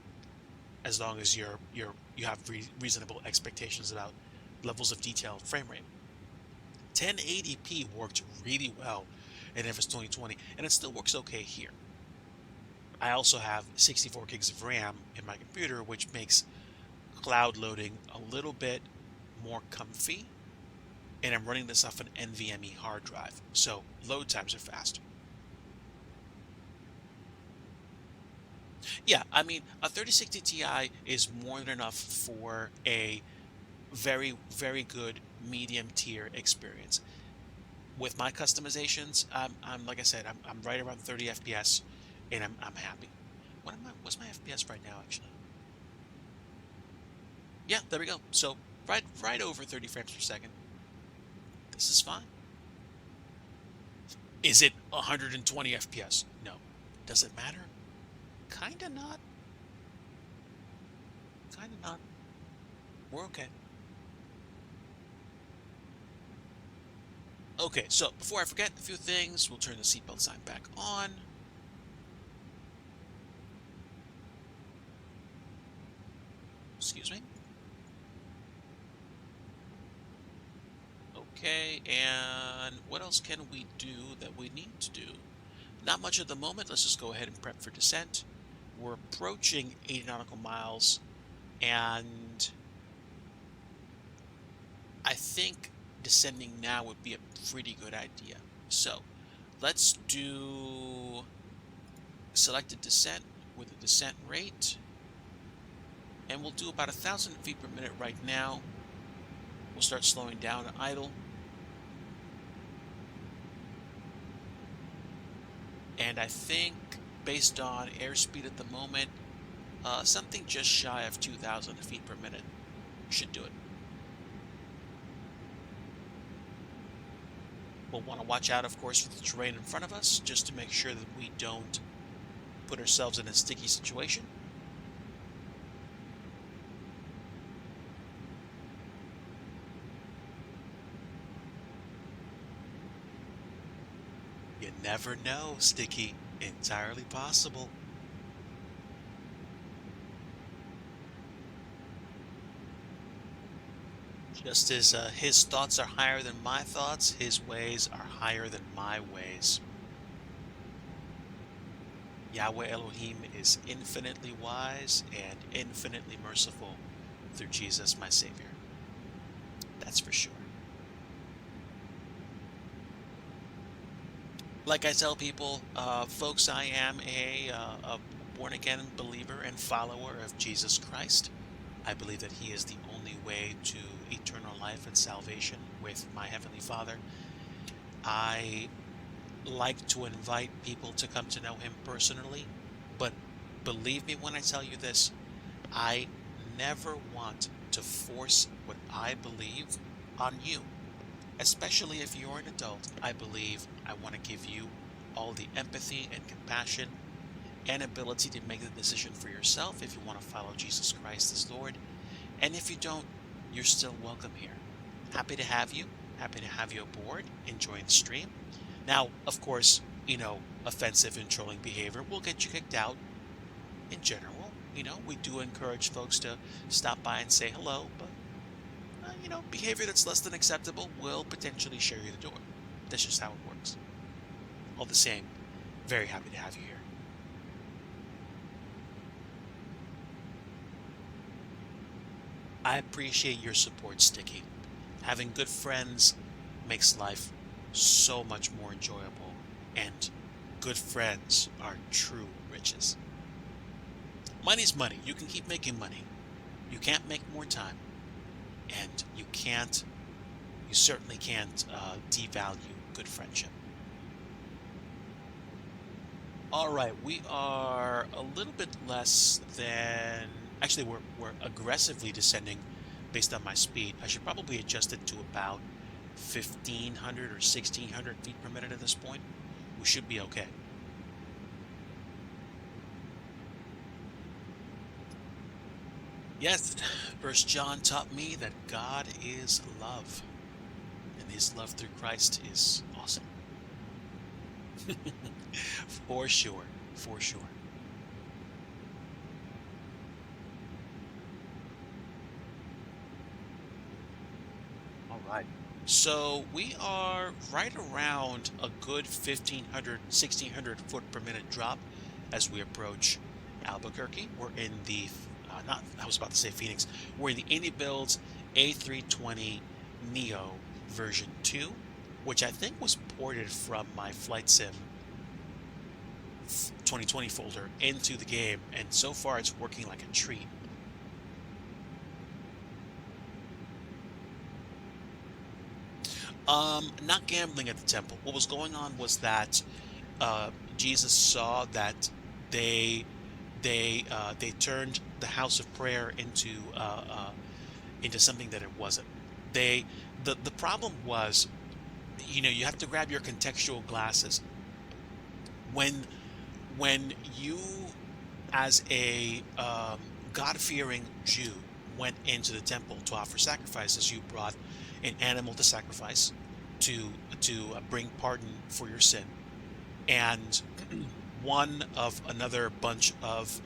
as long as you have reasonable expectations about levels of detail and frame rate. 1080p worked really well in FS 2020, and it still works okay here. I also have 64 gigs of RAM in my computer, which makes cloud loading a little bit more comfy, and I'm running this off an NVMe hard drive, so load times are fast. Yeah, I mean, a 3060 Ti is more than enough for a very, very good medium tier experience. With my customizations, I'm like I said, I'm right around 30 FPS, and I'm happy. What's my FPS right now, actually? Yeah, there we go. So right over 30 frames per second. This is fine. Is it 120 FPS? No. Does it matter? Kinda not. Kinda not. We're okay. Okay, so before I forget a few things, we'll turn the seatbelt sign back on. Excuse me. Okay, and what else can we do that we need to do? Not much at the moment. Let's just go ahead and prep for descent. We're approaching 80 nautical miles, and I think descending now would be a pretty good idea. So let's do selected descent with a descent rate, and we'll do about 1,000 feet per minute right now. We'll start slowing down to idle. And I think based on airspeed at the moment, something just shy of 2,000 feet per minute should do it. We'll want to watch out, of course, for the terrain in front of us, just to make sure that we don't put ourselves in a sticky situation. You never know, Sticky. Entirely possible. Just as his thoughts are higher than my thoughts, his ways are higher than my ways. Yahweh Elohim is infinitely wise and infinitely merciful through Jesus, my Savior. That's for sure. Like I tell people, folks, I am a born-again believer and follower of Jesus Christ. I believe that he is the only only way to eternal life and salvation with my Heavenly Father. I like to invite people to come to know Him personally, but believe me when I tell you this, I never want to force what I believe on you. Especially if you're an adult, I believe I want to give you all the empathy and compassion and ability to make the decision for yourself if you want to follow Jesus Christ as Lord. And if you don't, you're still welcome here. Happy to have you. Happy to have you aboard, enjoying the stream. Now, of course, offensive and trolling behavior will get you kicked out in general. We do encourage folks to stop by and say hello, but behavior that's less than acceptable will potentially show you the door. That's just how it works. All the same, very happy to have you here. I appreciate your support, Sticky. Having good friends makes life so much more enjoyable, and good friends are true riches. Money's money. You can keep making money. You can't make more time. And you certainly can't devalue good friendship. All right, we are a little bit less than, actually we're aggressively descending based on my speed. I should probably adjust it to about 1,500 or 1,600 feet per minute at this point. We should be okay. Yes, First John taught me that God is love, and His love through Christ is awesome. For sure, for sure. All right. So we are right around a good 1,500, 1,600 foot per minute drop as we approach Albuquerque. We're in the, I was about to say Phoenix. We're in the Indy Builds A320 Neo version 2, which I think was ported from my Flight Sim 2020 folder into the game, and so far it's working like a treat. Not gambling at the temple. What was going on was that Jesus saw that they turned the house of prayer into something that it wasn't. The problem was, you have to grab your contextual glasses when you, as a God-fearing Jew, went into the temple to offer sacrifices. You brought an animal to sacrifice to bring pardon for your sin, and one of another bunch of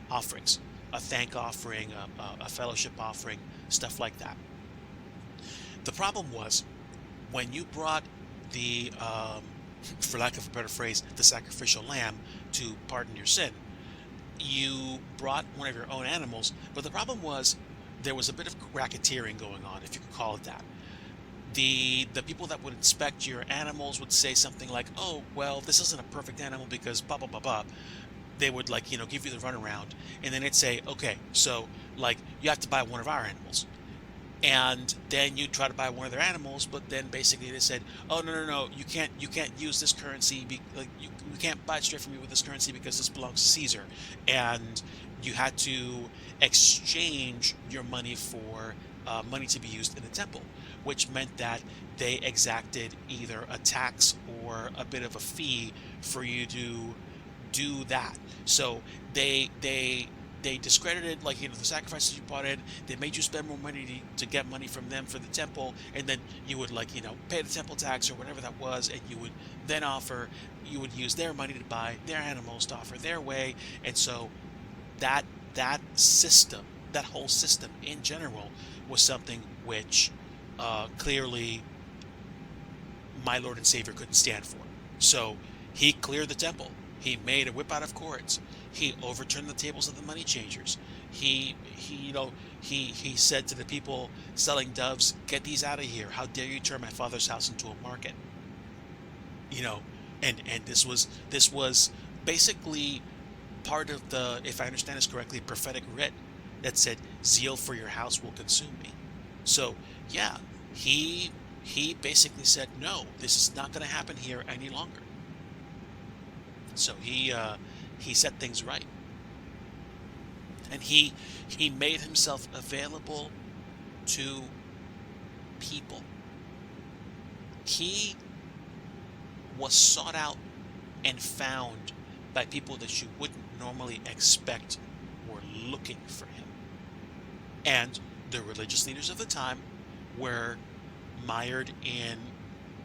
offerings, a thank offering, a fellowship offering, stuff like that. The problem was when you brought the, for lack of a better phrase, the sacrificial lamb to pardon your sin, you brought one of your own animals, but the problem was there was a bit of racketeering going on, if you could call it that. The people that would inspect your animals would say something like, "Oh, well, this isn't a perfect animal because blah blah blah blah." They would give you the runaround, and then they'd say, "Okay, so you have to buy one of our animals." And then you try to buy one of their animals, but then basically they said, "Oh, no, you can't use this currency. You can't buy it straight from me with this currency because this belongs to Caesar." And you had to exchange your money for money to be used in the temple, which meant that they exacted either a tax or a bit of a fee for you to do that. So they discredited the sacrifices you brought in. They made you spend more money to get money from them for the temple, and then you would pay the temple tax or whatever that was, and you would then you would use their money to buy their animals to offer their way. And so that system, that whole system in general, was something which clearly my Lord and Savior couldn't stand for. So he cleared the temple. He made a whip out of cords. He overturned the tables of the money changers. He said to the people selling doves, "Get these out of here. How dare you turn my father's house into a market?" And this was basically part of the, if I understand this correctly, prophetic writ that said, "Zeal for your house will consume me." So yeah, he basically said, "No, this is not going to happen here any longer." So he set things right, and he made himself available to people. He was sought out and found by people that you wouldn't normally expect were looking for him. And the religious leaders of the time were mired in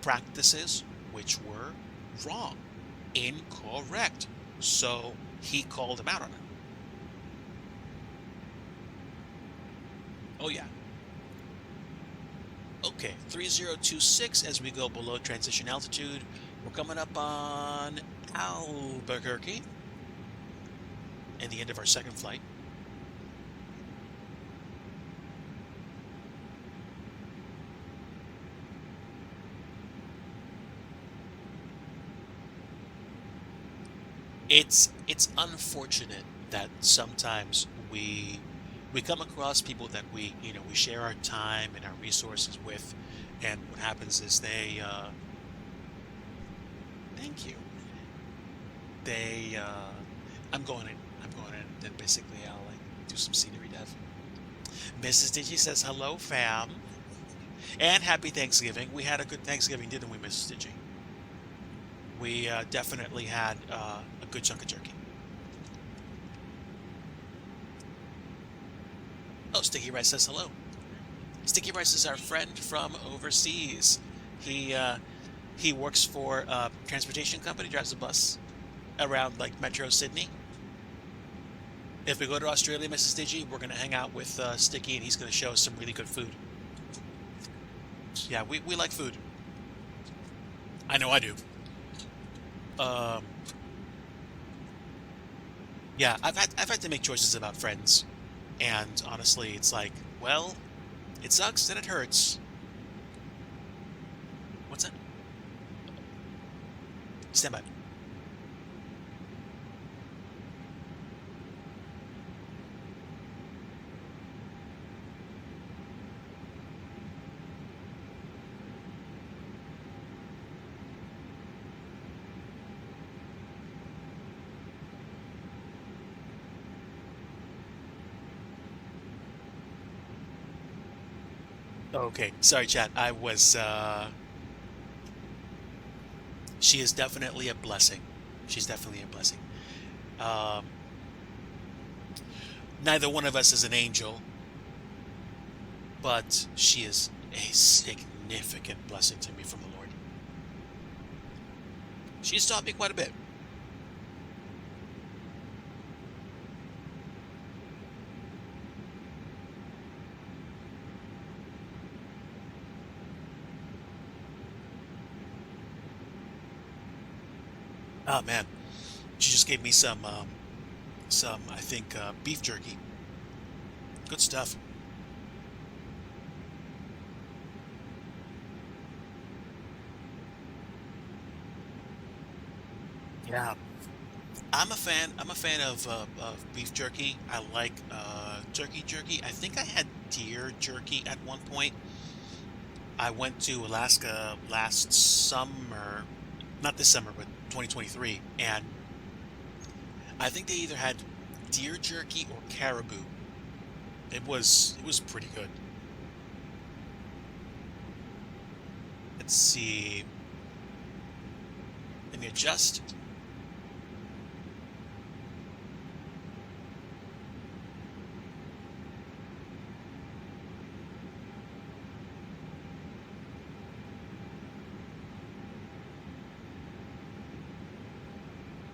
practices which were wrong, incorrect. So he called him out on it. Oh, yeah. Okay, 3026 as we go below transition altitude. We're coming up on Albuquerque and the end of our second flight. It's unfortunate that sometimes we come across people that we share our time and our resources with, and what happens is they thank you. They I'm going in and basically I'll like do some scenery dev. Mrs. Digi says hello, fam, and happy Thanksgiving. We had a good Thanksgiving, didn't we, Mrs. Digi? We definitely had a good chunk of jerky. Oh, Sticky Rice says hello. Sticky Rice is our friend from overseas. He works for a transportation company, drives a bus around like Metro Sydney. If we go to Australia, Mrs. Digi, we're gonna hang out with Sticky, and he's gonna show us some really good food. Yeah, we like food. I know I do. Um, yeah, I've had to make choices about friends, and honestly, it's like, well, it sucks and it hurts. What's that? Stand by. Okay, sorry, chat. I was. She is definitely a blessing. She's definitely a blessing. Um, Neither one of us is an angel, but she is a significant blessing to me from the Lord. She's taught me quite a bit. Oh man, she just gave me some I think beef jerky. Good stuff. Yeah, I'm a fan. I'm a fan of beef jerky. I like turkey jerky. I think I had deer jerky at one point. I went to Alaska last summer, not this summer, but 2023, and I think they either had deer jerky or caribou. It was pretty good. Let's see. Let me adjust.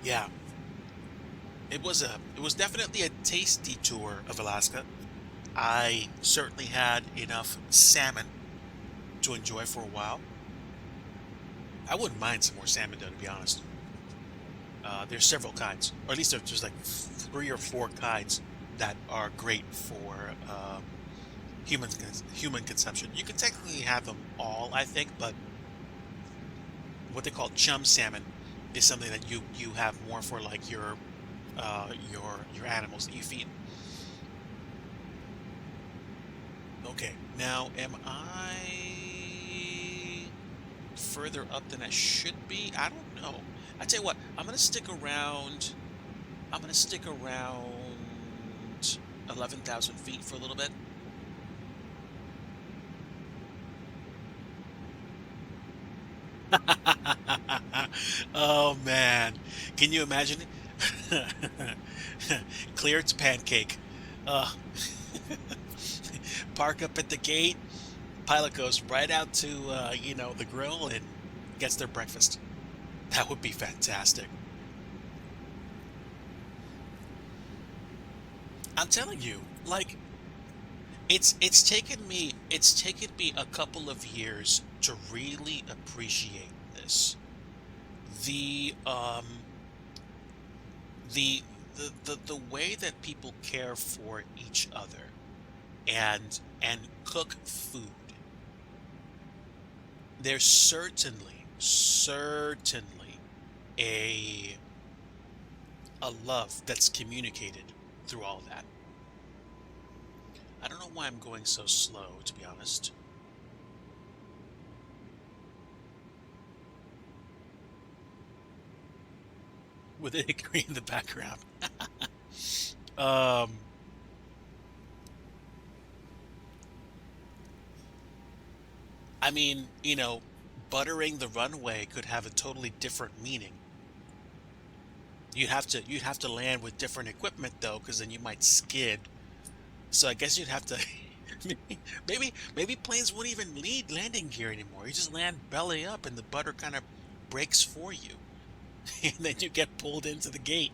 Yeah, it was definitely a tasty tour of Alaska. I certainly had enough salmon to enjoy for a while. I wouldn't mind some more salmon though, to be honest. There's several kinds, or at least there's just like three or four kinds that are great for human consumption. You can technically have them all, I think, but what they call chum salmon is something that you have more for like your animals that you feed. Okay, now am I further up than I should be? I don't know. I tell you what, I'm gonna stick around. I'm gonna stick around 11,000 feet for a little bit. Oh man, can you imagine it? Clear its pancake. Uh, park up at the gate. Pilot goes right out to the grill and gets their breakfast. That would be fantastic. I'm telling you, like it's taken me a couple of years to really appreciate this. The the the way that people care for each other and cook food. There's certainly a a love that's communicated through all that. I don't know why I'm going so slow, to be honest. With it green in the background. Um, I mean, buttering the runway could have a totally different meaning. You'd have to land with different equipment though, because then you might skid. So I guess you'd have to maybe planes wouldn't even need landing gear anymore. You just land belly up and the butter kind of breaks for you. And then you get pulled into the gate.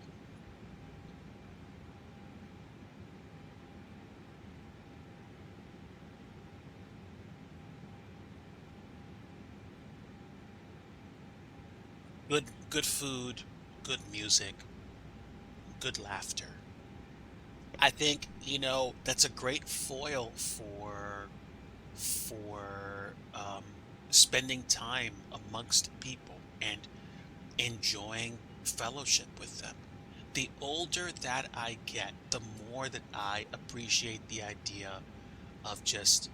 Good food, good music, good laughter. I think, that's a great foil for spending time amongst people and enjoying fellowship with them. The older that I get, the more that I appreciate the idea of just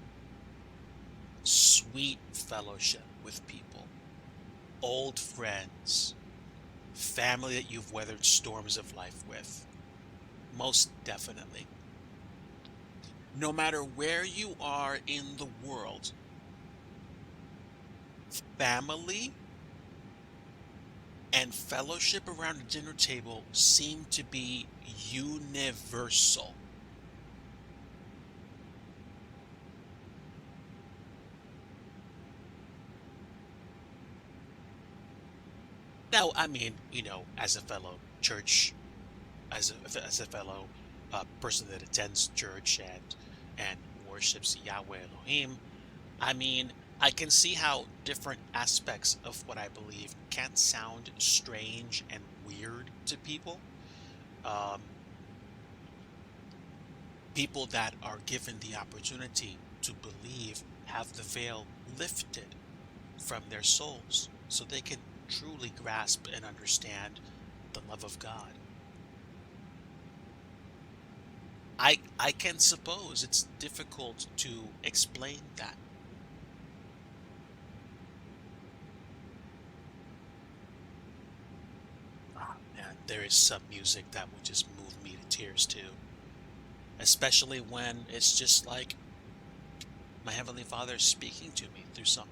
sweet fellowship with people, old friends, family that you've weathered storms of life with. Most definitely. No matter where you are in the world, family and fellowship around a dinner table seem to be universal. Now, I mean, as a fellow church, as a fellow person that attends church and worships Yahweh Elohim, I mean, I can see how different aspects of what I believe can sound strange and weird to people. Um, People that are given the opportunity to believe have the veil lifted from their souls so they can truly grasp and understand the love of God. I can suppose it's difficult to explain that. Ah, man, there is some music that will just move me to tears too, especially when it's just like my Heavenly Father speaking to me through some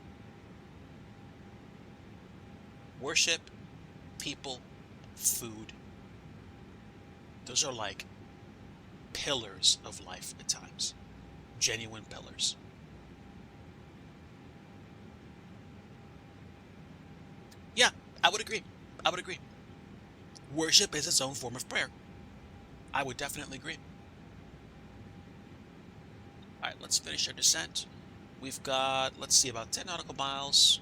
worship, people, food. Those are like pillars of life at times, genuine pillars. Yeah, I would agree. I would agree. Worship is its own form of prayer. I would definitely agree. All right, let's finish our descent. We've got, let's see, about 10 nautical miles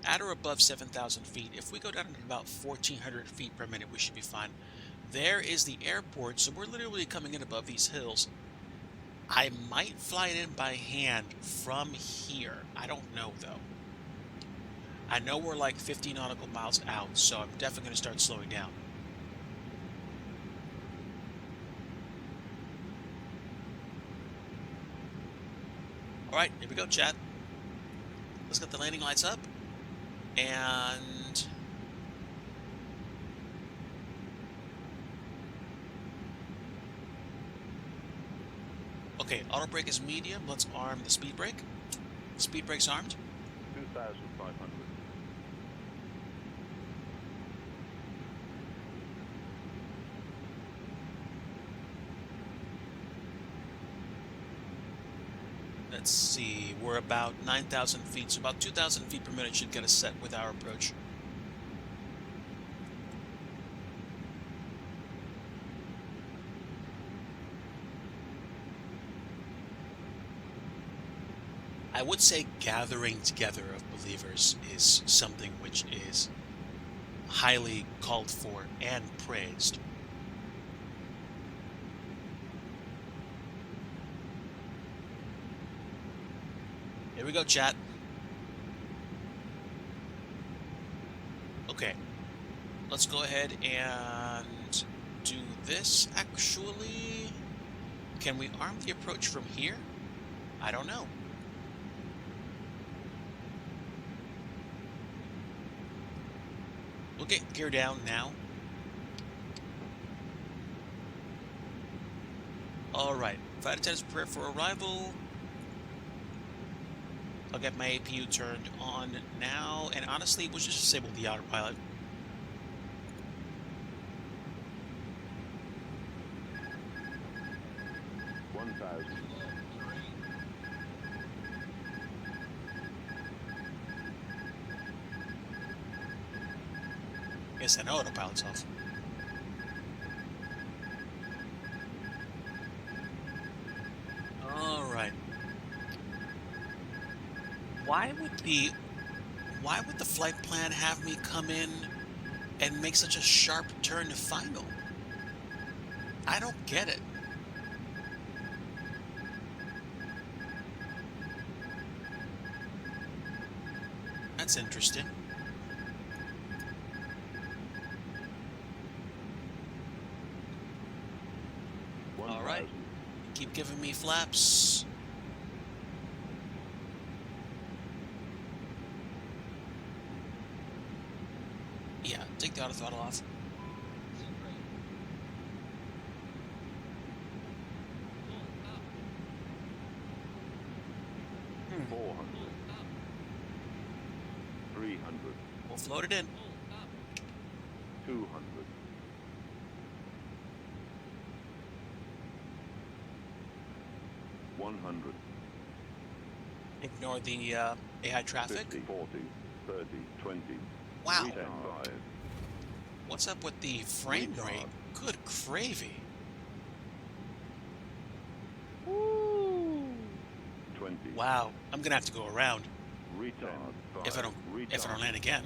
at or above 7,000 feet. If we go down to about 1,400 feet per minute, we should be fine. There is the airport, so we're literally coming in above these hills. I might fly it in by hand from here. I don't know, though. I know we're like 50 nautical miles out, so I'm definitely going to start slowing down. All right, here we go, chat. Let's get the landing lights up. And okay, auto brake is medium. Let's arm the speed brake. Speed brake's armed. 2,500. Let's see, we're about 9,000 feet, so about 2,000 feet per minute should get us set with our approach. I would say gathering together of believers is something which is highly called for and praised. Here we go, chat. Okay, let's go ahead and do this, actually. Can we arm the approach from here? I don't know. We'll get gear down now. Alright, flight attendants prepare for arrival. I'll get my APU turned on now, and honestly, we'll just disable the autopilot. Guess I know autopilot's off. Alright. Why would the flight plan have me come in and make such a sharp turn to final? I don't get it. That's interesting. All right. Keep giving me flaps. Yeah, take the auto throttle off. Hmm. 400. 300. We'll float it in. 200. 100. Ignore the AI traffic. 50, 40, 30, 20. Wow. 5. What's up with the frame rate? Good gravy. Woo. 20. Wow. I'm gonna have to go around Retard. if I don't land again.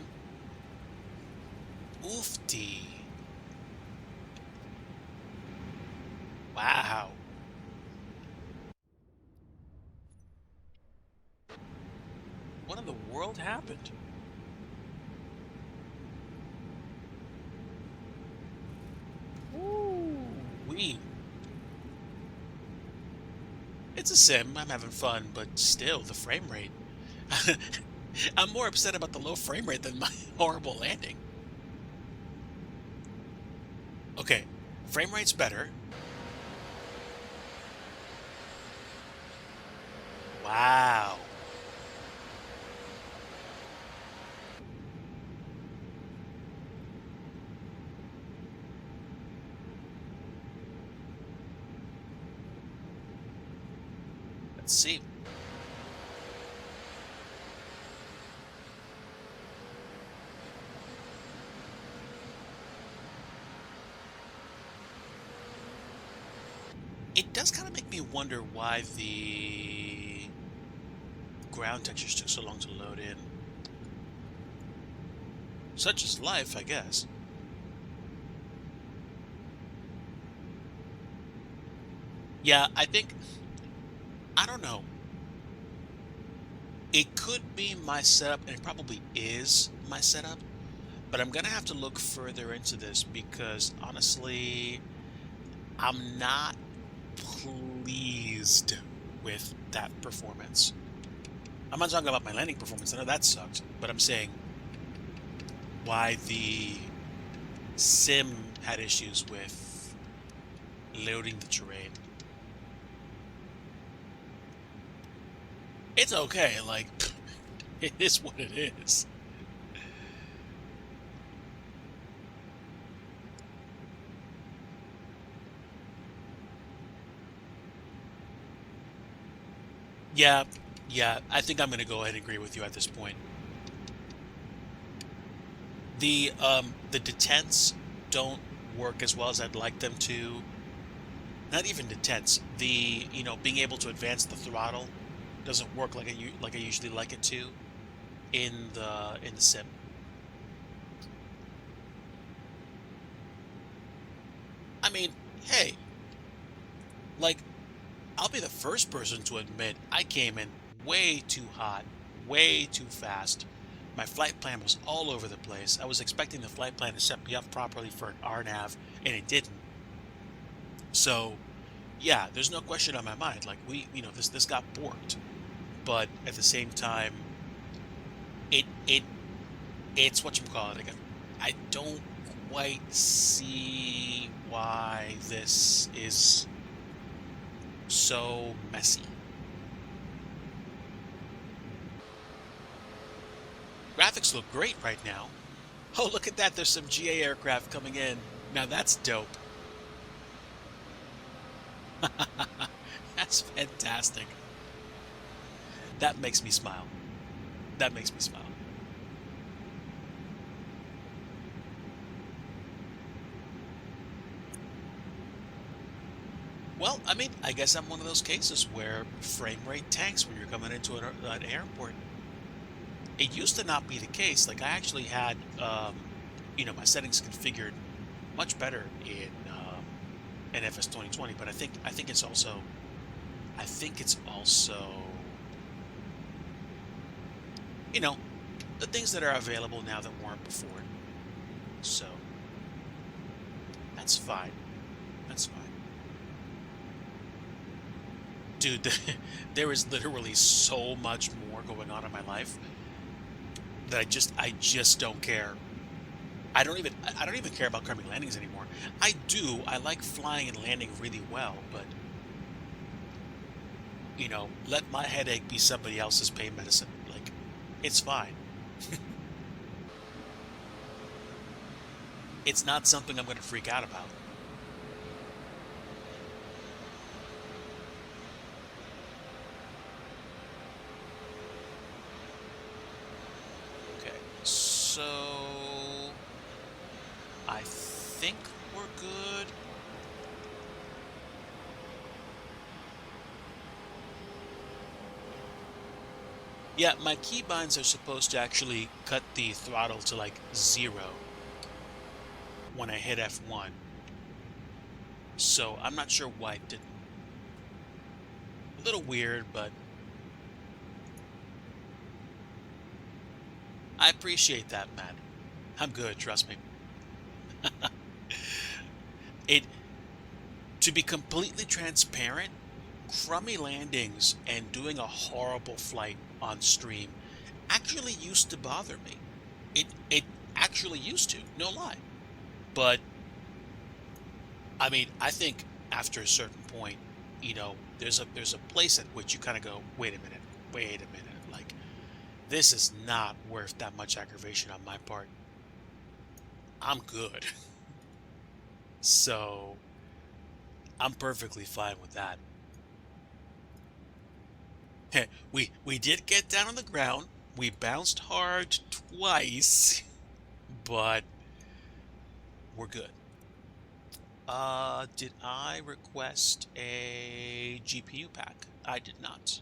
Oofty. Wow. What in the world happened? Wee. It's a sim. I'm having fun, but still, the frame rate. I'm more upset about the low frame rate than my horrible landing. Okay, frame rate's better. Wow. Let's see. It does kind of make me wonder why the ground textures took so long to load in. Such is life, I guess. Yeah, I don't know. It could be my setup, and it probably is my setup, but I'm gonna have to look further into this because honestly, I'm not pleased with that performance. I'm not talking about my landing performance. I know that sucked, but I'm saying why the sim had issues with loading the terrain. It's okay, like, it is what it is. Yeah, yeah, I think I'm gonna go ahead and agree with you at this point. The detents don't work as well as I'd like them to. Not even detents. The, being able to advance the throttle doesn't work like I usually like it to in the sim. I mean, hey, like, I'll be the first person to admit I came in way too hot, way too fast. My flight plan was all over the place. I was expecting the flight plan to set me up properly for an RNAV, and it didn't. So, yeah, there's no question on my mind. Like, this got borked, but at the same time, it it's what you call it. Like, I don't quite see why this is so messy. Graphics look great right now. Oh, look at that. There's some GA aircraft coming in. Now that's dope. That's fantastic. That makes me smile. That makes me smile. Well, I mean, I guess I'm one of those cases where frame rate tanks when you're coming into an airport. It used to not be the case. Like, I actually had, my settings configured much better in FS 2020, but I think it's also you know the things that are available now that weren't before. So that's fine. That's fine, dude. There is literally so much more going on in my life that I just don't care. I don't even care about coming landings anymore. I do. I like flying and landing really well, but let my headache be somebody else's pain medicine. Like, it's fine. It's not something I'm going to freak out about. Okay, so I think we're good. Yeah, my keybinds are supposed to actually cut the throttle to like 0 when I hit F1. So I'm not sure why it didn't. A little weird, but I appreciate that, Matt. I'm good, trust me. It To be completely transparent, crummy landings and doing a horrible flight on stream actually used to bother me. It actually used to, no lie. But I mean, I think after a certain point, there's a place at which you kind of go, wait a minute, like, this is not worth that much aggravation on my part. I'm good. So I'm perfectly fine with that. We did get down on the ground. We bounced hard twice, but we're good. Did I request a GPU pack? I did not.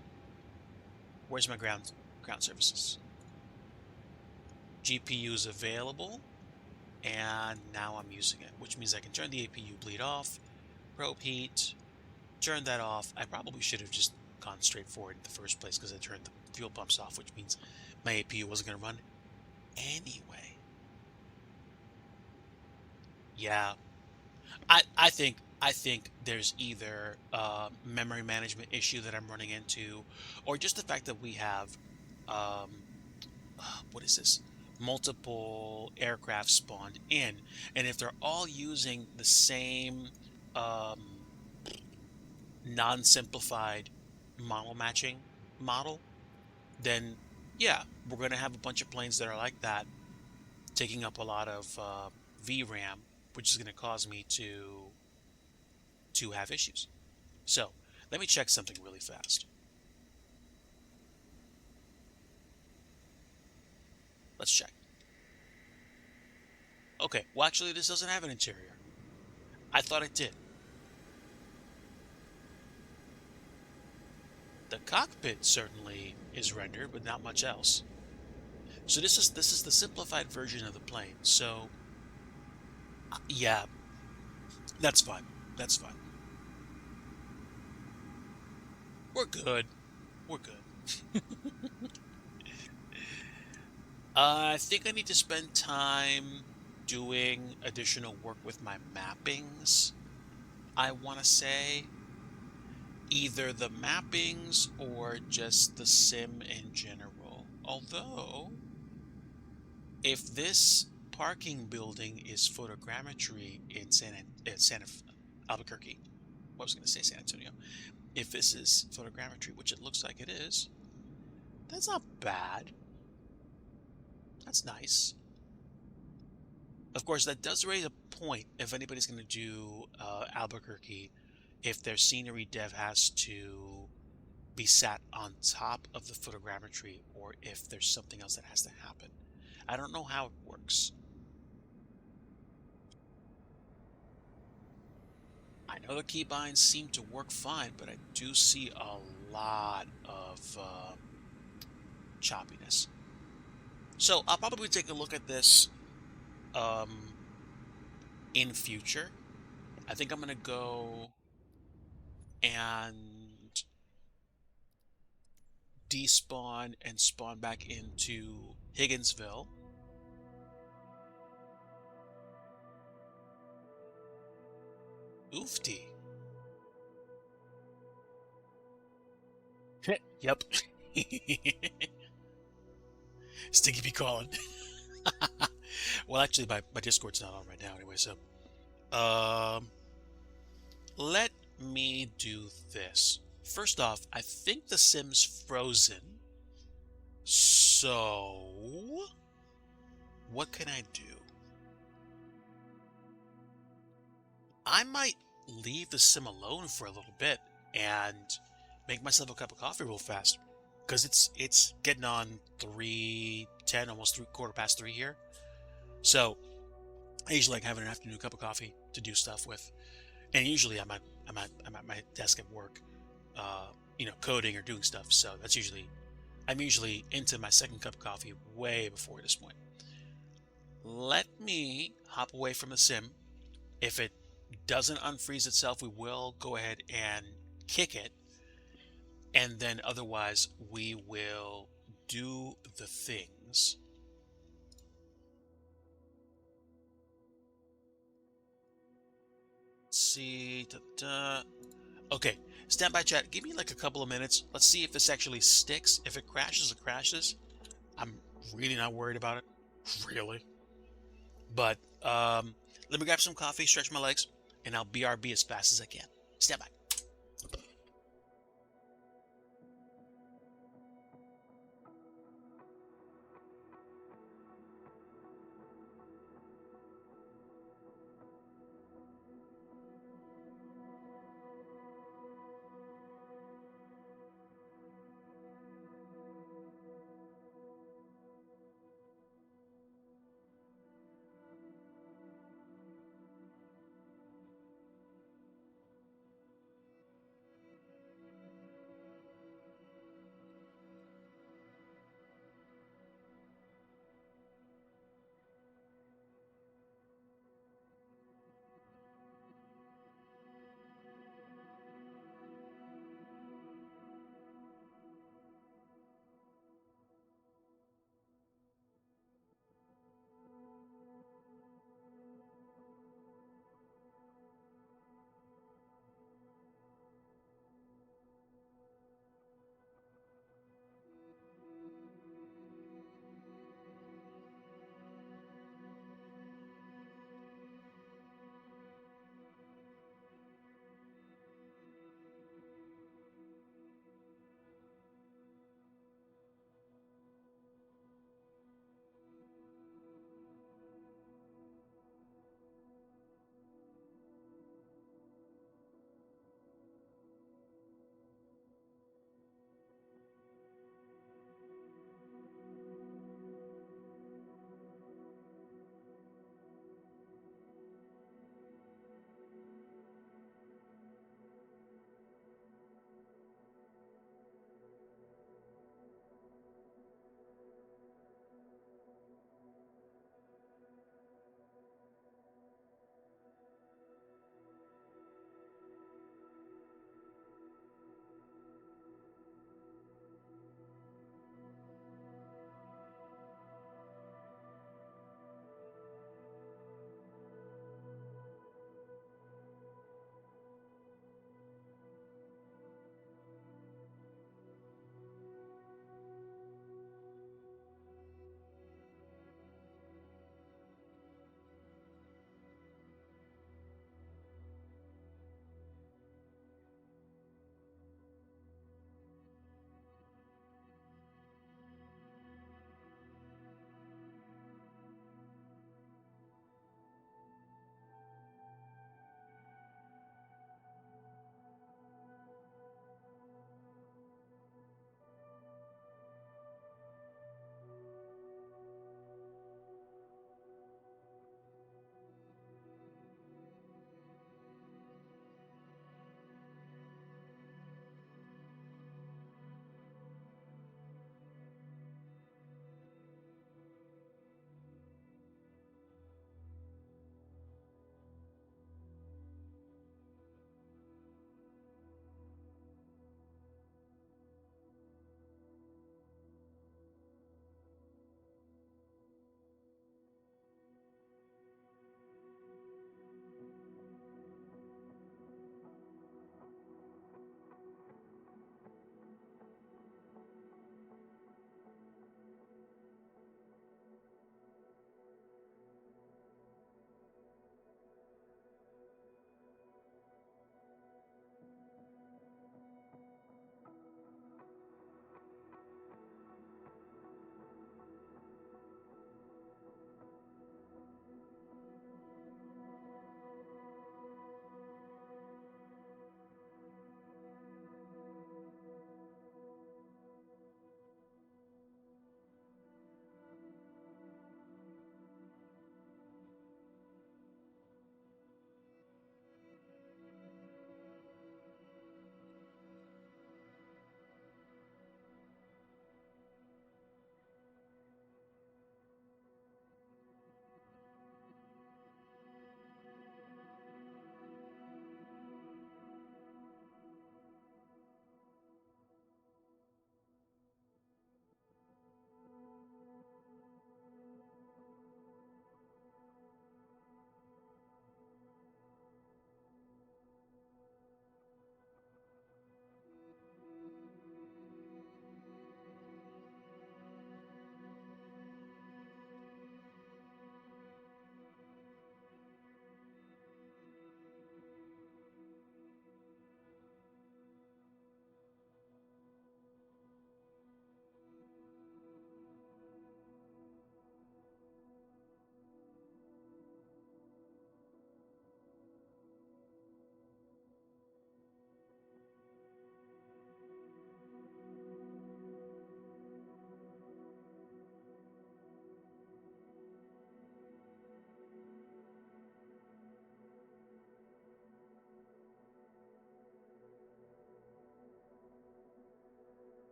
Where's my ground services? GPU is available, and now I'm using it, which means I can turn the APU bleed off, probe heat, turn that off. I probably should have just gone straight forward in the first place because I turned the fuel pumps off, which means my APU wasn't going to run anyway. Yeah, I think I think there's either a memory management issue that I'm running into, or just the fact that we have, um, what is this? Multiple aircraft spawned in. And if they're all using the same um, non simplified model matching model, then yeah, we're going to have a bunch of planes that are like that, taking up a lot of VRAM, which is going to cause me to have issues. So let me check something really fast. Let's check. Okay, well, actually, this doesn't have an interior. I thought it did. The cockpit certainly is rendered, but not much else. So this is the simplified version of the plane. So yeah, that's fine. That's fine. We're good. We're good. I think I need to spend time doing additional work with my mappings. I want to say either the mappings or just the sim in general. Although, if this parking building is photogrammetry in Albuquerque, I was going to say San Antonio. If this is photogrammetry, which it looks like it is, that's not bad. That's nice. Of course, that does raise a point if anybody's going to do Albuquerque, if their scenery dev has to be sat on top of the photogrammetry or if there's something else that has to happen. I don't know how it works. I know the keybinds seem to work fine, but I do see a lot of choppiness. So I'll probably take a look at this um, in future. I think I'm going to go and despawn and spawn back into Higginsville. Oofty. Yep. Stinky be calling. Well, actually, my Discord's not on right now anyway, so. Um, Let me do this. First off, I think the sim's frozen. So, what can I do? I might leave the sim alone for a little bit and make myself a cup of coffee real fast. Because it's getting on 3:10, almost 3 quarter past 3 here. So I usually like having an afternoon cup of coffee to do stuff with. And usually I'm at my desk at work, coding or doing stuff. So I'm usually into my second cup of coffee way before this point. Let me hop away from the sim. If it doesn't unfreeze itself, we will go ahead and kick it. And then otherwise, we will do the things. Let's see. Okay, standby chat. Give me like a couple of minutes. Let's see if this actually sticks. If it crashes, it crashes. I'm really not worried about it. Really. But let me grab some coffee, stretch my legs, and I'll BRB as fast as I can. Stand by.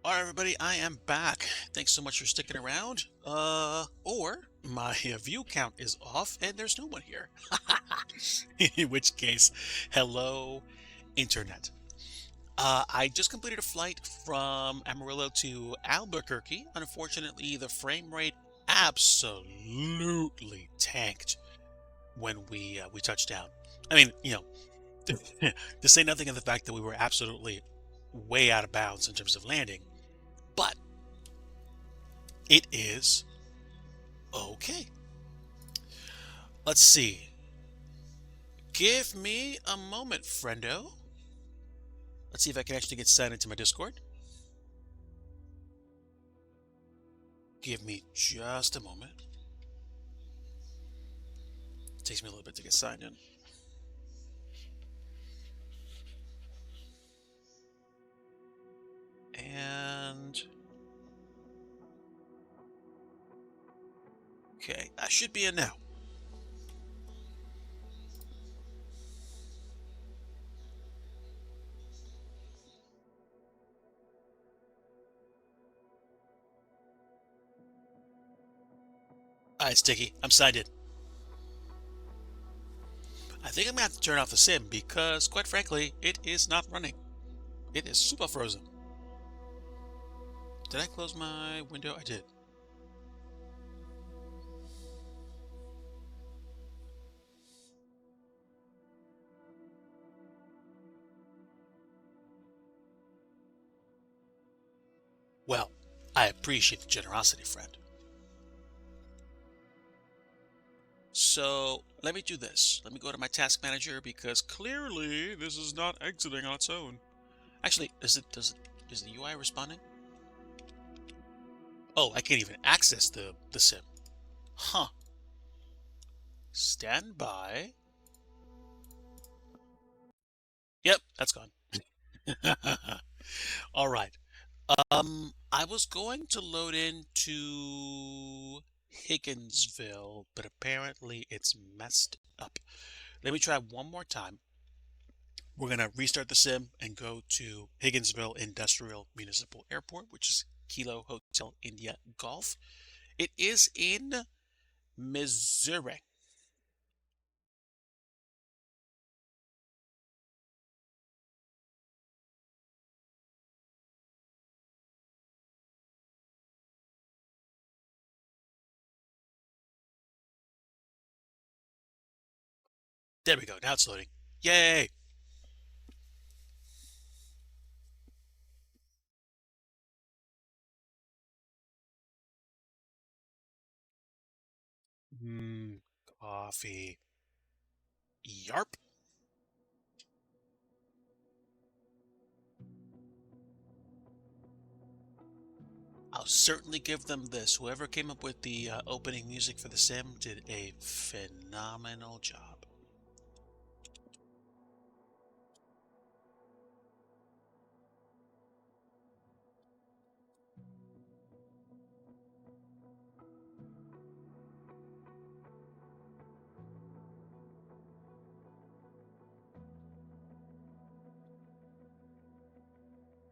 All right, everybody, I am back. Thanks so much for sticking around. Or my view count is off and there's no one here. In which case, hello, internet. I just completed a flight from Amarillo to Albuquerque. Unfortunately, the frame rate absolutely tanked when we touched down. I mean, to say nothing of the fact that we were absolutely way out of bounds in terms of landing. But it is okay. Let's see. Give me a moment, friendo. Let's see if I can actually get signed into my Discord. Give me just a moment. It takes me a little bit to get signed in. And okay, I should be in now. Alright, Sticky, I'm signed in. I think I'm gonna have to turn off the sim because, quite frankly, it is not running. It is super frozen. Did I close my window? I did. Well, I appreciate the generosity, friend. So let me do this. Let me go to my task manager because clearly this is not exiting on its own. Actually, is the UI responding? Oh, I can't even access the sim. Huh. Stand by. Yep, that's gone. All right. I was going to load into Higginsville, but apparently it's messed up. Let me try one more time. We're going to restart the sim and go to Higginsville Industrial Municipal Airport, which is Kilo Hotel India Golf. It is in Missouri. There we go. Now it's loading. Yay! Coffee. Yarp. I'll certainly give them this. Whoever came up with the opening music for the sim did a phenomenal job.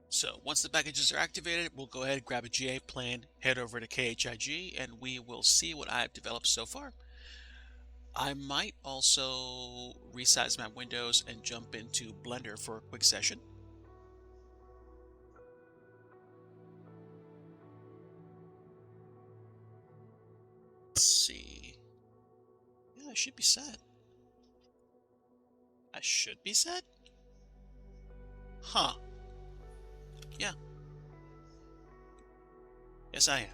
So once the packages are activated, we'll go ahead and grab a GA plan, head over to KHIG, and we will see what I've developed so far. I might also resize my windows and jump into Blender for a quick session. Let's see. Yeah, I should be set. I should be set? Huh. Yeah. Yes, I am.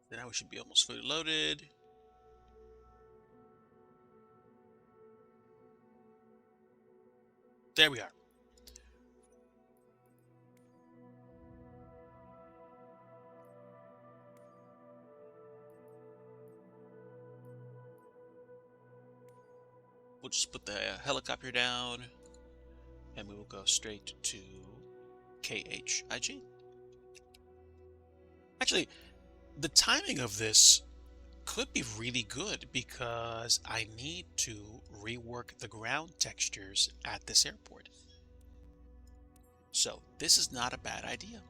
Then now we should be almost fully loaded. There we are. We'll just put the helicopter down. and we will go straight to KHIG. Actually, the timing of this could be really good because I need to rework the ground textures at this airport. So this is not a bad idea.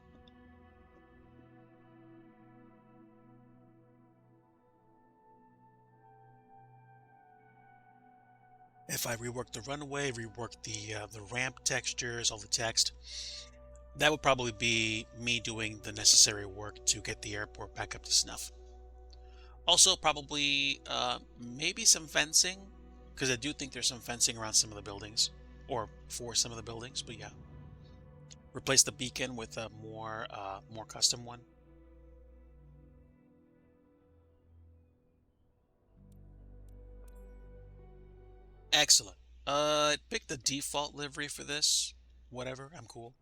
If I rework the runway, rework the ramp textures, all the text, that would probably be me doing the necessary work to get the airport back up to snuff. Also, probably maybe some fencing, because I do think there's some fencing around some of the buildings, or for some of the buildings. But yeah, replace the beacon with a more custom one. Excellent. Pick the default livery for this. Whatever, I'm cool.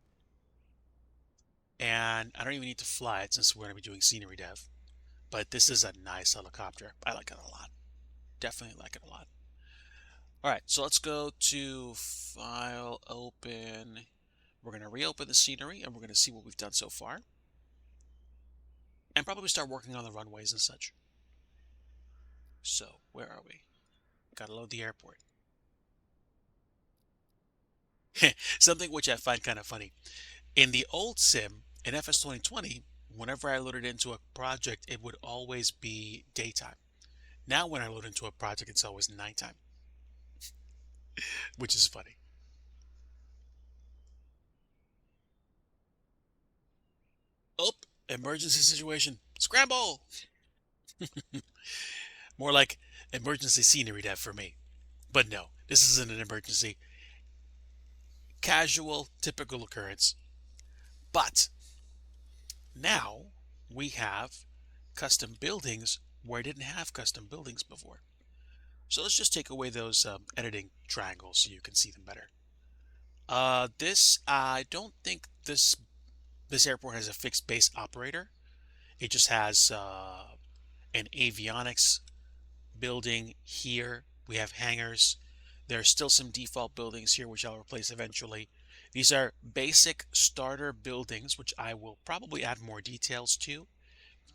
And I don't even need to fly it since we're going to be doing scenery dev. But this is a nice helicopter. I like it a lot. Definitely like it a lot. All right, so let's go to File, Open. We're going to reopen the scenery and we're going to see what we've done so far. And probably start working on the runways and such. So, where are we? Gotta load the airport. Something which I find kind of funny. In the old sim, in FS 2020, whenever I loaded into a project, it would always be daytime. Now when I load into a project, it's always nighttime, which is funny. Oh, emergency situation. Scramble! More like emergency scenery dev for me. But no, this isn't an emergency. Casual, typical occurrence. But now we have custom buildings where I didn't have custom buildings before. So let's just take away those editing triangles so you can see them better. I don't think this airport has a fixed base operator. It just has an avionics building here. We have hangars. There are still some default buildings here, which I'll replace eventually. These are basic starter buildings, which I will probably add more details to.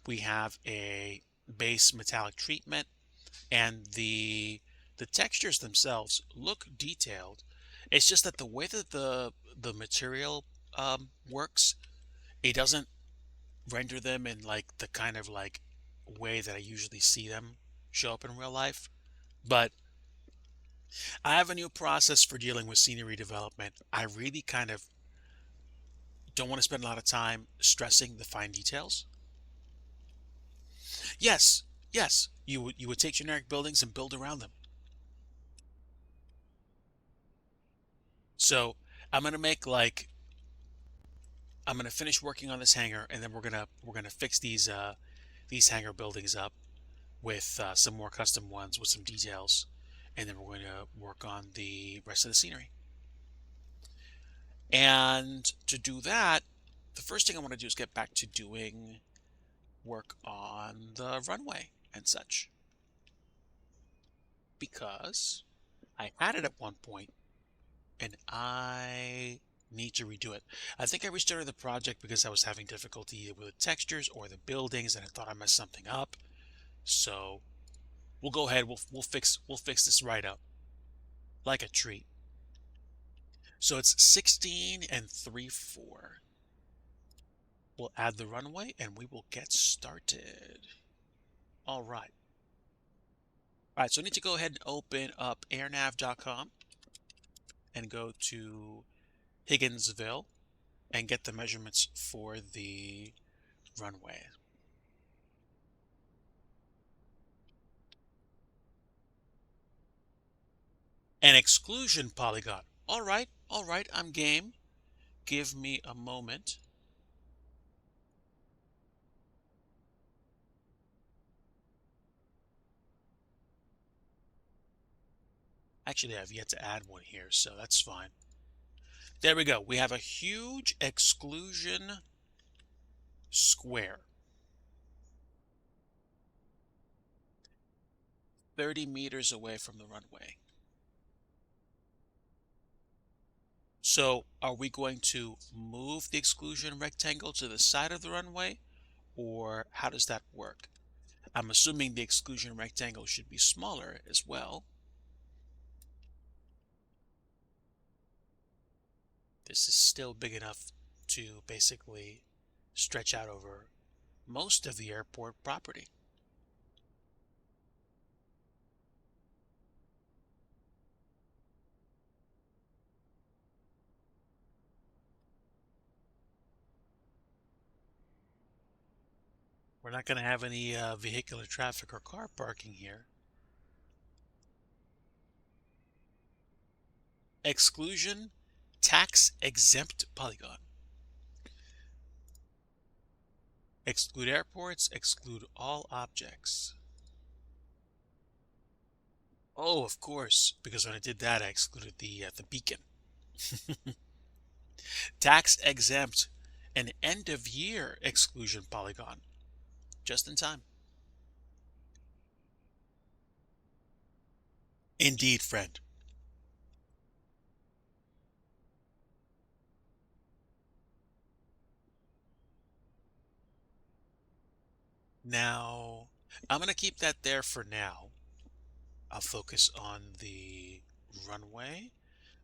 We have a base metallic treatment, and the textures themselves look detailed. It's just that the way that the material works, it doesn't render them in like the kind of like way that I usually see them show up in real life. But I have a new process for dealing with scenery development. I really kind of don't want to spend a lot of time stressing the fine details. Yes, yes, you would take generic buildings and build around them. So I'm gonna make like I'm gonna finish working on this hangar, and then we're gonna fix these hangar buildings up with some more custom ones with some details, and then we're going to work on the rest of the scenery. And to do that, the first thing I want to do is get back to doing work on the runway and such, because I had it at one point and I need to redo it. I think I restarted the project because I was having difficulty either with the textures or the buildings, and I thought I messed something up. So we'll go ahead. We'll fix this right up like a treat. So it's 16 and 3/4. We'll add the runway and we will get started. All right. All right, so I need to go ahead and open up airnav.com and go to Higginsville and get the measurements for the runway. An exclusion polygon. All right, I'm game. Give me a moment. Actually, I've yet to add one here, so that's fine. There we go. We have a huge exclusion square. 30 meters away from the runway. So are we going to move the exclusion rectangle to the side of the runway, or how does that work? I'm assuming the exclusion rectangle should be smaller as well. This is still big enough to basically stretch out over most of the airport property. We're not going to have any vehicular traffic or car parking here. Exclusion, tax exempt polygon. Exclude airports, exclude all objects. Oh, of course, because when I did that, I excluded the beacon. Tax exempt, an end of year exclusion polygon. Just in time. Indeed, friend. Now, I'm going to keep that there for now. I'll focus on the runway.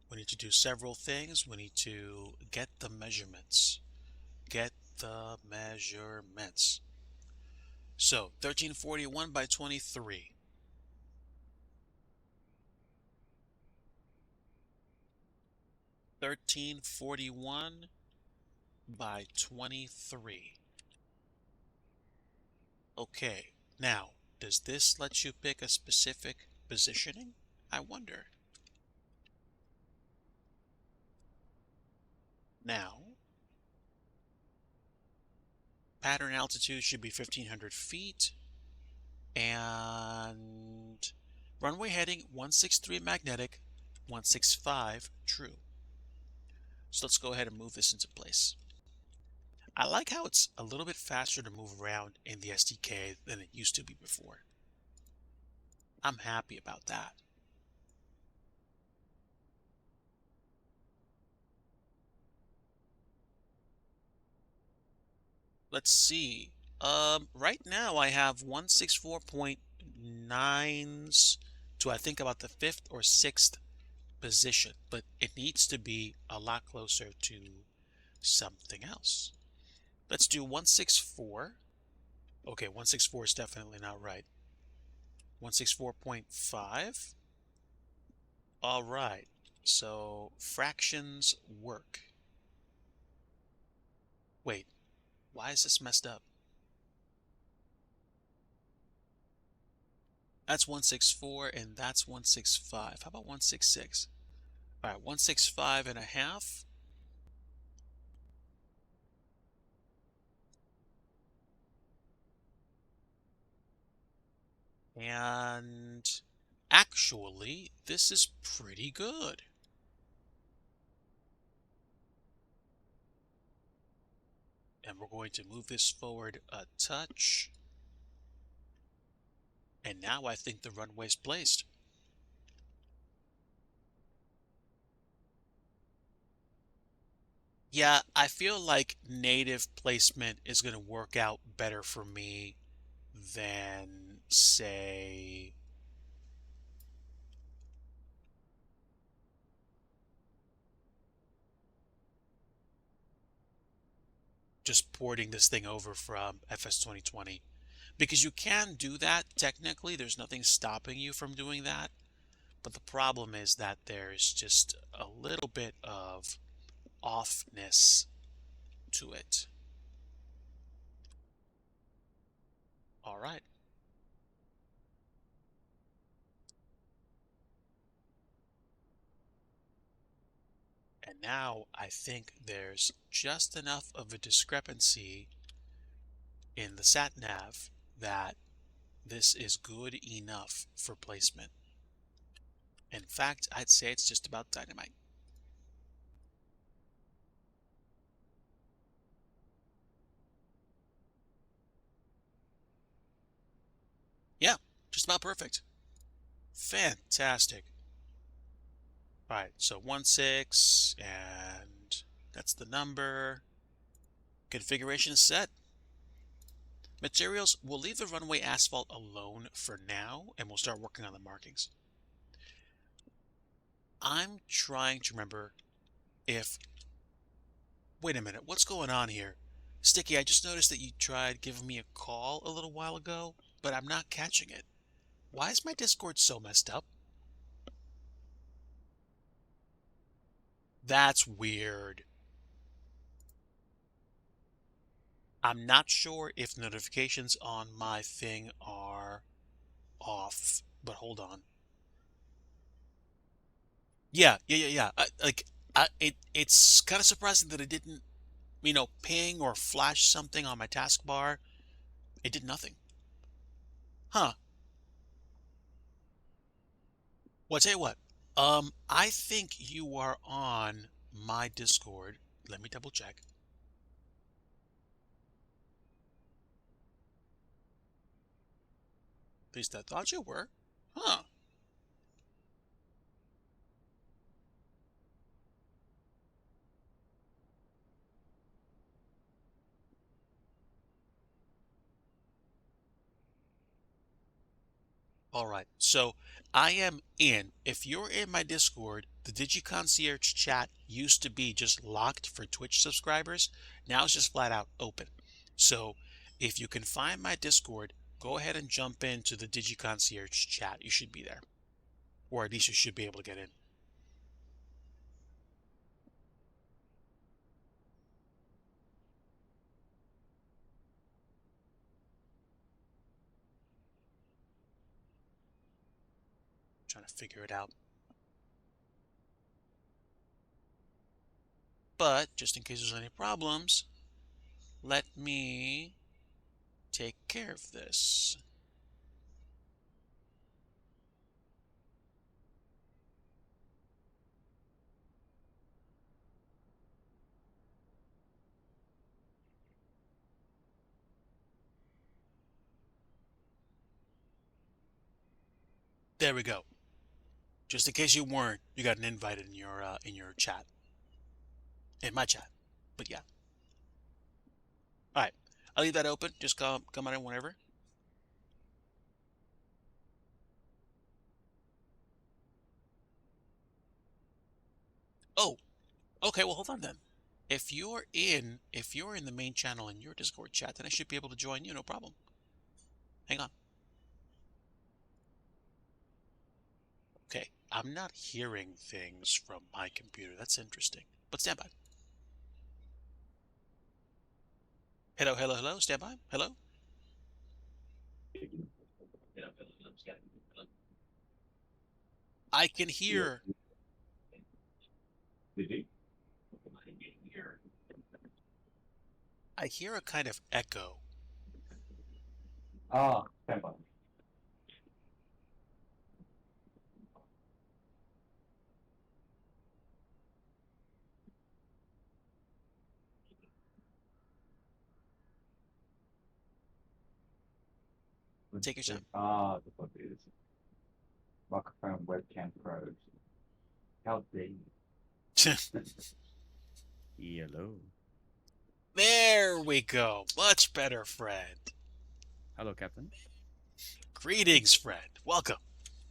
We need to do several things. We need to get the measurements. Get the measurements. So 1341 by 23. 1341 by 23. Okay, now, does this let you pick a specific positioning? I wonder. Now, pattern altitude should be 1,500 feet. And runway heading 163 magnetic, 165 true. So let's go ahead and move this into place. I like how it's a little bit faster to move around in the SDK than it used to be before. I'm happy about that. Let's see. Right now I have 164.9s to I think about the 5th or 6th position, but it needs to be a lot closer to something else. Let's do 164. Okay, 164 is definitely not right. 164.5. All right, so fractions work. Wait, why is this messed up? That's 164 and that's 165. How about 166? All right, 165 and a half. And actually, this is pretty good. And we're going to move this forward a touch. And now I think the runway's placed. Yeah, I feel like native placement is going to work out better for me than, say, just porting this thing over from FS 2020. Because you can do that technically, there's nothing stopping you from doing that. But the problem is that there's just a little bit of offness to it. All right. And now I think there's just enough of a discrepancy in the sat nav that this is good enough for placement. In fact, I'd say it's just about dynamite. Yeah, just about perfect. Fantastic. All right, so 1-6, and that's the number. Configuration is set. Materials, we'll leave the runway asphalt alone for now, and we'll start working on the markings. I'm trying to remember if... Wait a minute, what's going on here? Sticky, I just noticed that you tried giving me a call a little while ago, but I'm not catching it. Why is my Discord so messed up? That's weird. I'm not sure if notifications on my thing are off, but hold on. Yeah. It's kind of surprising that it didn't, ping or flash something on my taskbar. It did nothing. Huh. Well, I'll tell you what. I think you are on my Discord. Let me double check. At least I thought you were. Huh. All right. So I am in. If you're in my Discord, the Digi Concierge chat used to be just locked for Twitch subscribers. Now it's just flat out open. So if you can find my Discord, go ahead and jump into the Digi Concierge chat. You should be there. Or at least you should be able to get in. Trying to figure it out. But just in case there's any problems, let me take care of this. There we go. Just in case you weren't, you got an invite in your chat. In my chat. But yeah. All right. I'll leave that open. Just come on in whenever. Oh, okay. Well, hold on then. If you're in the main channel in your Discord chat, then I should be able to join you. No problem. Hang on. Okay. I'm not hearing things from my computer. That's interesting. But stand by. Hello, hello, hello. Stand by. Hello. I can hear. I hear a kind of echo. Ah, stand by. Take your time. Ah, the fuck is microphone webcam pros. How dare you? Hello. There we go. Much better, friend. Hello, Captain. Greetings, friend. Welcome.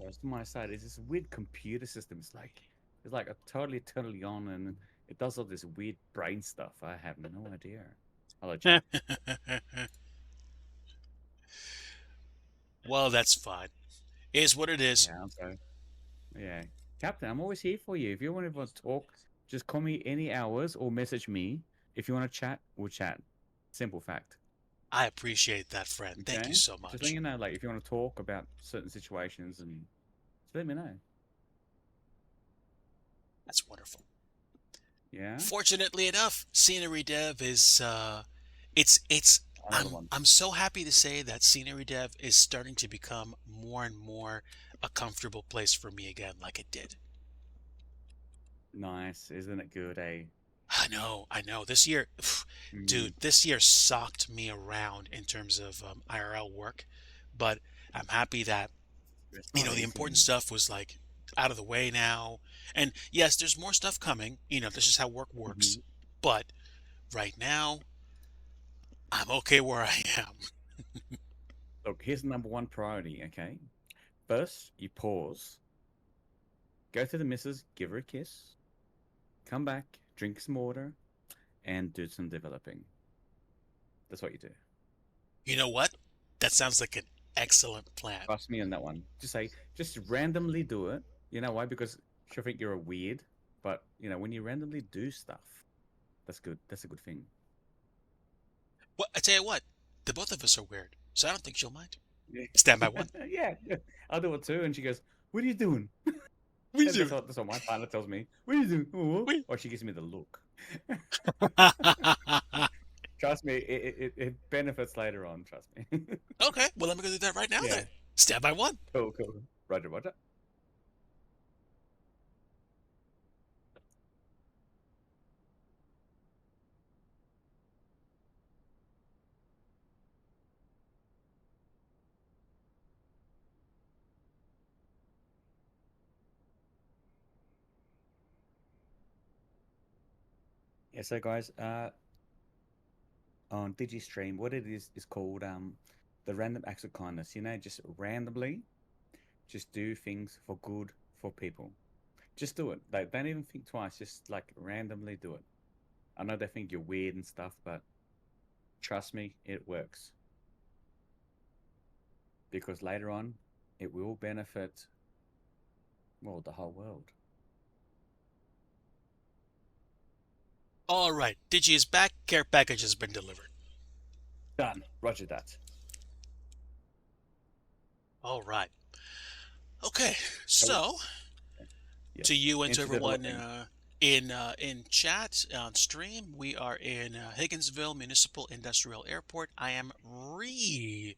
First on my side is this weird computer system. It's like a totally on, and it does all this weird brain stuff. I have no idea. Hello, Jack. Well, that's fine. Is what it is. Yeah, I'm sorry. Yeah, Captain, I'm always here for you. If you want to talk, just call me any hours or message me. If you want to chat, we'll chat. Simple fact. I appreciate that, friend. Thank you so much. Just let you know, like, if you want to talk about certain situations, and just let me know. That's wonderful. Yeah. Fortunately enough, Scenery Dev is I'm so happy to say that Scenery Dev is starting to become more and more a comfortable place for me again, like it did. Nice, isn't it good, eh? I know. This year, dude, this year socked me around in terms of IRL work, but I'm happy that the important stuff was like out of the way now. And yes, there's more stuff coming. This is how work works. Mhm. But right now, I'm okay where I am. Look, here's the number one priority, okay? First, you pause, go to the missus, give her a kiss, come back, drink some water, and do some developing. That's what you do. You know what? That sounds like an excellent plan. Trust me on that one. Just randomly do it. You know why? Because she'll think you're a weird. But when you randomly do stuff, that's good. That's a good thing. Well, I tell you what, the both of us are weird, so I don't think she'll mind. Yeah. Stand by one. Yeah, I'll do it too. And she goes, "What are you doing?" We And do. that's what my partner tells me. What are you doing? Oh, We. or she gives me the look. Trust me, it benefits later on. Trust me. Okay, well, let me go do that right now Yeah. then. Stand by one. Cool, cool. Roger, Roger. Yeah, so guys, on DigiStream, what it is called the random acts of kindness. Just randomly, just do things for good for people. Just do it. Like, don't even think twice. Just like randomly do it. I know they think you're weird and stuff, but trust me, it works. Because later on, it will benefit, well, the whole world. All right, Digi is back. Care package has been delivered. Done. Roger that. All right. Okay, So, so to yes, you and to into everyone developing. in chat on stream, we are in Higginsville Municipal Industrial Airport. I am rebuilding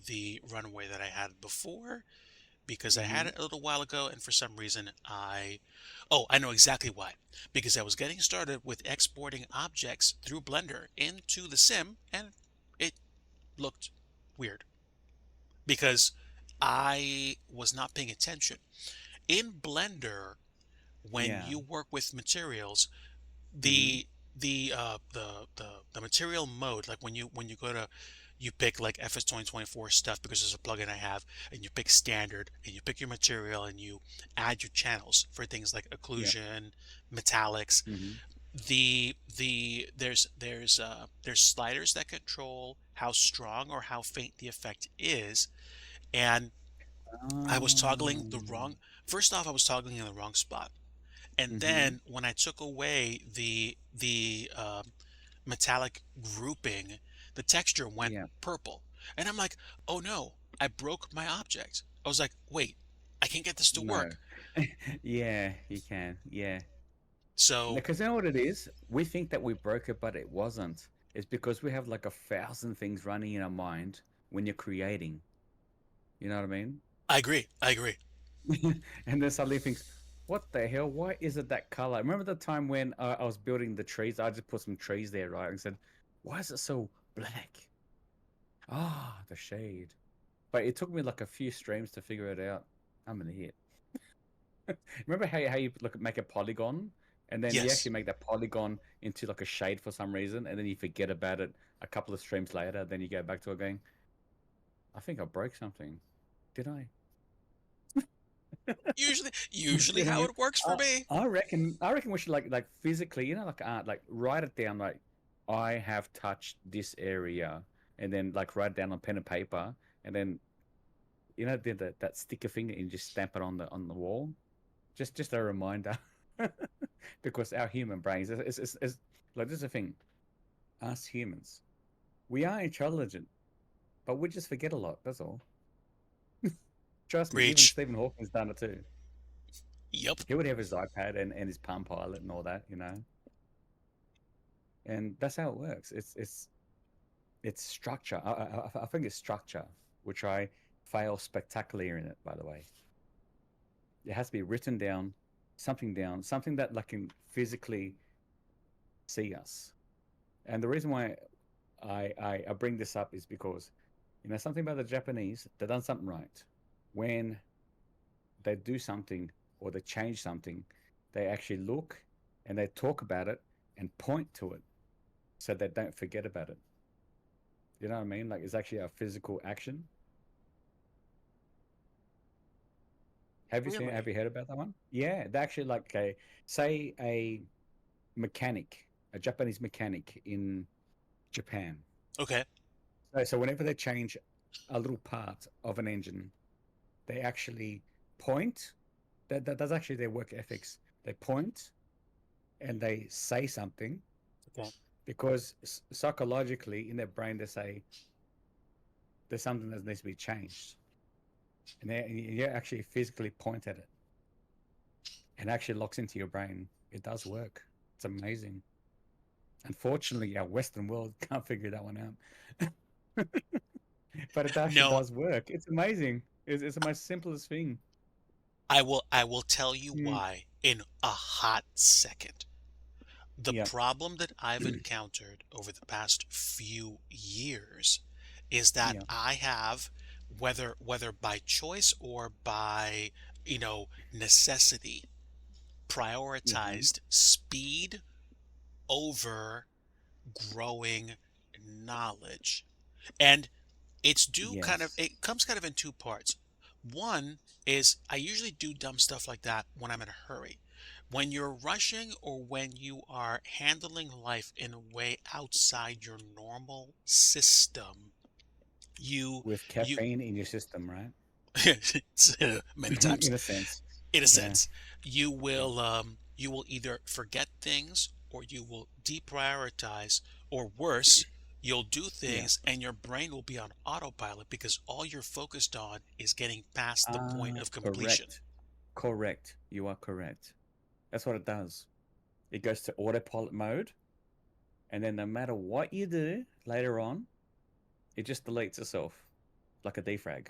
the runway that I had before because I had Mm-hmm. it a little while ago, and for some reason I know exactly why. Because I was getting started with exporting objects through Blender into the sim, and it looked weird because I was not paying attention. In Blender, when Yeah. you work with materials, Mm-hmm. the material mode, like when you go to you pick like FS 2024 stuff because there's a plugin I have, and you pick standard and you pick your material and you add your channels for things like Yeah. occlusion, metallics. Mm-hmm. There's sliders that control how strong or how faint the effect is, and I was toggling the wrong. Um, First off, I was toggling in the wrong spot, and mm-hmm. then when I took away the metallic grouping, the texture went Yeah. purple. And I'm like, oh no, I broke my object. I was like, wait, I can't get this to No. work. Yeah, you can. Yeah. So Because you know what it is? We think that we broke it, but it wasn't. It's because we have like 1,000 things running in our mind when you're creating. You know what I mean? I agree. I agree. And then suddenly thinks, what the hell? Why is it that color? Remember the time when I was building the trees? I just put some trees there, right? And said, why is it so black? Ah, the shade. But it took me like a few streams to figure it out. I'm an idiot. Remember how you make a polygon and then you Yes. actually make that polygon into like a shade for some reason, and then you forget about it a couple of streams later. Then you go back to it going, I think I broke something. Did I? Usually You know what I how mean? it works for me. I reckon we should like physically, like art, like write it down. Like I have touched this area, and then like write it down on pen and paper, and then that sticker thing, and just stamp it on the wall. Just a reminder, because our human brains is like this is the thing. Us humans, we are intelligent, but we just forget a lot. That's all. Trust me, even Reach. Stephen Hawking's done it too. Yep. He would have his iPad and his Palm Pilot and all that. And that's how it works. It's structure. I think it's structure, which I fail spectacularly in it. By the way, it has to be written down, something that like can physically see us. And the reason why I bring this up is because something about the Japanese, they've done something right. When they do something or they change something, they actually look and they talk about it and point to it so they don't forget about it. You know what I mean? Like it's actually a physical action. Really? Have you heard about that one? Yeah, they actually like say a mechanic, a Japanese mechanic in Japan. Okay. So whenever they change a little part of an engine, they actually point. That's actually their work ethics. They point and they say something Okay. because psychologically in their brain they say there's something that needs to be changed, and you actually physically point at it and actually locks into your brain. It does work. It's amazing. Unfortunately, our Western world can't figure that one out. But it actually No, does work. It's amazing. It's the most simplest thing. I will tell you Mm. why in a hot second. The Yeah. problem that I've encountered over the past few years is that Yeah. I have, whether by choice or by, necessity, Hmm. prioritized speed over growing knowledge. And Yes. it comes kind of in two parts. One is I usually do dumb stuff like that when I'm in a hurry. When you're rushing or when you are handling life in a way outside your normal system, you With you caffeine in your system, right? many times, In a sense. in a Yeah. sense, Yeah. you will either forget things or you will deprioritize, or worse, you'll do Yeah. things and your brain will be on autopilot because all you're focused on is getting past the point of completion. Correct. Correct. You are correct. That's what it does. It goes to autopilot mode, and then no matter what you do later on, it just deletes itself like a defrag.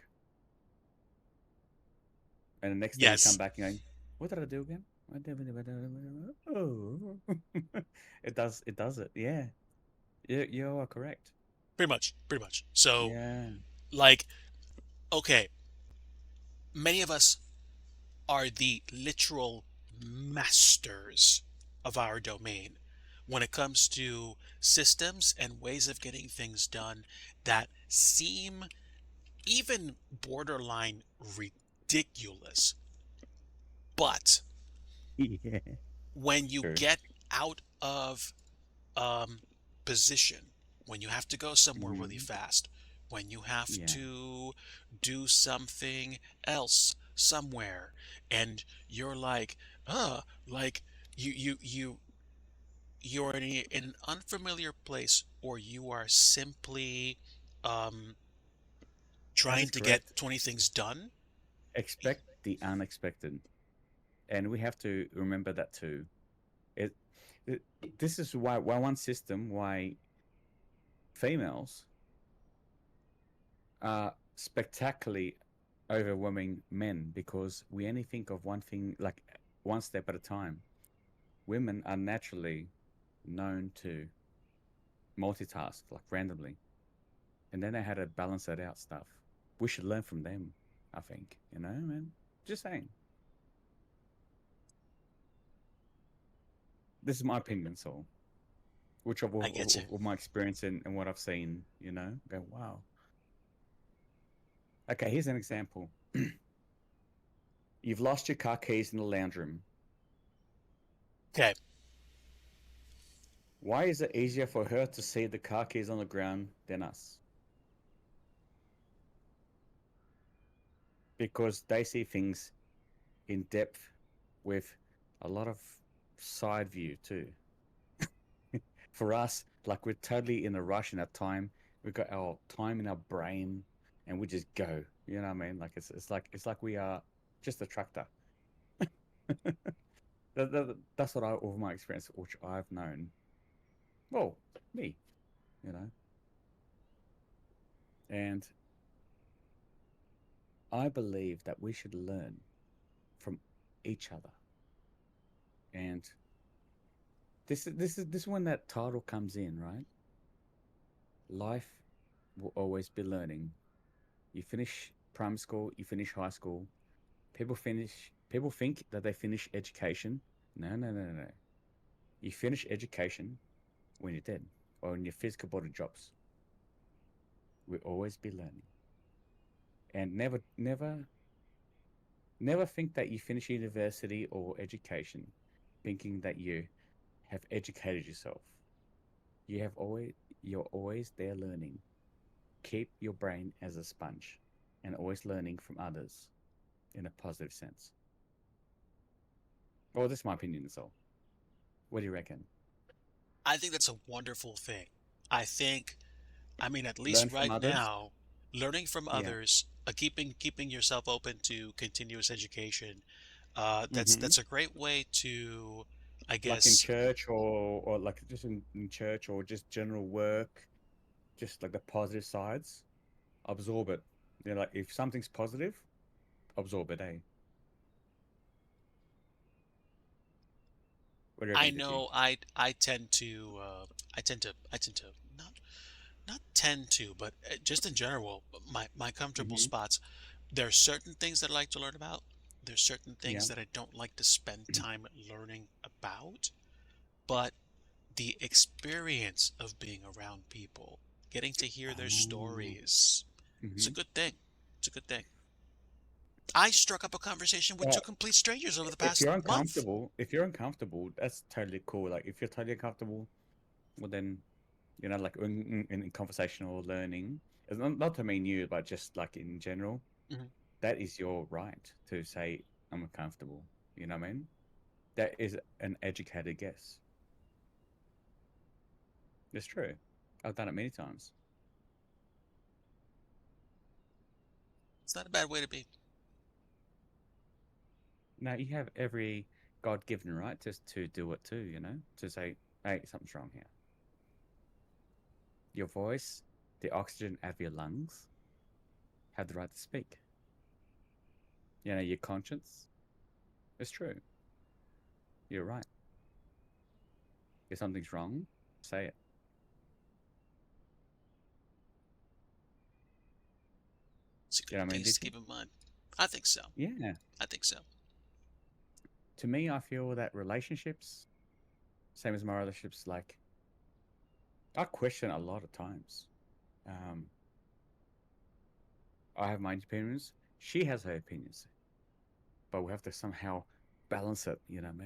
And the next day you come Yes, back and going, what did I do again? Oh, it does it. Yeah. You are correct. pretty much, pretty much. So, Yeah. like, okay, many of us are the literal masters of our domain when it comes to systems and ways of getting things done that seem even borderline ridiculous. But Yeah. when you True. get out of um, position, when you have to go somewhere really Hmm. fast, when you have Yeah. to do something else somewhere, and you're like, like you're in an unfamiliar place, or you are simply um, That trying is to get correct. 20 things done. Expect the unexpected. And we have to remember that too. It, it this is why one system, why females are spectacularly overwhelming men because we only think of one thing, like one step at a time. Women are naturally known to multitask like randomly, and then they had to balance that out stuff. We should learn from them, I think. Man. Just saying. This is my opinion, so which I get you. of my experience and what I've seen. Go wow. Okay, here's an example. You've lost your car keys in the lounge room. Okay. Why is it easier for her to see the car keys on the ground than us? Because they see things in depth with a lot of side view too. For us, like we're totally in a rush in our time. We've got our time in our brain, and we just go. You know what I mean? Like it's like we are just a tractor. That's what I, over my experience, which I've known. Well, me, you know, and I believe that we should learn from each other. And this is when that title comes in, right? Life will always be learning. You finish primary school, you finish high school, People think that they finish education. No, no, no, no, no. You finish education when you're dead or when your physical body drops. We'll always be learning. And never think that you finish university or education thinking that you have educated yourself. You have always you're always there learning. Keep your brain as a sponge and always learning from others in a positive sense. Well, that's my opinion, that's all. What do you reckon? I think that's a wonderful thing. I think, I mean, at least Learn from right others? now, learning from Yeah. others, keeping yourself open to continuous education, Mm-hmm. that's a great way to, I Like in guess. church or like just in church or just general work, just like the positive sides, absorb it. You know, like if something's positive, absorb it, eh? What do you I reckon, did you? know I tend to not not tend to, but just in general, my comfortable Mm-hmm. spots. There are certain things that I like to learn about. There's certain things Yeah. that I don't like to spend time learning about. But the experience of being around people, getting to hear their Oh. stories, it's a Mm-hmm. good thing. It's a good thing. I struck up a conversation with two Well, complete strangers over the past month. if you're uncomfortable, that's totally cool. Like if you're totally uncomfortable, well then, you know, like in conversational learning, it's not to mean you, but just like in general, Mhm. that is your right to say I'm uncomfortable. You know what I mean? That is an educated guess. It's true. I've done it many times. It's not a bad way to be. Now you have every God-given right just to do it too. You know, to say, hey, something's wrong here. Your voice, the oxygen out of your lungs, have the right to speak. You know, your conscience. It's true. You're right. If something's wrong, say it. It's a You good know what I mean, things did to you? keep in mind. I think so. Yeah. I think so. To me, I feel that relationships, same as my relationships, like I question a lot of times. Um, I have my opinions. She has her opinions, but we have to somehow balance it. You know what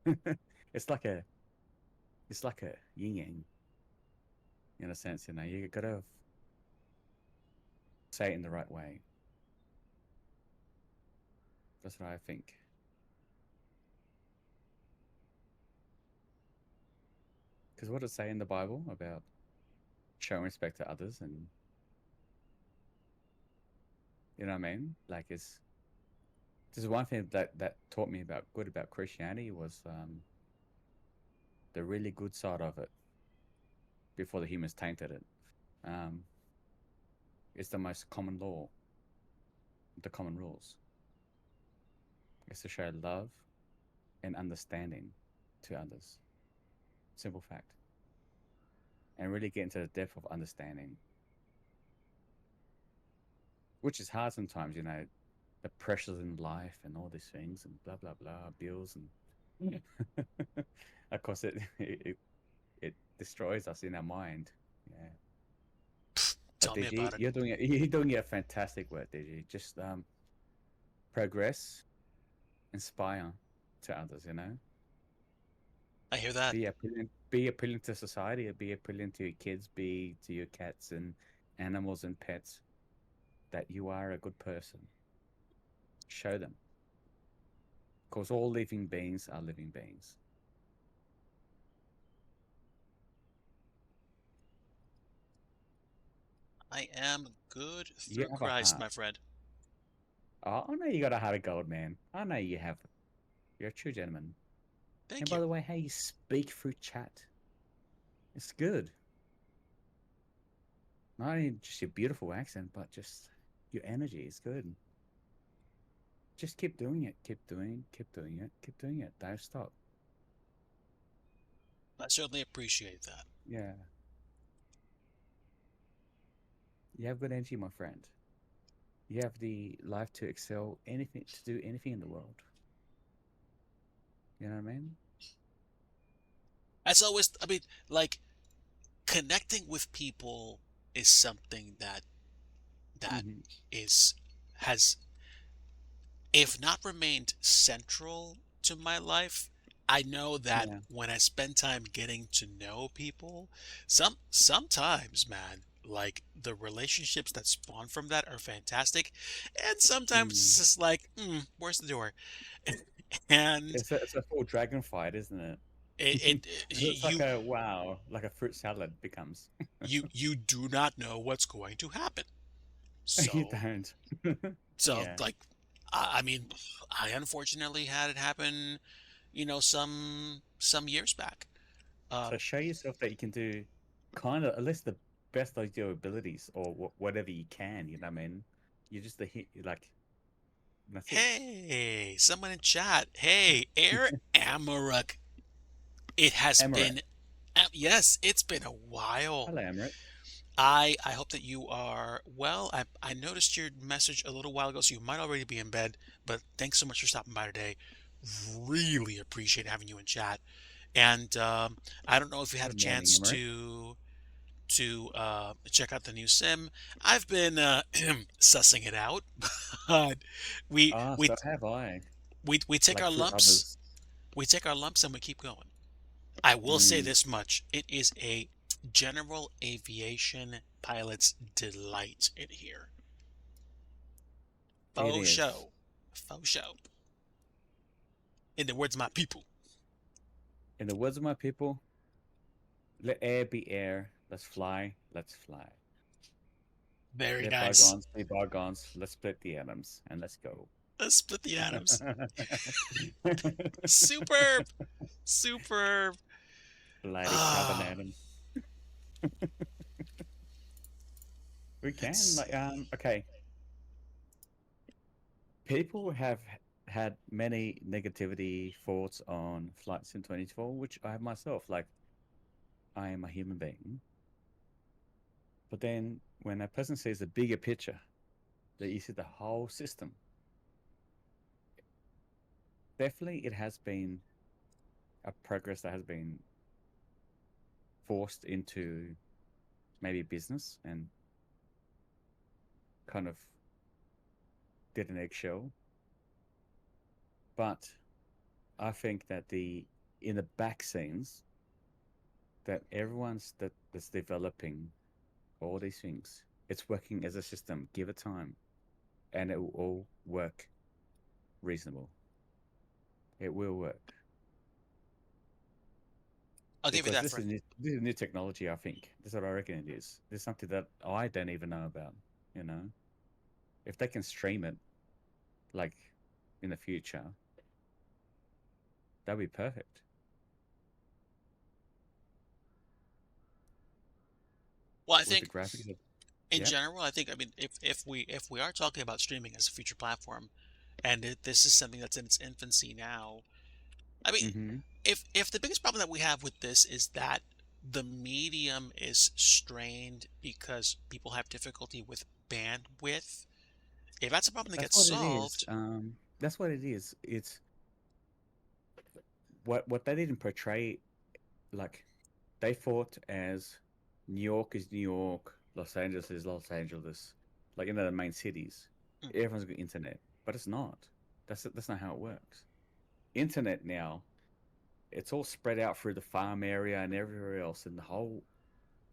I mean? it's like a it's like a yin yang in a sense. You know, you gotta say it in the right way. That's what I think. Because what does it say in the Bible about showing respect to others, and you know what I mean? Like, it's this is one thing that taught me about good about Christianity was the really good side of it before the humans tainted it. Um, it's the most common law, the common rules. It's to show love and understanding to others. Simple fact. And really get into the depth of understanding, which is hard sometimes, you know, the pressures in life and all these things and blah, blah, blah, bills. And of course, it destroys us in our mind. Yeah. But Tell me DG, about it. you're doing a fantastic work, DG. Just progress, inspire to others, you know? I hear that. Be appealing to society, be appealing to your kids, be to your cats and animals and pets that you are a good person. Show them. Because all living beings are living beings. I am good You through have a Christ, heart. my friend. Oh, I know you got a heart of gold, man. I know you have. You're a true gentleman. And Thank by you. the way, how you speak through chat, it's good. Not only just your beautiful accent, but just your energy is good. Just keep doing it. Keep doing it. Keep doing it. Don't stop. I certainly appreciate that. Yeah. You have good energy, my friend. You have the life to excel anything, to do anything in the world. You know what I mean? That's always, I mean, like connecting with people is something that Hmm. is has, if not remained central to my life, I know that Yeah. when I spend time getting to know people, sometimes, man, like the relationships that spawn from that are fantastic, and sometimes it's Mm. just like, where's the door? And It's a full dragon fight, isn't it? It's like you a wow, like a fruit salad becomes. you do not know what's going to happen. You So don't. so Yeah. like, I mean, I unfortunately had it happen, some years back. So Um, show yourself that you can do kind of at least the best of your abilities or whatever you can. You know what I mean? You're just the hit. Like that's it. hey, someone in chat. Hey, Air Amarak. It has Amaret. been, yes, it's been a while. Hello, Amaret. I hope that you are well. I noticed your message a little while ago, so you might already be in bed. But thanks so much for stopping by today. Really appreciate having you in chat. And I don't know if you had a Good morning, chance Amaret. to check out the new sim. I've been sussing it out, but we Ah, we so have I. we take Like our through lumps. others. We take our lumps and we keep going. I will say Mm, this much: it is a general aviation pilot's delight in here. it Faux is. show, faux show. In the words of my people. In the words of my people, let air be air. Let's fly. Let's fly. Very Let nice. bygones be bygones. Let's split the atoms and let's go. Let's split the atoms. Superb, superb. Bloody carbon Ah, atoms. We let's can like see. okay. People have had many negativity thoughts on Flight Sim 2012, which I have myself. Like I am a human being. But then when a person sees the bigger picture, that you see the whole system, definitely it has been a progress that has been forced into maybe business and kind of did an eggshell. But I think that the in the back scenes that that's developing all these things, it's working as a system. Give it time, and it will all work reasonable. It will work I'll give you because that for. this is new technology. I think this is what I reckon it is. There's something that I don't even know about. You know, if they can stream it like in the future, that'd be perfect Well, I with the think graphics. in Yep. general, I think, I mean, if we are talking about streaming as a future platform, and this is something that's in its infancy now, I mean, Mm-hmm. if the biggest problem that we have with this is that the medium is strained because people have difficulty with bandwidth, if that's a problem that That's gets what it is. solved, That's what it is. It's what they didn't portray. Like they thought as New York is New York, Los Angeles is Los Angeles, like the main cities. mm, Everyone's got internet, but it's not. That's not how it works. Internet now, it's all spread out through the farm area and everywhere else in the whole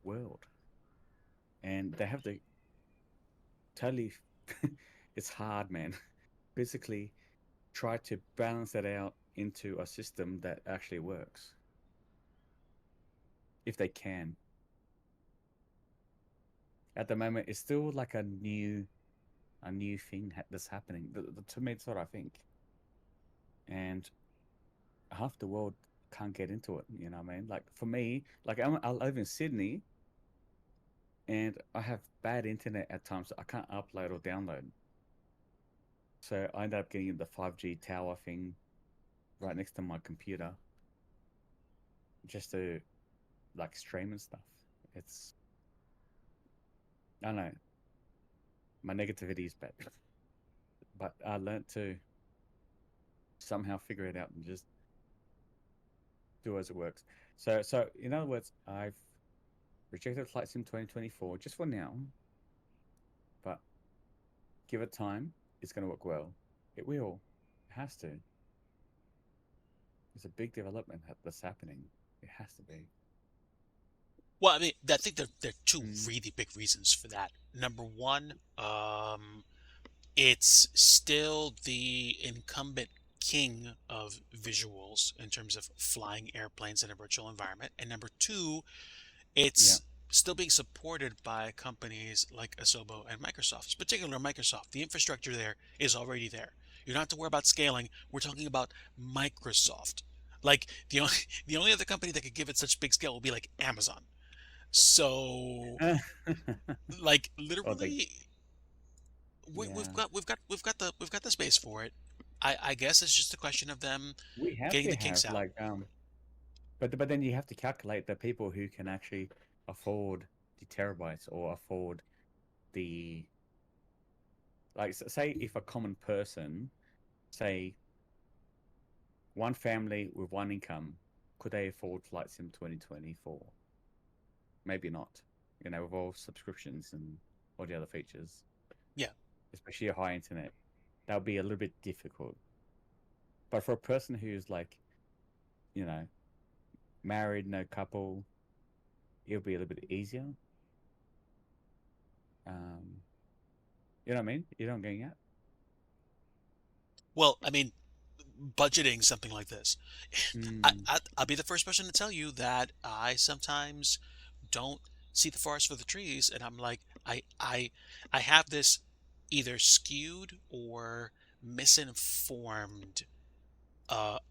world, and they have to totally. It's hard, man. Basically, try to balance that out into a system that actually works if they can. At the moment, it's still like a new thing that's happening. To me, it's what I think. And half the world can't get into it. You know what I mean? Like for me, like I live in Sydney, and I have bad internet at times. So I can't upload or download. So I end up getting the 5G tower thing right next to my computer just to like stream and stuff. It's I don't know. My negativity is bad, but I learned to somehow figure it out and just do as it works. So in other words, I've rejected Flight Sim 2024 just for now, but give it time. It's going to work well. It will. It has to. It's a big development that's happening. It has to be. Well, I mean, I think there are two Mm. really big reasons for that. Number one, it's still the incumbent king of visuals in terms of flying airplanes in a virtual environment. And number two, Yeah. it's still being supported by companies like Asobo and Microsoft. Particularly Microsoft. The infrastructure there is already there. You don't have to worry about scaling. We're talking about Microsoft. Like the only other company that could give it such big scale will be like Amazon. So like Oh, they. literally Yeah. we've got the space for it. I guess it's just a question of them We have getting to the kinks have out. but then you have to calculate the people who can actually afford the terabytes or afford the like say if a common person, say one family with one income, could they afford Flight Sim 2024? Maybe not. With all subscriptions and all the other features, Yeah. especially a high internet, that would be a little bit difficult. But for a person who's like, you know, married, no couple, it'll be a little bit easier. Um, you know what I mean? You know what I'm getting at? Well, I mean, budgeting something like this. Mm, I'll be the first person to tell you that I sometimes don't see the forest for the trees, and I'm like, I have this either skewed or misinformed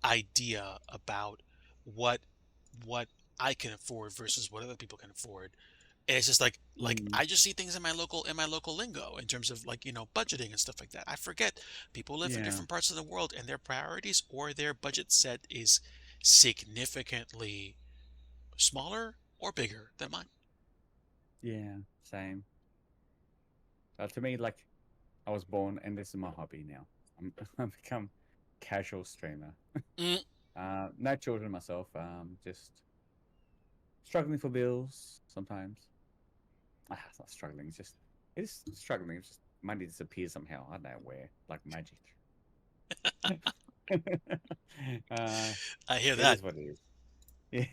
idea about what what I can afford versus what other people can afford. And it's just like mm, I just see things in my local lingo in terms of like, budgeting and stuff like that. I forget people live in yeah, different parts of the world and their priorities or their budget set is significantly smaller or bigger than mine. yeah, same. To me, like, I was born, and this is my hobby now. I've become casual streamer. Mm. No children myself. Just struggling for bills sometimes. It's not struggling. It is struggling. It's just money disappears somehow. I don't know where, like magic. uh, I hear it that. is what it is.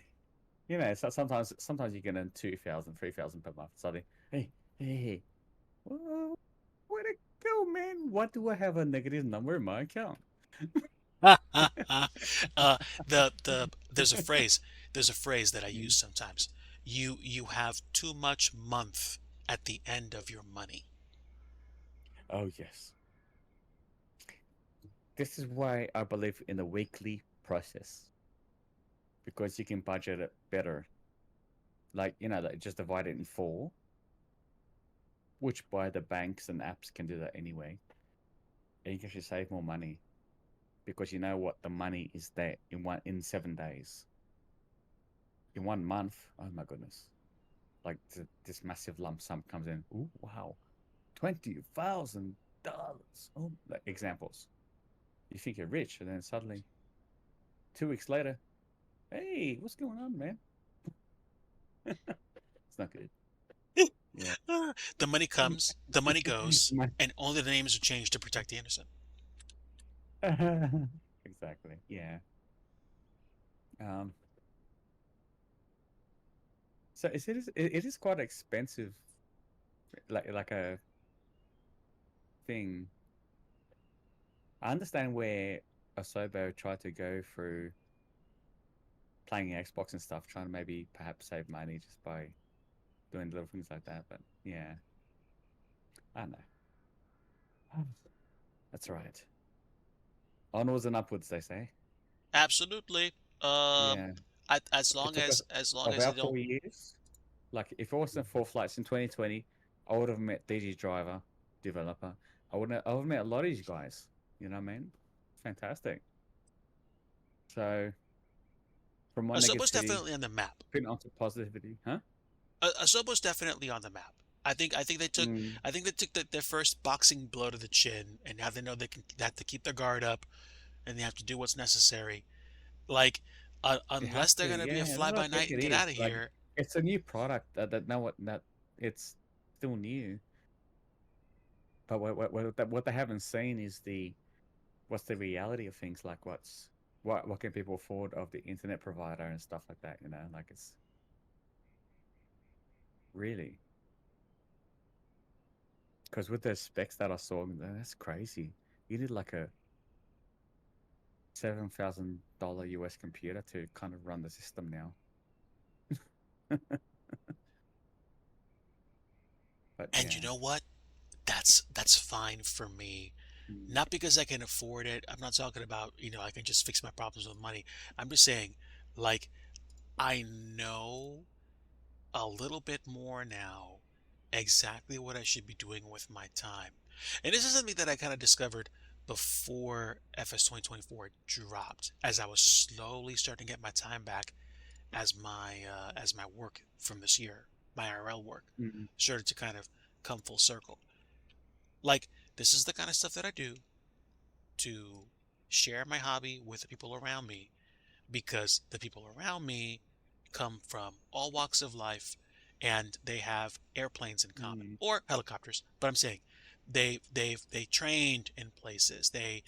Yeah, sometimes you get in 2,000, 3,000 per month. Suddenly, hey, where'd it go, man? What do I have a negative number in my account? uh, there's a phrase that I use sometimes. You have too much month at the end of your money. Oh yes, this is why I believe in the weekly process because you can budget it better. Like like just divide it in four, which by the banks and apps can do that anyway, and you can actually save more money because you know what the money is there in 7 days. In 1 month, oh my goodness, like this massive lump sum comes in. Ooh, wow, $20,000. Oh, like examples. You think you're rich, and then suddenly 2 weeks later, hey, what's going on, man? It's not good. Yeah. The money comes, the money goes, and only the names are changed to protect the innocent. Exactly. Yeah. Um. So it is quite expensive, like a thing. I understand where Asobo tried to go through playing Xbox and stuff, trying to maybe perhaps save money just by doing little things like that. But yeah, I don't know. That's right. Onwards and upwards, they say. Absolutely. Um, Yeah. as It long took us as long as they about don't. 4 years. Like, if it wasn't for flights in 2020, I would have met DG Driver, developer. I would have met a lot of these guys. You know what I mean? Fantastic. So, from one Asobo's negativity, definitely on the map. putting onto positivity, huh? Asobo's definitely on the map. I think they took Mm, their first boxing blow to the chin, and now they know they have to keep their guard up, and they have to do what's necessary. Like, you have unless they're to, gonna be a yeah. That's fly what I by think night and it get is. out of Like, here. it's a new product that now what that it's still new. But what they haven't seen is what's the reality of things, like what can people afford of the internet provider and stuff like that, you know? Like, it's really, because with the specs that I saw, that's crazy. You need like a $7,000 US computer to kind of run the system now. But And you yeah. know what? That's fine for me. Mm, Not because I can afford it. I'm not talking about, I can just fix my problems with money. I'm just saying, like, I know a little bit more now exactly what I should be doing with my time. And this is something that I kind of discovered before FS 2024 dropped, as I was slowly starting to get my time back as my work from this year, my IRL work, mm, started to kind of come full circle. Like, this is the kind of stuff that I do to share my hobby with the people around me, because the people around me come from all walks of life, and they have airplanes in common mm, or helicopters. But I'm saying they trained in places. They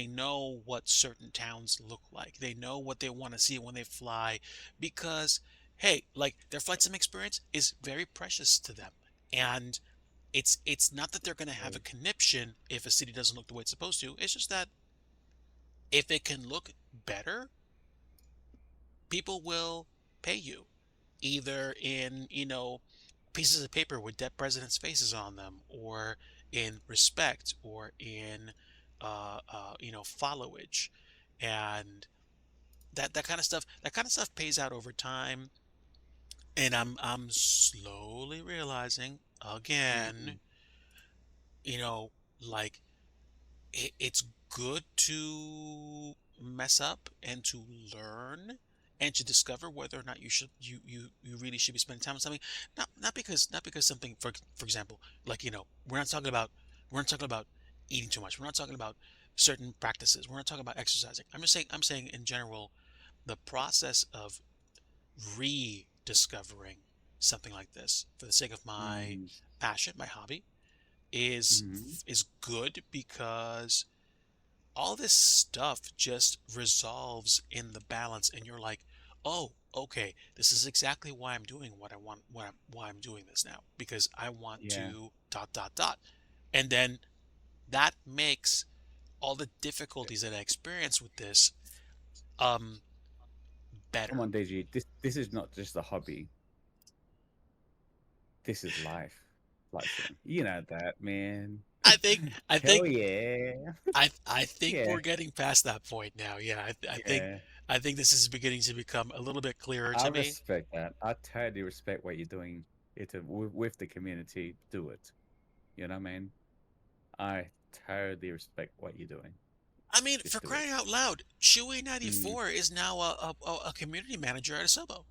know what certain towns look like. They know what they want to see when they fly, because hey, like, their flight sim experience is very precious to them. And it's not that they're going to have a true. conniption if a city doesn't look the way it's supposed to. It's just that if it can look better, people will pay you, either in, pieces of paper with dead presidents' faces on them, or in respect, or in, followage. And that kind of stuff pays out over time. And I'm slowly realizing again, Mm, you know, like, it's good to mess up and to learn and to discover whether or not you really should be spending time on something. Not because something, for example, like, we're not talking about eating too much. We're not talking about certain practices. We're not talking about exercising. I'm saying in general, the process of rediscovering something like this for the sake of my mm, passion, my hobby, is mm, is good, because all this stuff just resolves in the balance, and you're like, oh, okay, this is exactly why I'm doing what I want, why I'm doing this now, because I want yeah. to dot dot dot. And then that makes all the difficulties that I experience with this um Come better. on, DG. This is not just a hobby. This is life. Like, so, you know that, man. I think I Hell think yeah. I think Yeah. we're getting past that point now. Yeah, Yeah. I think this is beginning to become a little bit clearer I to me. respect that. I totally respect what you're doing. With the community. Do it. You know, man. I totally respect what you're doing. I mean, for Just do it. crying out loud, Chewy Mm. 94 is now a community manager at a Sobo.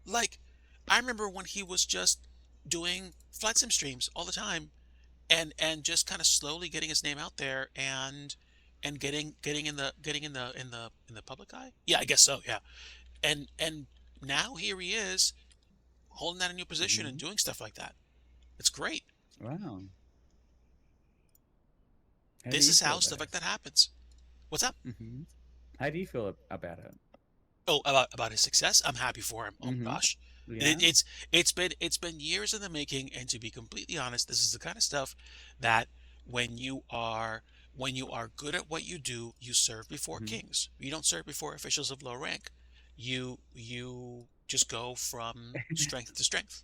Like, I remember when he was just doing flight sim streams all the time, and just kind of slowly getting his name out there, and getting in the public eye. Yeah, I guess so. Yeah, and now here he is, holding that a new position and Hmm. doing stuff like that. It's great. Wow. How do This you is feel how about stuff like it? that happens. What's up? Hmm. How do you feel about it? Oh, about his success. I'm happy for him. Oh my Hmm. gosh, it, Yeah. it's it's been years in the making. And to be completely honest, this is the kind of stuff that when you are when you are good at what you do, you serve before Hmm. kings. You don't serve before officials of low rank. You just go from strength to strength.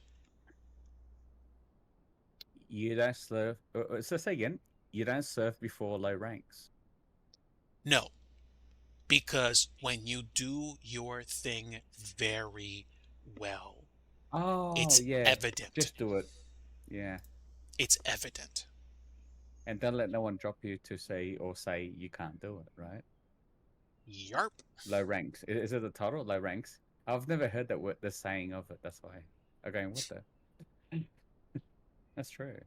You don't serve. So say again. You don't serve before low ranks. No, because when you do your thing very well, Oh it's yeah. evident. Just do it. Yeah. It's evident. And don't let no one drop you to say you can't do it. Right. Yarp. Low ranks. Is it the title? Low ranks. I've never heard that word, the saying of it. That's why. Okay. What the? That's true.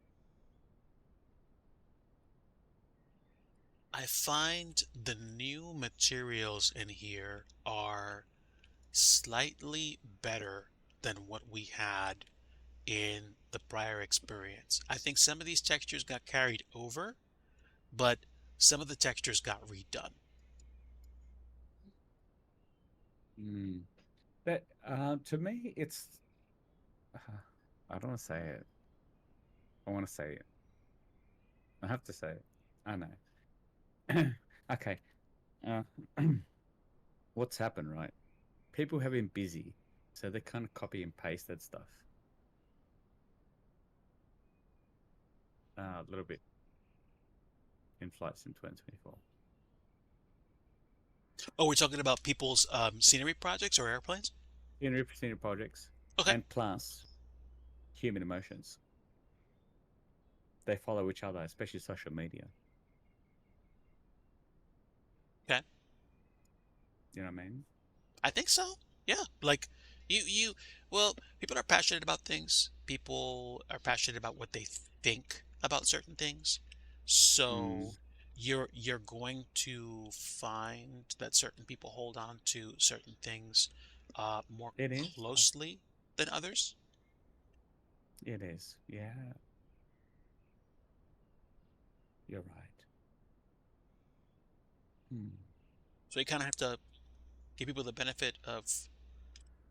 I find the new materials in here are slightly better than what we had in the prior experience. I think some of these textures got carried over, but some of the textures got redone. Mm. That to me, it's. I don't want to say it. I want to say it. I have to say it. I know. Okay. Uh, what's happened, right? People have been busy, so they kind of copy and paste that stuff. A little bit in flights in 2024. Oh, we're talking about people's scenery projects or airplanes? In represented projects, Okay. and plus human emotions. They follow each other, especially social media. Okay. You know what I mean? I think so. Yeah. Like well, people are passionate about things. People are passionate about what they think about certain things. Mm. So you're going to find that certain people hold on to certain things more It is. closely than others. It is. Yeah, you're right. Hmm. So you kind of have to give people the benefit of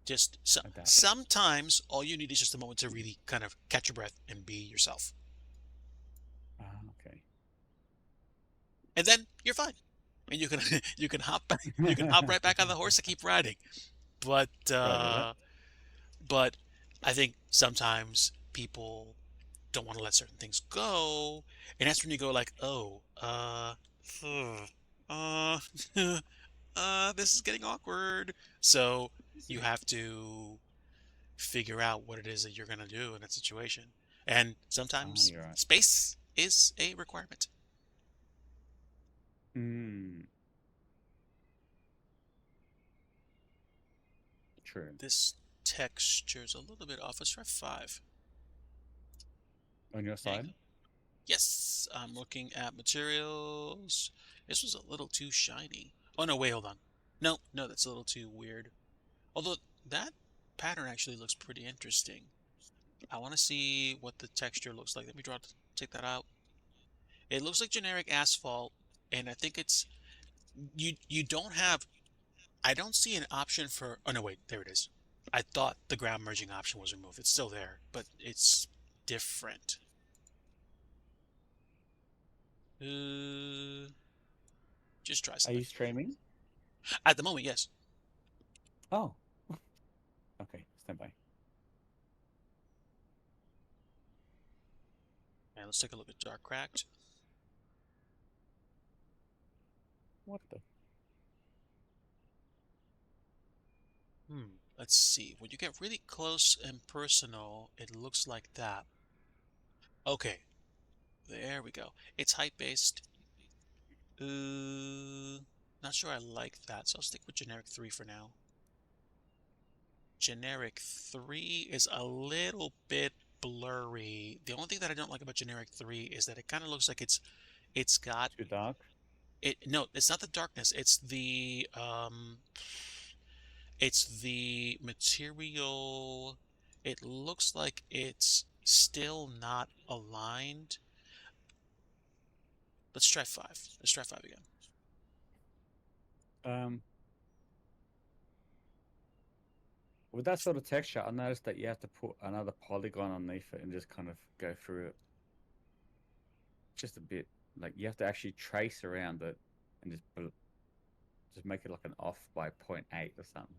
just Adapt. sometimes all you need is just a moment to really kind of catch your breath and be yourself. Okay. And then you're fine. And you can you can hop right back on the horse and keep riding. But Roger that. but I think sometimes people don't want to let certain things go, and that's when you go like, oh, uh, this is getting awkward. So you have to figure out what it is that you're gonna do in that situation, and Oh, sometimes you're right. space is a requirement. Hmm. True. This texture's a little bit off. Let's try 5. On your There you side? go. Yes, I'm looking at materials. This was a little too shiny. Oh no, wait, hold on. No, no, that's a little too weird. Although that pattern actually looks pretty interesting. I want to see what the texture looks like. Let me take that out. It looks like generic asphalt, and I think it's you don't have. I don't see an option for. Oh no, wait, there it is. I thought the ground merging option was removed. It's still there, but it's different. Uh, just try Are you something. streaming? At the moment, yes. Oh. Okay. Stand by. And let's take a look at Dark Cracked. What the? Let's see. When you get really close and personal, it looks like that. Okay, there we go. It's height based. Not sure I like that, so I'll stick with generic 3 for now. Generic 3 is a little bit blurry. The only thing that I don't like about generic 3 is that it kind of looks like it's got Too dark? it. No, it's not the darkness. It's the material. It looks like it's still not aligned. Let's try 5. Let's try 5 again. Um, with that sort of texture, I noticed that you have to put another polygon underneath it and just kind of go through it. Just a bit. Like you have to actually trace around it and just make it like an off by 0.8 or something.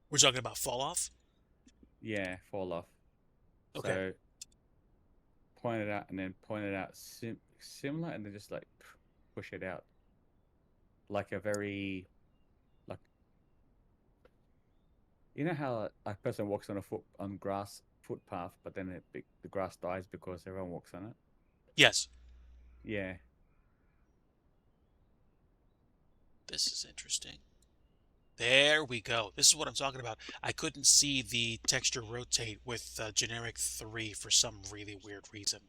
We're talking about fall off. Yeah, fall off. Okay. So point it out and then point it out similar and then just like push it out. Like a very like you know how a person walks on grass footpath, but then the grass dies because everyone walks on it. Yes. Yeah, This is interesting. There we go. This is what I'm talking about. I couldn't see the texture rotate with generic 3 for some really weird reason.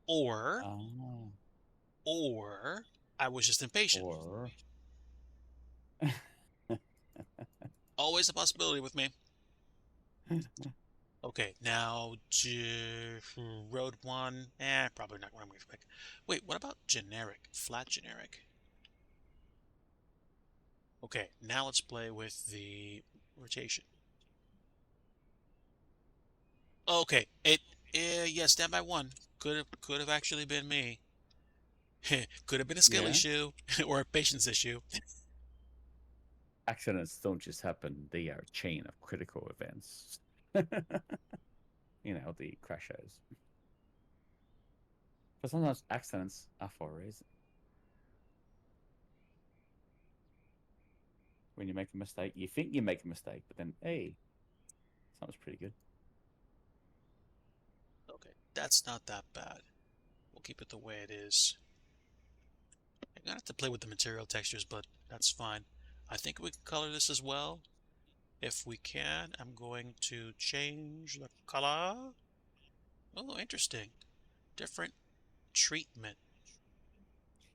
Or, Oh. or I was just impatient. Or Always a possibility with me. Okay, now road 1. Probably not what I'm going to pick. Wait, what about generic? Flat generic. Okay, now let's play with the rotation. Okay, yeah, standby 1. Could have actually been me. Could have been a skill Yeah. issue or a patience issue. accidents don't just happen; they are a chain of critical events. You know, the crashes. But sometimes accidents are for a reason. When you make a mistake, you think you make a mistake, but then, hey, sounds pretty good. Okay, that's not that bad. We'll keep it the way it is. I'm gonna have to play with the material textures, but that's fine. I think we can color this as well. If we can, I'm going to change the color. Oh, interesting. Different treatment.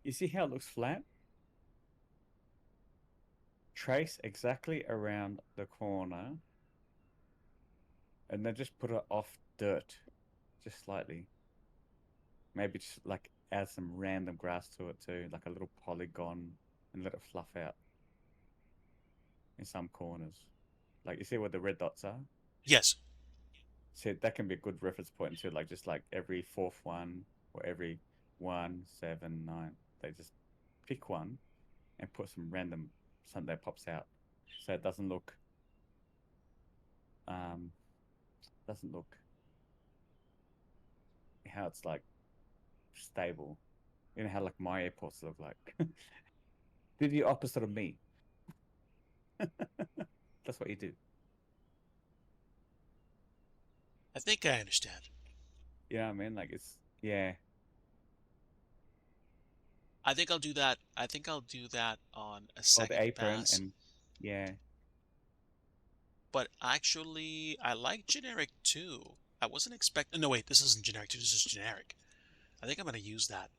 You see how it looks flat? Trace exactly around the corner, and then just put it off dirt, just slightly. Maybe just like add some random grass to it too, like a little polygon, and let it fluff out in some corners. Like you see where the red dots are? Yes. So that can be a good reference point to like just like every fourth one or every 1, 7, 9. They just pick one and put some random something that pops out, so it doesn't look how it's like stable. You know how like my airports look like. Do the opposite of me. That's what you do. I think I understand. You know what I mean? Like it's yeah. I think I'll do that. I think I'll do that on a Or the second apron pass. and yeah. But actually, I like generic too. I wasn't expecting. No, wait, this isn't generic too. This is generic. I think I'm going to use that.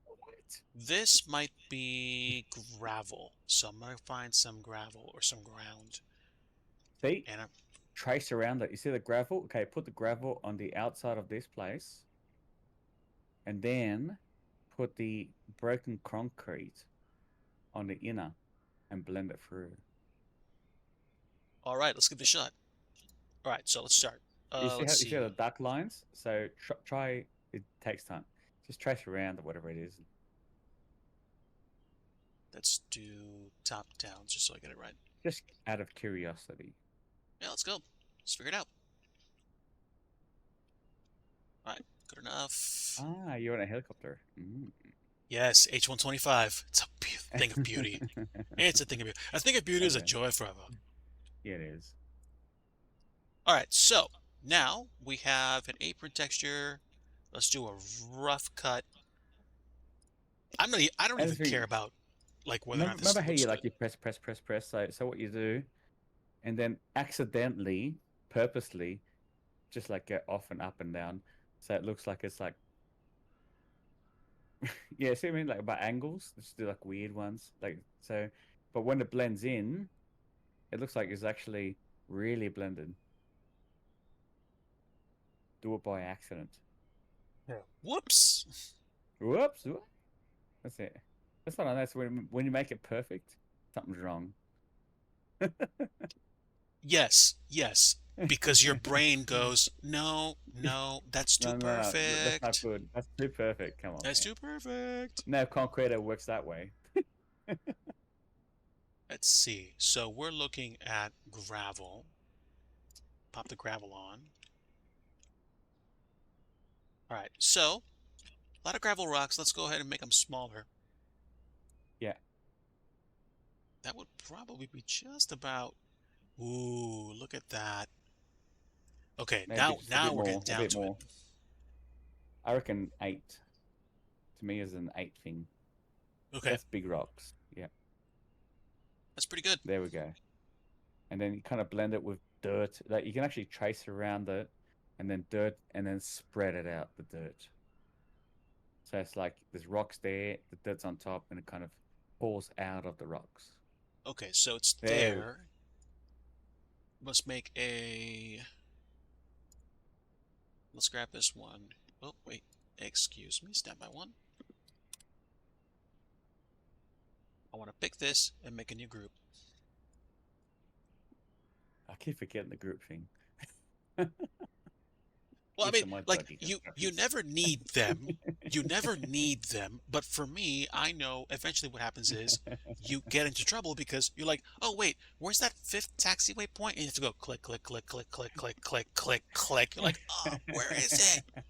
What? This might be gravel. So I'm going to find some gravel or some ground. See? And I'm, Trace around it. You see the gravel? Okay, put the gravel on the outside of this place. And then put the broken concrete on the inner and blend it through. all right, let's give it a shot. All right, so let's start. You see how Let's you see the see. dark lines? So try. It takes time. Just trace around or whatever it is. Let's do top down just so I get it right. Just out of curiosity. Yeah, let's go. Let's figure it out. All right, good enough. Ah, you're in a helicopter. Yes, H-125. It's a thing of beauty. It's a thing of beauty. A thing of beauty is a Okay. joy forever. Yeah, it is. All right, so now we have an apron texture. Let's do a rough cut. I don't even care about like whether or not this Remember how looks you good. you press. So what you do, and then accidentally, purposely, just like go off and up and down, so it looks like it's like yeah. See what I mean? Like by angles, just do like weird ones, like so. But when it blends in, it looks like it's actually really blended. Do it by accident. Yeah. Whoops. Whoops! That's it. That's not nice. When you make it perfect, something's wrong. Yes, yes. Because your brain goes, no, no, that's too No, that's not perfect. good. That's too perfect. Come on, That's man. too perfect. No concreter works that way. Let's see. So we're looking at gravel. Pop the gravel on. All right, so a lot of gravel rocks. Let's go ahead and make them smaller. Yeah. That would probably be just about. Ooh, look at that. Okay, Maybe just a now bit we're getting more. A down bit to it. more. I reckon 8. To me, is an 8 thing. Okay. That's big rocks. Yeah. That's pretty good. There we go. And then you kind of blend it with dirt. Like you can actually trace around it, and then dirt, and then spread it out the dirt. So it's like there's rocks there, the dirt's on top, and it kind of pours out of the rocks. Okay, so it's There. there. Let's make a. Let's grab this one. Oh, wait. Excuse me. Stand by one. I want to pick this and make a new group. I keep forgetting the group thing. Well, I It's mean, in my like bloody you constructions. never need them. You never need them. But for me, I know eventually what happens is you get into trouble because you're like, oh wait, where's that fifth taxiway point? And you have to go click, click, click, click, click, click, click, click, click. You're like, oh, where is it?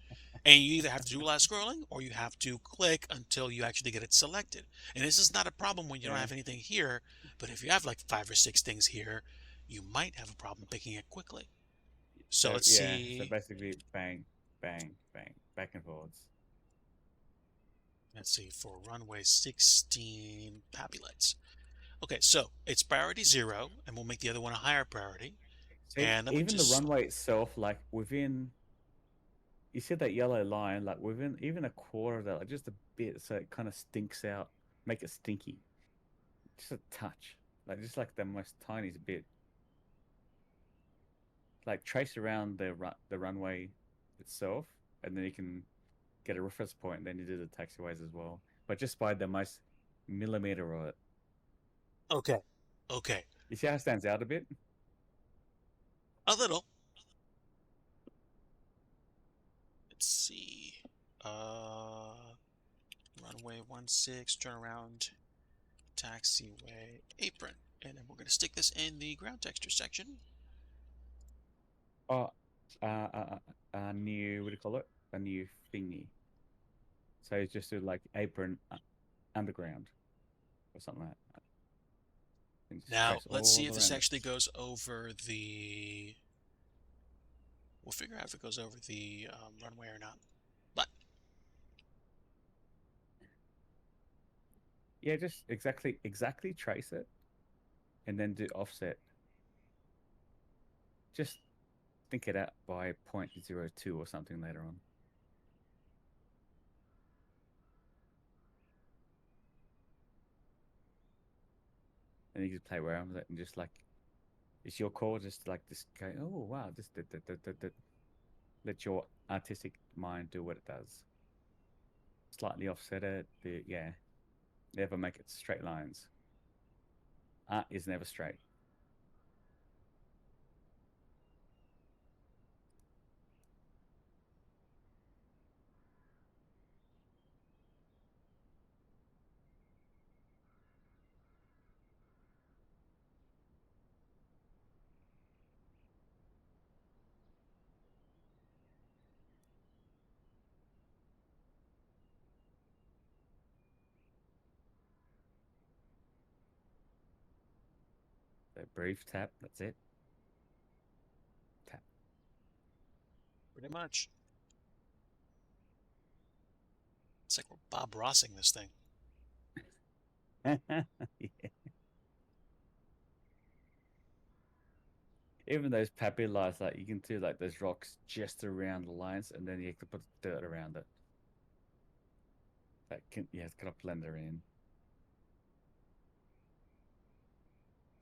And you either have to do a lot of scrolling or you have to click until you actually get it selected. And this is not a problem when you don't Yeah. have anything here, but if you have like 5 or 6 things here, you might have a problem picking it quickly. So let's So see. basically, bang, bang, bang, back and forwards. Let's see, for runway 16 Papulets. Okay, so it's priority 0, and we'll make the other one a higher priority. See, And then we even the just, runway itself, like within, you see that yellow line, like within even a quarter of that, like just a bit, so it kind of stinks out, make it stinky, just a touch, like just like the most tiniest bit. Like trace around the runway itself, and then you can get a reference point, and then you do the taxiways as well, but just by the most millimeter of it. okay, okay, You see how it stands out a bit? a little. Let's see. Runway 16, turn around, taxiway, apron. And then we're going to stick this in the ground texture section. Oh, a new, what do you call it? A new thingy. So you just do like apron underground or something like that. And just Now, trace let's see all if this around it. actually goes over the... We'll figure out if it goes over the runway or not. But, Yeah, just exactly trace it, and then do offset. Just think it out by 0.02 or something later on. And you can play around with it and just like, it's your call, just like this go, oh wow, just let your artistic mind do what it does. Slightly offset it, yeah. Never make it straight lines. Art is never straight. So brief tap, that's it. Tap. pretty much. It's like we're Bob Rossing this thing. Yeah. Even those papillas, like you can do like those rocks just around the lines, and then you have to put dirt around it. That can, yeah, it's gonna blender in.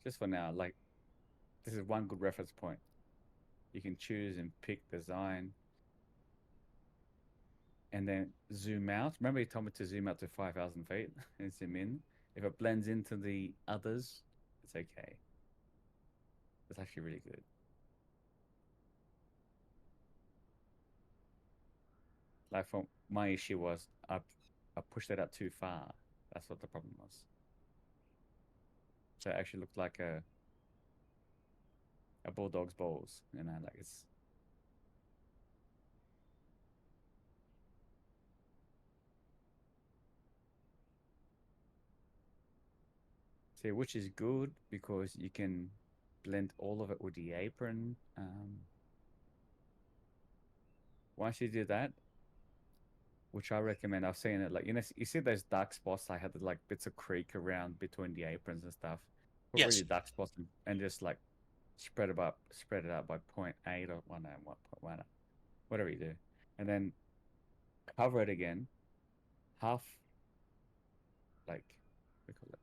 Just for now, like this is one good reference point. You can choose and pick design, and then zoom out. Remember, you told me to zoom out to 5,000 feet and zoom in. If it blends into the others, it's okay. It's actually really good. Like for my issue was I pushed it out too far. That's what the problem was. So it actually looked like a bulldog's balls, you know, like it's. See, which is good because you can blend all of it with the apron. Once you do that, which I recommend, I've seen it like, you know, you see those dark spots I had like bits of creek around between the aprons and stuff. put Yes. really dark spots and just like spread it out by 0.8 or 1.1, whatever you do, and then cover it again, half like what do you call it,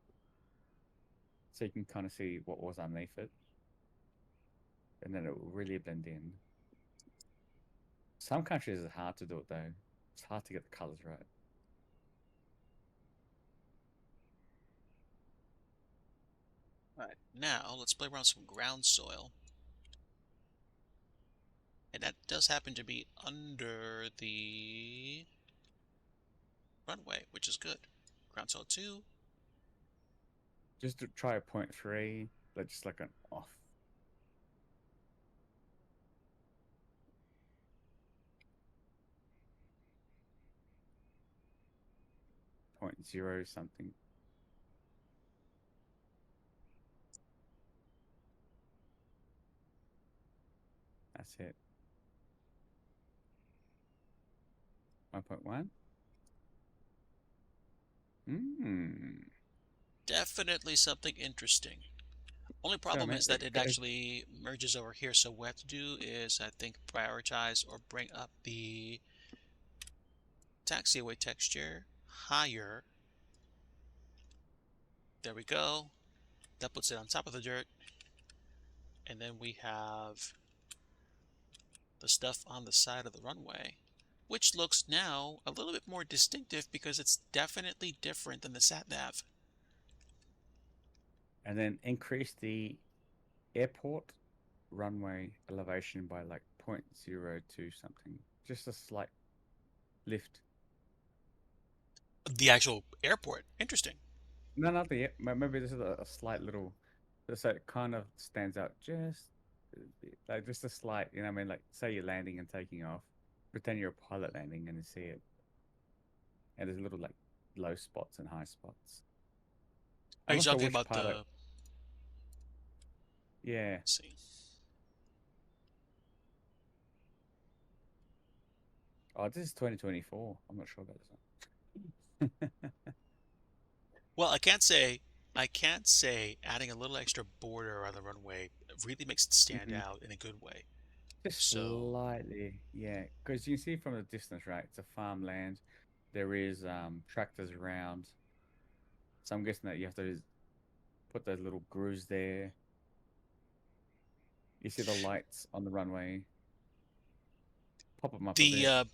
so you can kind of see what was underneath it, and then it will really blend in. Some countries it's hard to do it though. It's hard to get the colors right. All right. Now let's play around some ground soil. And that does happen to be under the runway, which is good. Ground soil 2. Just to try a 0.3, but just like an off. 0.0 something. That's it. 1.1. Definitely something interesting. Only So, problem man, is that it actually merges over here. So what we have to do is, I think, prioritize or bring up the taxiway texture higher. There we go. That puts it on top of the dirt. And then we have the stuff on the side of the runway, which looks now a little bit more distinctive because it's definitely different than the sat nav. and then increase the airport runway elevation by like 0.02 something. Just a slight lift. The actual airport. Interesting. No, not the maybe this is a slight little, so it kind of stands out just like just a slight. You know what I mean? Like say you're landing and taking off. Pretend you're a pilot landing and you see it, and there's little like low spots and high spots. Are I'm you not sure talking which about part. the... Yeah. Let's see. Oh, this is 2024. I'm not sure about this one. Well, I can't say adding a little extra border on the runway really makes it stand Mhm. out in a good way. Just So slightly, yeah. Because you see from the distance, right? It's a farmland. There is tractors around. So I'm guessing that you have to put those little grooves there. You see the lights on the runway. Pop them up a the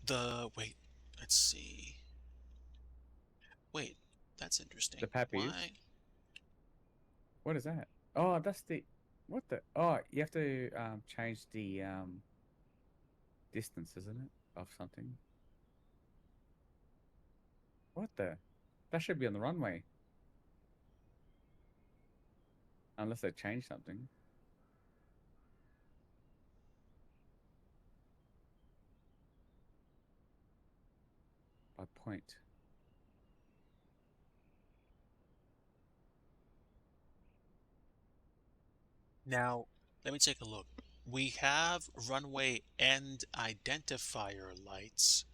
bit. wait, let's see. Wait, that's interesting. The pappies. Why? What is that? Oh, that's the. What the? Oh, you have to change the distance, isn't it, of something? What the? That should be on the runway, unless they change something. By point. Now, let me take a look. We have runway end identifier lights,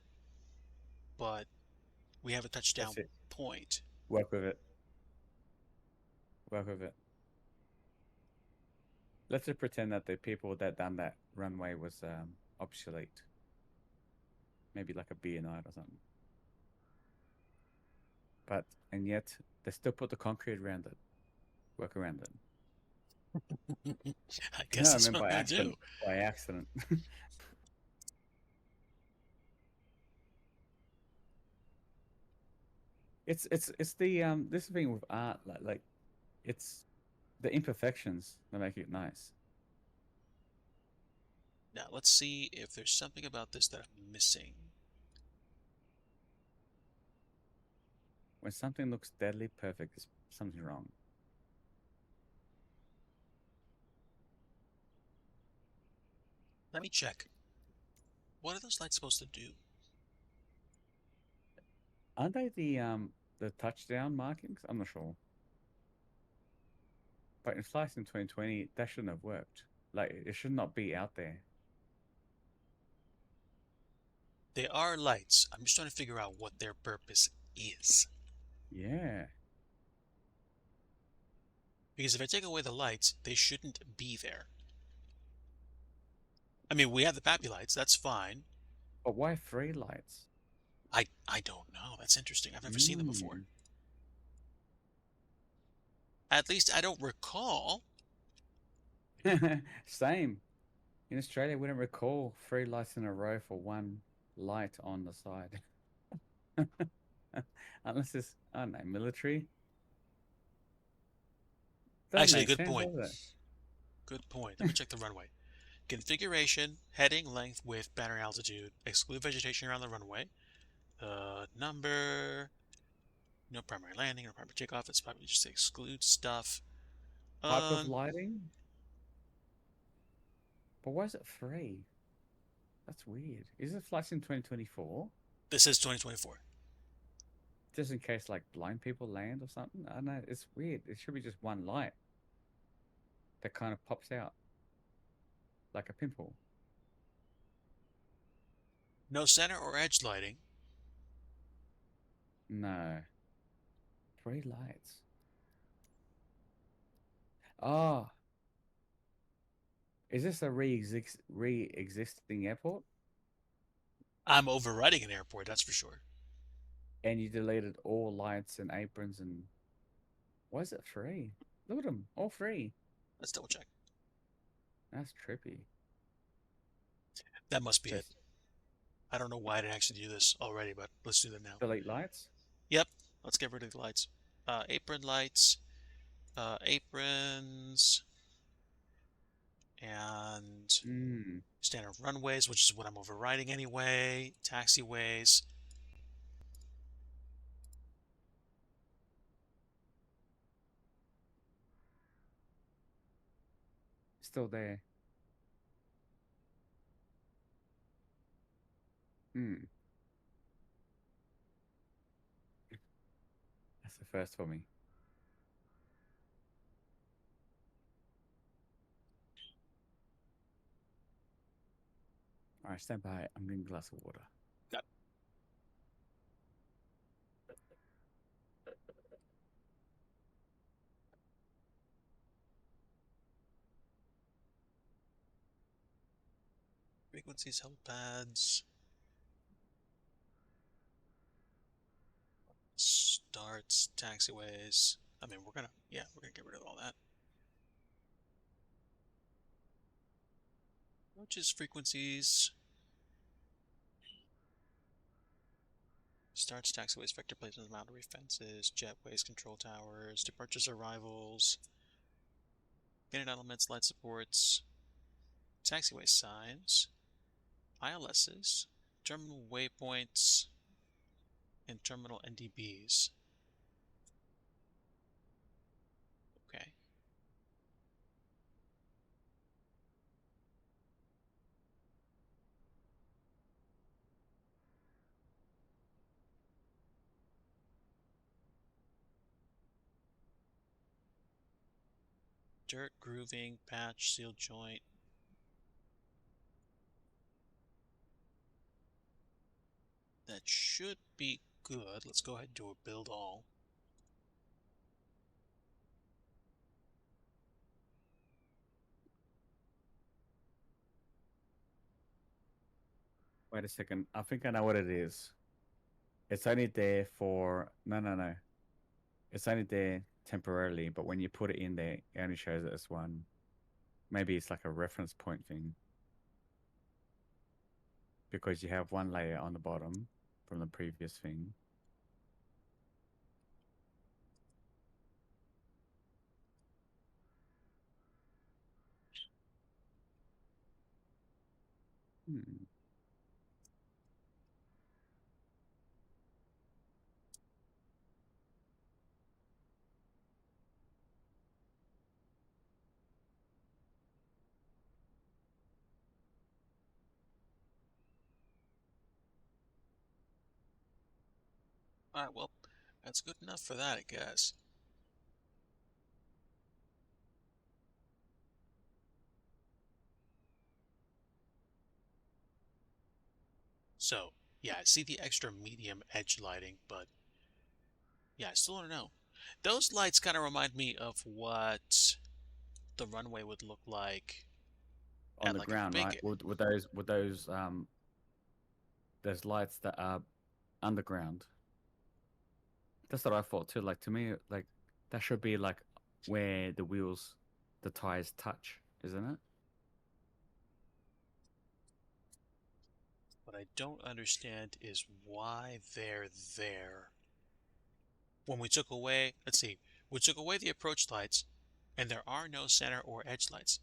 but we have a touchdown That's it. point. Work with it. Work with it. Let's just pretend that the people that done that runway was obsolete. Maybe like a B and I or something. But and yet they still put the concrete around it. Work around it. I No, guess I that's mean what by they accident. do. By accident. It's the this thing with art like it's the imperfections that make it nice. Now, let's see if there's something about this that I'm missing. When something looks deadly perfect, there's something wrong. Let me check. What are those lights supposed to do? Aren't they the touchdown markings? I'm not sure. But in flights in 2020, that shouldn't have worked. Like it should not be out there. They are lights. I'm just trying to figure out what their purpose is. Yeah. Because if I take away the lights, they shouldn't be there. I mean, we have the pappy lights, that's fine. But why 3 lights? I don't know. That's interesting. I've never seen them before. Mm. At least I don't recall. Same. In Australia, we don't recall 3 lights in a row for one light on the side. Unless it's, I don't know, military. Doesn't Actually, make good sense, point. does it? Good point. Let me check the runway. Configuration, heading, length, width, battery altitude. Exclude vegetation around the runway. Number. No primary landing, no primary takeoff. It's probably just exclude stuff. Type of lighting? But why is it 3? That's weird. Is it flights in 2024? This is 2024. Just in case like blind people land or something? I don't know. It's weird. It should be just one light that kind of pops out like a pimple. No center or edge lighting. No. 3 lights. Oh, is this a re-existing airport? I'm overriding an airport, that's for sure. And you deleted all lights and aprons and why is it 3? Look at them, all 3. Let's double check. That's trippy. That must be it. Just I don't know why I didn't actually do this already, but let's do that now. delete lights. Yep, let's get rid of the lights. Apron lights, aprons, and standard runways, which is what I'm overriding anyway. Taxiways. Still there. That's the first for me. All right, stand by. I'm getting a glass of water. Yep. Frequencies, helipads. Starts, taxiways. I mean, we're gonna get rid of all that. Approaches, frequencies. Starts, taxiways, vector placement, boundary fences, jetways, control towers, departures, arrivals, unit elements, light supports, taxiway signs, ILSs, terminal waypoints, and terminal NDBs. Okay. Dirt, grooving, patch, seal joint. That should be good. Let's go ahead and do a build all. Wait a second. I think I know what it is. It's only there for no. It's only there temporarily, but when you put it in there, it only shows it as one. Maybe it's like a reference point thing. Because you have one layer on the bottom from the previous thing. Alright, well, that's good enough for that, I guess. So, yeah, I see the extra medium edge lighting, but yeah, I still don't know. Those lights kind of remind me of what the runway would look like On at the like a ground, right? big. Those lights that are underground. That's what I thought too. Like to me, like that should be like where the tires touch, isn't it? What I don't understand is why they're there. When we took away, let's see, we took away the approach lights, and there are no center or edge lights.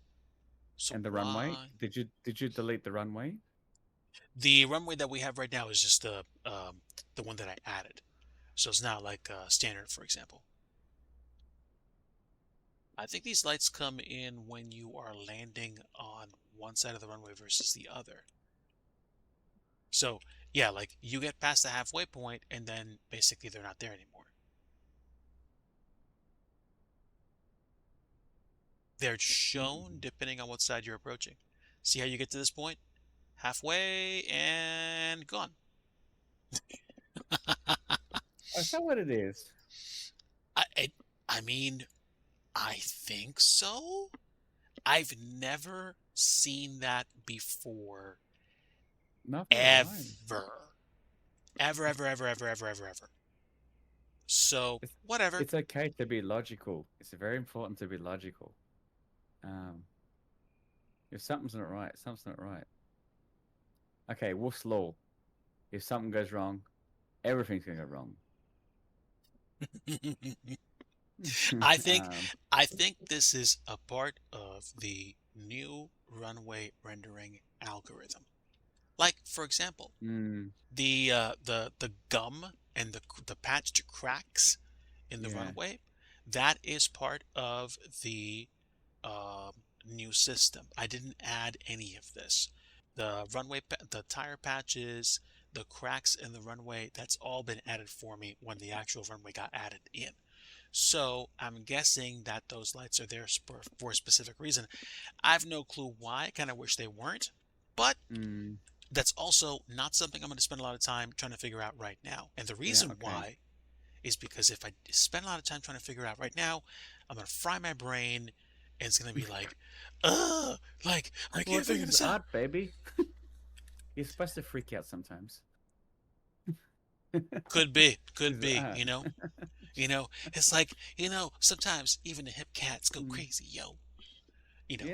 So And the runway. why? Did you delete the runway? The runway that we have right now is just the one that I added. So it's not like standard, for example. I think these lights come in when you are landing on one side of the runway versus the other. So yeah, like you get past the halfway point, and then basically they're not there anymore. They're shown depending on what side you're approaching. See how you get to this point? Halfway and gone. Is that what it is? I, I, I mean, I think so. I've never seen that before. Neither have I. Ever. Ever. So, It's whatever. it's okay to be logical. It's very important to be logical. Um, if something's not right, something's not right. Okay, Wolf's Law. If something goes wrong, everything's gonna go wrong. I think Um, I think this is a part of the new runway rendering algorithm. Like, for example, mm, the gum and the patched cracks in the yeah. runway, that is part of the new system. I didn't add any of this. The tire patches, the cracks in the runway, that's all been added for me when the actual runway got added in. So I'm guessing that those lights are there for a specific reason. I have no clue why. I kind of wish they weren't, but Mm, that's also not something I'm going to spend a lot of time trying to figure out right now. And the yeah. reason Okay. why is because if I spend a lot of time trying to figure out right now, I'm going to fry my brain and it's going to be like, like, I Well, can't this figure is this out. art, baby. You're supposed to freak out sometimes. Could This is be, art. it's like, sometimes even the hip cats go Mm, crazy,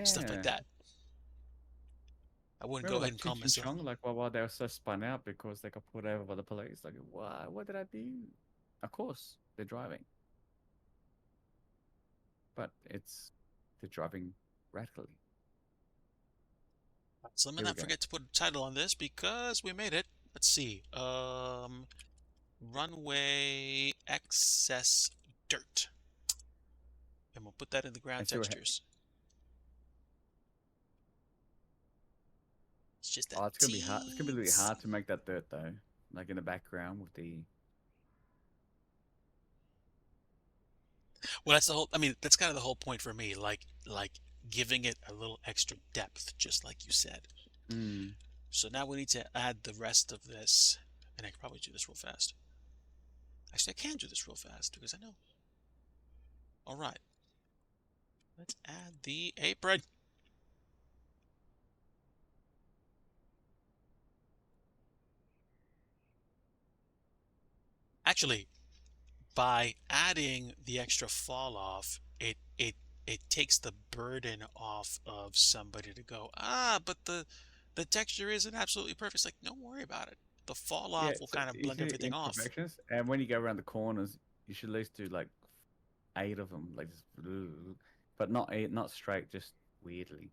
stuff like yeah. that. I wouldn't go Remember, ahead like and call Cheech and myself. Chong, like while they were so spun out because they got pulled over by the police. Like, why? What did I do? Of course, they're driving, but they're driving radically. So let me Here we not go. forget to put a title on this because we made it. Let's see. Runway excess dirt. And we'll put that in the ground And see what. textures. It's just a Oh, it's gonna be hard. It's gonna be really teensy. hard to make that dirt though. Like in the background with the. Well, that's the whole. I mean, that's kind of the whole point for me. Like giving it a little extra depth, just like you said. Mm. So now we need to add the rest of this, and I can probably do this real fast. Actually, I can do this real fast because I know. All right. Let's add the apron. Actually, by adding the extra fall off, it takes the burden off of somebody to go, but the texture isn't absolutely perfect. It's like, don't worry about it. The fall Yeah, off will so kind of you blend see everything off. imperfections, and when you go around the corners, you should at least do like 8 of them, like just, but not eight, not straight, just weirdly.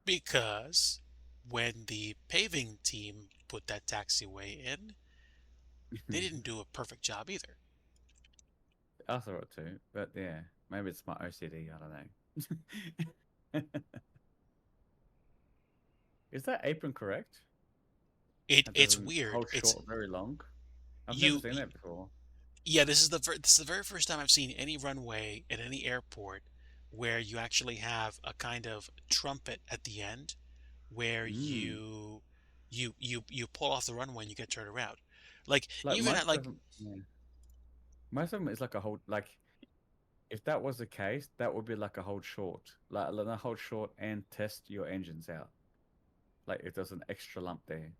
Because when the paving team put that taxiway in, they didn't do a perfect job either. I thought it too, but yeah, maybe it's my OCD. I don't know. Is that apron correct? It It's doesn't weird. hold It's short very long. I've never you seen that before. Yeah, this is the very first time I've seen any runway at any airport where you actually have a kind of trumpet at the end where Mm. you pull off the runway and you get turned around. Like Like even most at of like them, yeah. Most of them is like a hold. Like if that was the case, that would be like a hold short. Like a hold short and test your engines out. Like if there's an extra lump there.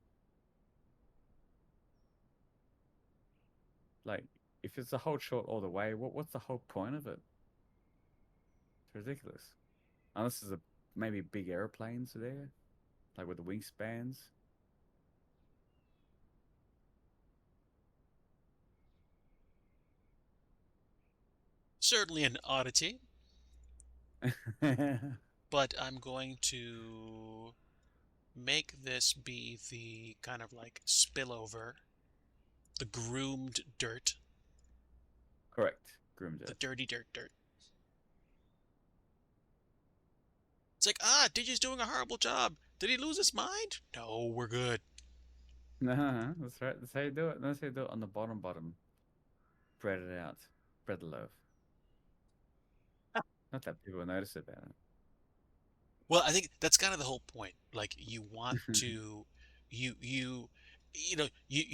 Like if it's a hold short all the way, what's the whole point of it? It's ridiculous. Unless there's a maybe big airplanes there, like with the wingspans. certainly an oddity, but I'm going to make this be the kind of like spillover, the groomed dirt, Correct. Groomed the it. dirty dirt. It's like, ah, DJ's doing a horrible job. Did he lose his mind? No, we're good. No, that's right. That's how you do it. That's how you do it on the bottom. Spread it out. Spread the loaf. Not that people notice about Well, I think that's kind of the whole point. Like you want it. to, you, you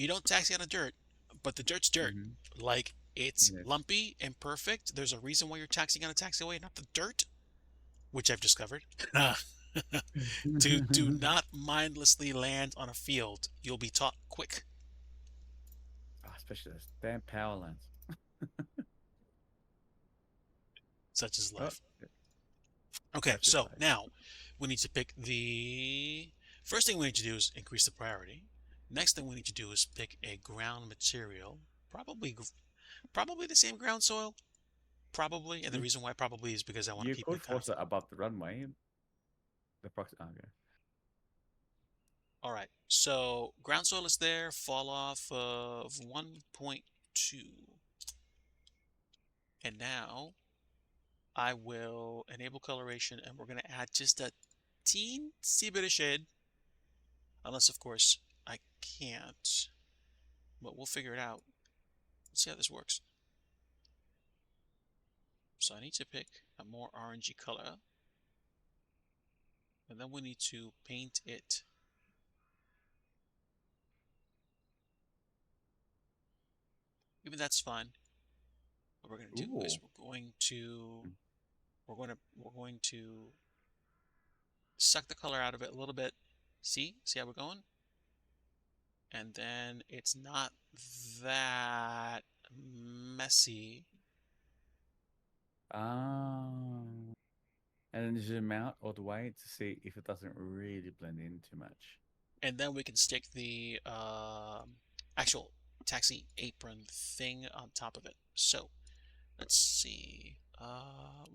don't taxi on the dirt, but the dirt's dirt. Hmm. Like it's Yes. lumpy and perfect. There's a reason why you're taxiing on a taxiway, not the dirt, which I've discovered. To do not mindlessly land on a field. You'll be taught quick, Oh, especially those damn power lines. such as Oh, life. Okay, such is so life. now we need to pick the first thing we need to do is increase the priority. Next thing we need to do is pick a ground material, probably probably the same ground soil, probably. And the You, reason why probably is because I want to you keep could it kind of. force it above the runway. The proxy. Oh, okay. All right, so ground soil is there, fall off of 1.2, and now I will enable coloration, and we're going to add just a teensy bit of shade, unless of course I can't, but we'll figure it out. Let's see how this works. So I need to pick a more orangey color, and then we need to paint it. Even that's fine. What we're going to do is Ooh. we're going to suck the color out of it a little bit. See how we're going? And then it's not that messy. Ah. And then zoom out all the way to see if it doesn't really blend in too much. And then we can stick the actual taxi apron thing on top of it. So let's see.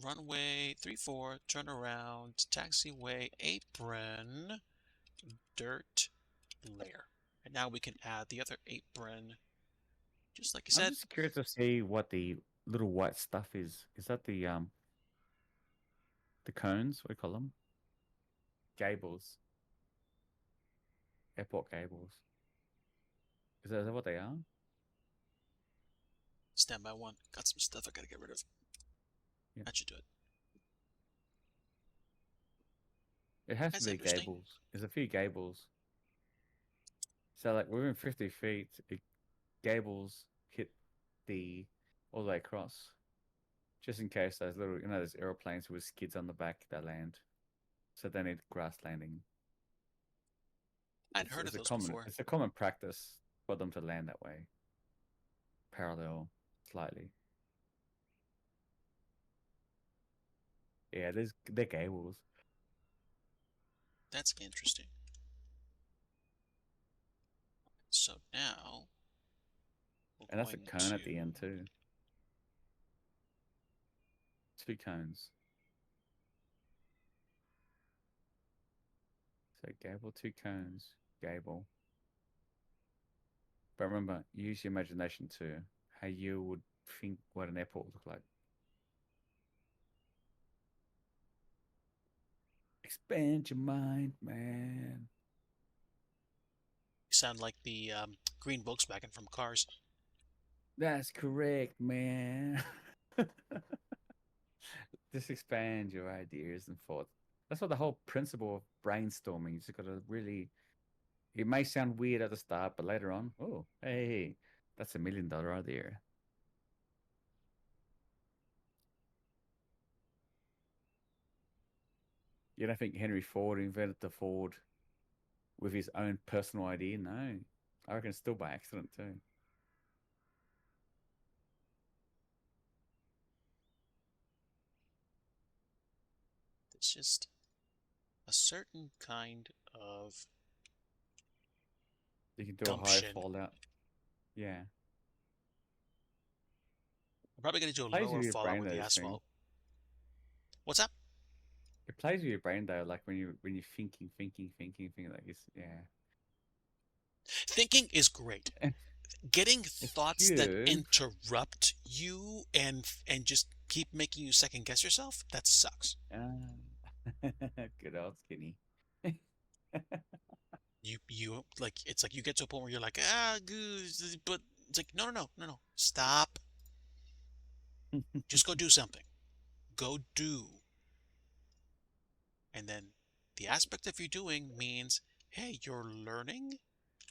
Runway 34, turn around, taxiway apron, dirt layer. And now we can add the other apron, just like you I'm said. just curious to see what the little white stuff is. Is that the cones? What do you call them? Gables. Airport gables. Is that what they are? Stand by one. Got some stuff I gotta get rid of. Yeah. That should do it. It has to That's be interesting. gables. There's a few gables. So like within 50 feet, gables hit the all the way across. Just in case those little, those aeroplanes with skids on the back that land. So they need grass landing. I'd heard of those before. It's a common practice for them to land that way. Parallel slightly. Yeah, they're gables. That's interesting. So now we're And that's a going cone to at the end too. 2 cones. So gable, 2 cones, gable. But remember, use your imagination too. How you would think what an airport would look like. Expand your mind, man. sound like the green Volkswagen from Cars. That's correct, man. Just expand your ideas and thoughts. That's what the whole principle of brainstorming. You just got to really It may sound weird at the start, but later on, oh, hey, that's $1 million idea. You don't think Henry Ford invented the Ford with his own personal idea? No. I reckon it's still by accident too. It's just a certain kind of You can do a high gumption. fallout. Yeah. I'm probably going to do a Plays lower with your fallout brain with though, the this thing. asphalt. What's up? It plays with your brain though, like when you're thinking like it's yeah. Thinking is great. Getting It's thoughts that good. interrupt you and just keep making you second guess yourself, that sucks. Good old skinny. You like it's like you get to a point where you're like, ah, good, but it's like no. Stop. Just go do something. Go do. And then the aspect of you doing means, hey, you're learning.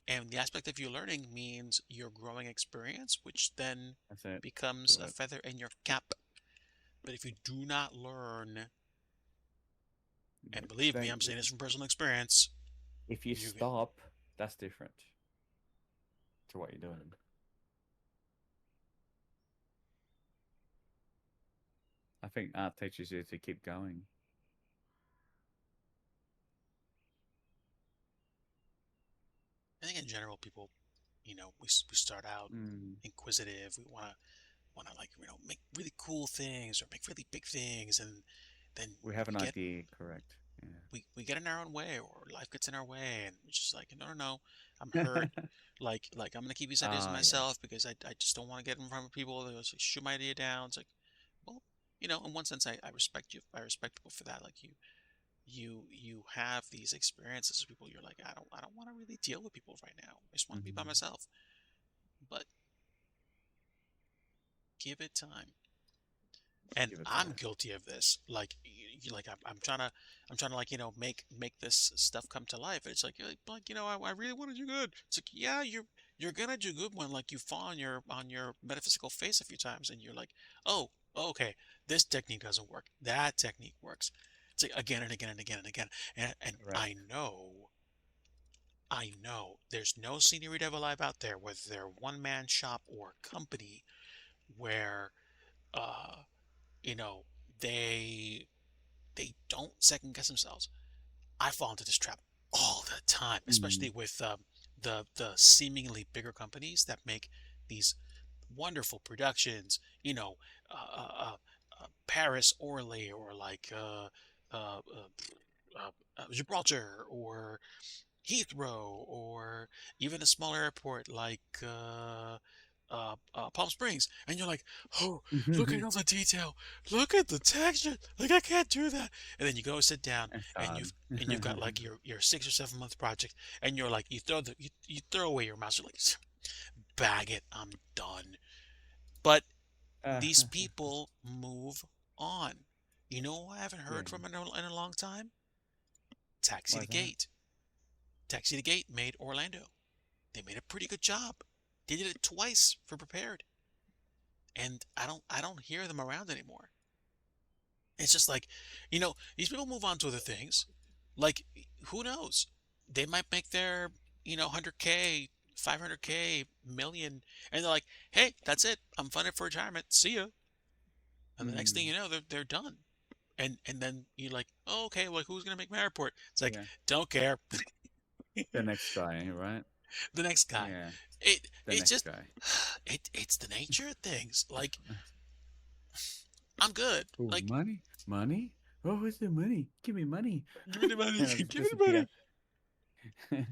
And the aspect of you learning means you're growing experience, which then That's it. becomes Do a it. feather in your cap. But if you do not learn, and believe me, Don't, I'm saying this from personal experience, if you you stop, that's different to what you're doing. I think art teaches you to keep going. I think in general, people, we start out Mm. inquisitive. We want to like make really cool things or make really big things, and then We have we an get idea, correct? we get in our own way, or life gets in our way, and we're just like, no, I'm Yeah. hurt. Like I'm gonna keep these ideas to Yeah. myself because I just don't want to get in front of people. They just like, shoot my idea down. It's like, well, in one sense, I respect you. I respect people for that. Like you have these experiences with people. You're like, I don't want to really deal with people right now. I just want to be by Mhm. myself. But give it time. And Give it I'm time. guilty of this. Like, like I'm trying to like make this stuff come to life. It's like I really want to do good. It's like yeah, you're gonna do good when like you fall on your metaphysical face a few times, and you're like, oh, okay, this technique doesn't work. That technique works. It's like again and again and again and again, and Correct. I know there's no senorita alive out there, whether they're one man shop or company, where uh you know they don't second guess themselves. I fall into this trap all the time, especially Mm. with the seemingly bigger companies that make these wonderful productions. Paris, Orly, or like uh, uh, Gibraltar, or Heathrow, or even a smaller airport like Palm Springs, and you're like, oh, look at all the detail, look at the texture, like I can't do that. And then you go sit down, It's and hard. you've got like your 6 or 7 month project, and you're like, you throw away your mouse, you're like, bag it, I'm done. But Uh, these people move on. You know who I haven't yeah. heard from in a long time? Taxi Why to is that? Gate. Taxi to Gate made Orlando. They made a pretty good job. They did it twice for Prepared, and I don't hear them around anymore. It's just like, these people move on to other things. Like, who knows? They might make their 100K, 500K, million, and they're like, hey, that's it. I'm funded for retirement. See ya. And the next thing Mm. you know, they're done. And then you're like, oh, okay, well, who's gonna make my airport? It's like, Yeah. don't care. The next guy, right? The next guy. Yeah. The It's next just guy. it's the nature of things. Like I'm good. Oh, Like money? Money? Oh, where's the money? Give me money. give me the money. And I just Give me the money. disappear.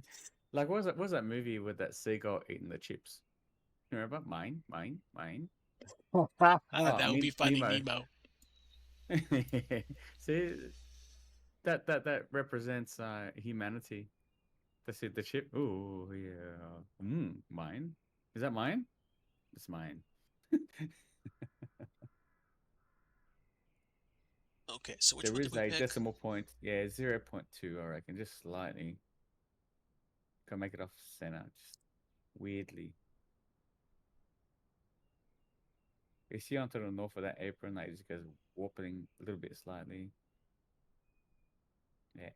Like, what was that movie with that seagull eating the chips? You remember? Mine. Oh, That would be Finding Nemo. Nemo. See, that represents humanity. That's it. The chip. Oh yeah. Mine. Is that mine? It's mine. Okay, so which There one did is we a pick? decimal point. Yeah, 0.2. I reckon, just slightly. Can make it off center, just weirdly. You see onto the north of that apron, like it just goes warping a little bit slightly. Yeah.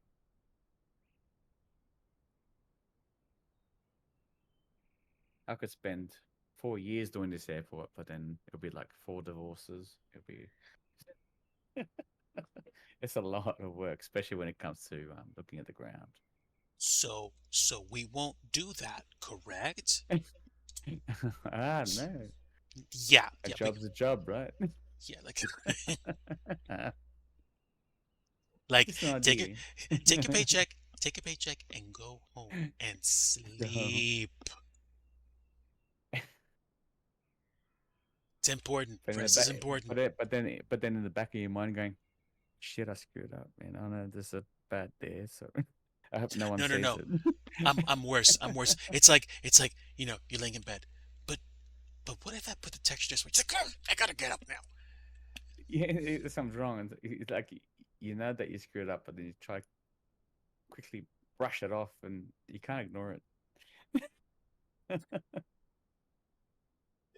I could spend 4 years doing this airport, but then it'll be like 4 divorces. It'll be it's a lot of work, especially when it comes to looking at the ground. So we won't do that, correct? No. Yeah, A yeah, job's a job, right? yeah. Like Just an take a idea. take a paycheck, and go home and Go home. sleep. It's important. But in the Rest is back, important. but then in the back of your mind, going, "Shit, I screwed up, man. I know this is a bad day, so I hope no one No, no, sees no. it." I'm worse. I'm worse. It's like you're laying in bed, but what if I put the texture this way? It's like, "Ugh, I gotta get up now." Yeah, something's wrong, and it's like you know that you screwed up, but then you try quickly brush it off, and you can't ignore it.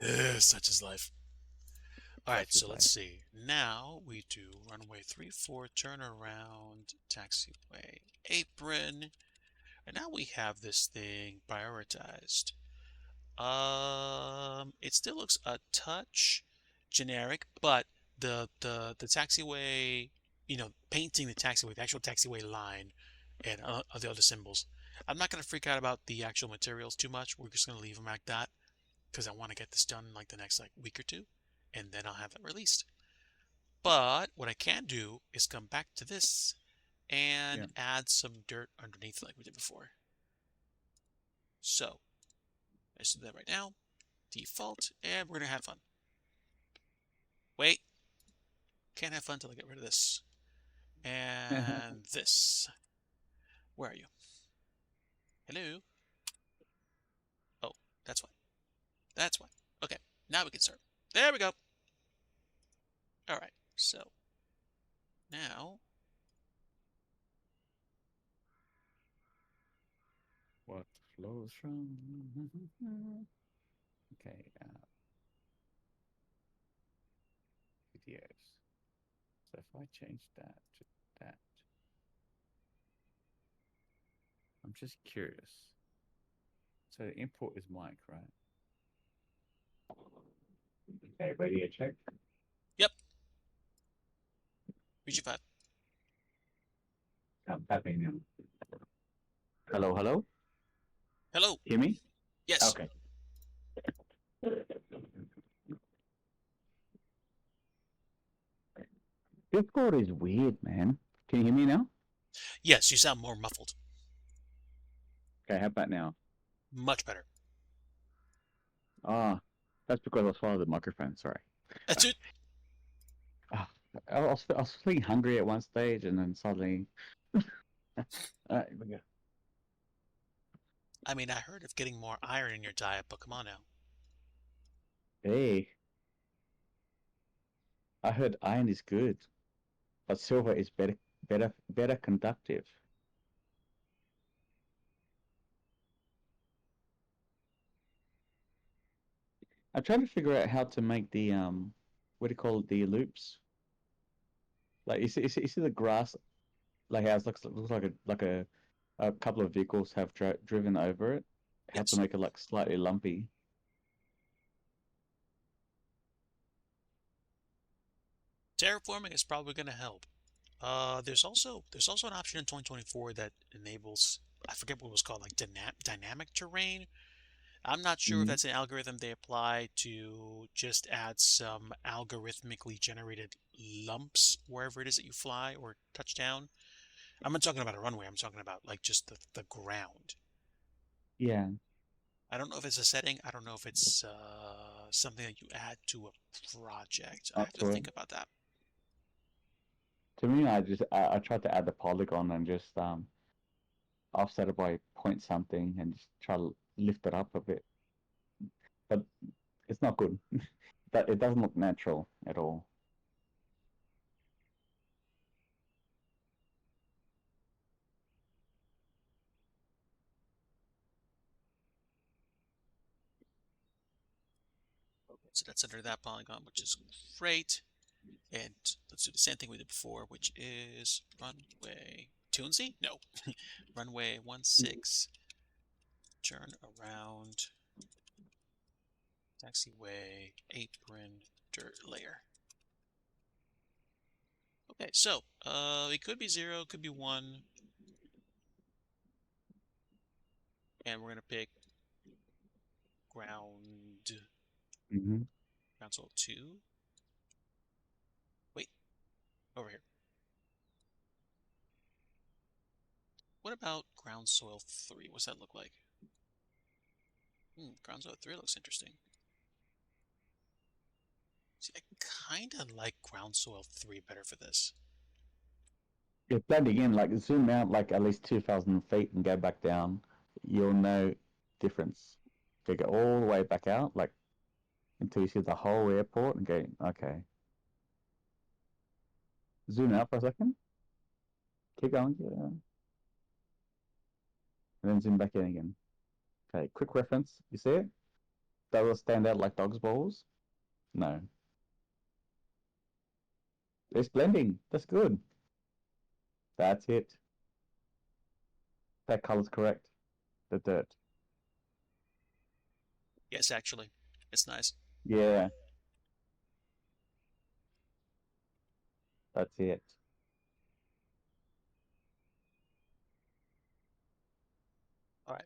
Ugh, such is life. All right, Such is so let's life. see. Now we do runway 34, turnaround, taxiway, apron, and now we have this thing prioritized. It still looks a touch generic, but the taxiway, painting the taxiway, the actual taxiway line, and the other symbols. I'm not gonna freak out about the actual materials too much. We're just gonna leave them like that because I want to get this done in like the next week or two, and then I'll have it released. But what I can do is come back to this Yeah. and add some dirt underneath like we did before. So let's do that right now. Default, and we're gonna have fun. Wait, can't have fun until I get rid of this. And this. Where are you? Hello? Oh, that's why. That's why. Okay, now we can start. There we go. All right, so now What flows from? Okay. Videos. So if I change that to that, I'm just curious. So the import is mic, right? Okay, radio check. yep. VG5. I'm tapping now. Hello, hello. Hello. Hear me? Yes. Okay. Discord is weird, man. Can you hear me now? Yes, you sound more muffled. Okay, how about now? Much better. Ah, that's because I was following the microphone. Sorry. That's it. Ah, I was feeling hungry at one stage, and then suddenly. Here we go. I mean, I heard of getting more iron in your diet, but come on now. Hey, I heard iron is good, but silver is better conductive. I'm trying to figure out how to make the what do you call it, the loops? Like you see the grass, like how it looks like a couple of vehicles have driven over it. How to Yes. make it like slightly lumpy. Terraforming is probably going to help. There's also an option in 2024 that enables, I forget what it was called, like dynamic terrain. I'm not sure if Mm. that's an algorithm they apply to just add some algorithmically generated lumps wherever it is that you fly or touch down. I'm not talking about a runway. I'm talking about like just the ground. Yeah, I don't know if it's a setting. I don't know if it's something that you add to a project. I not have to sure. think about that. To me, I tried to add the polygon and just offset it by point something and just try to lift it up a bit, but it's not good. That it doesn't look natural at all. So that's under that polygon, which is great. And let's do the same thing we did before, which is runway Toonsy? No. Runway 16, turn around, taxiway, apron, dirt layer. Okay, so it could be 0, could be 1. And we're gonna pick ground Mm-hmm. ground soil 2. Wait, over here. What about ground soil 3? What's that look like? Ground soil 3 looks interesting. See, I kind of like ground soil 3 better for this. If blending in, like zoom out like at least 2,000 feet and go back down, you'll know difference. So go all the way back out, like until you see the whole airport and go, okay. Zoom out for a second. Keep going. Yeah. And then zoom back in again. Okay, quick reference. You see it? Does it stand out like dog's balls? No. It's blending. That's good. That's it. That color's correct. The dirt. Yes, actually, it's nice. Yeah. That's it. All right,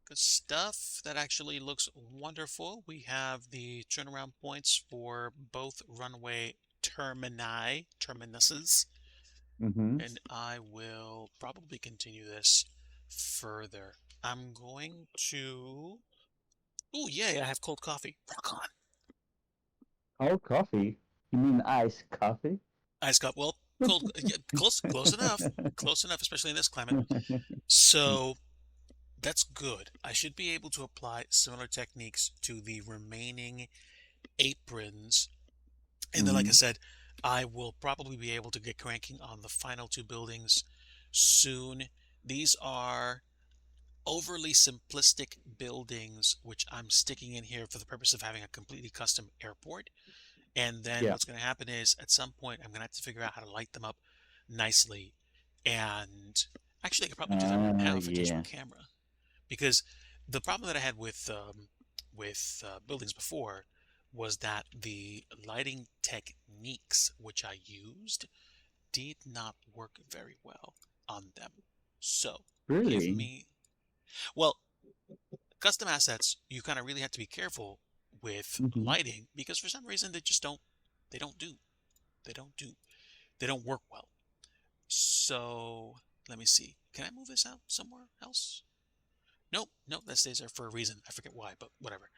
good stuff. That actually looks wonderful. We have the turnaround points for both runway terminuses, Mm-hmm. and I will probably continue this further. I'm going to. Oh, yay! I have cold coffee. Rock on. Cold coffee? You mean iced coffee? Iced cup. Well, cold. Yeah, close enough. Close enough, especially in this climate. So that's good. I should be able to apply similar techniques to the remaining aprons. And then, like I said, I will probably be able to get cranking on the final 2 buildings soon. These are overly simplistic buildings, which I'm sticking in here for the purpose of having a completely custom airport. And then Yeah. what's going to happen is at some point, I'm going to have to figure out how to light them up nicely. And actually, I could probably do that right now if I change my Yeah. camera. Because the problem that I had with buildings before was that the lighting techniques which I used did not work very well on them. So give Really? me, well, custom assets, you kind of really have to be careful with Mm-hmm. lighting because for some reason they just don't, they don't do, they don't do, they don't work well. So let me see. Can I move this out somewhere else? Nope, nope, that stays there for a reason. I forget why, but whatever.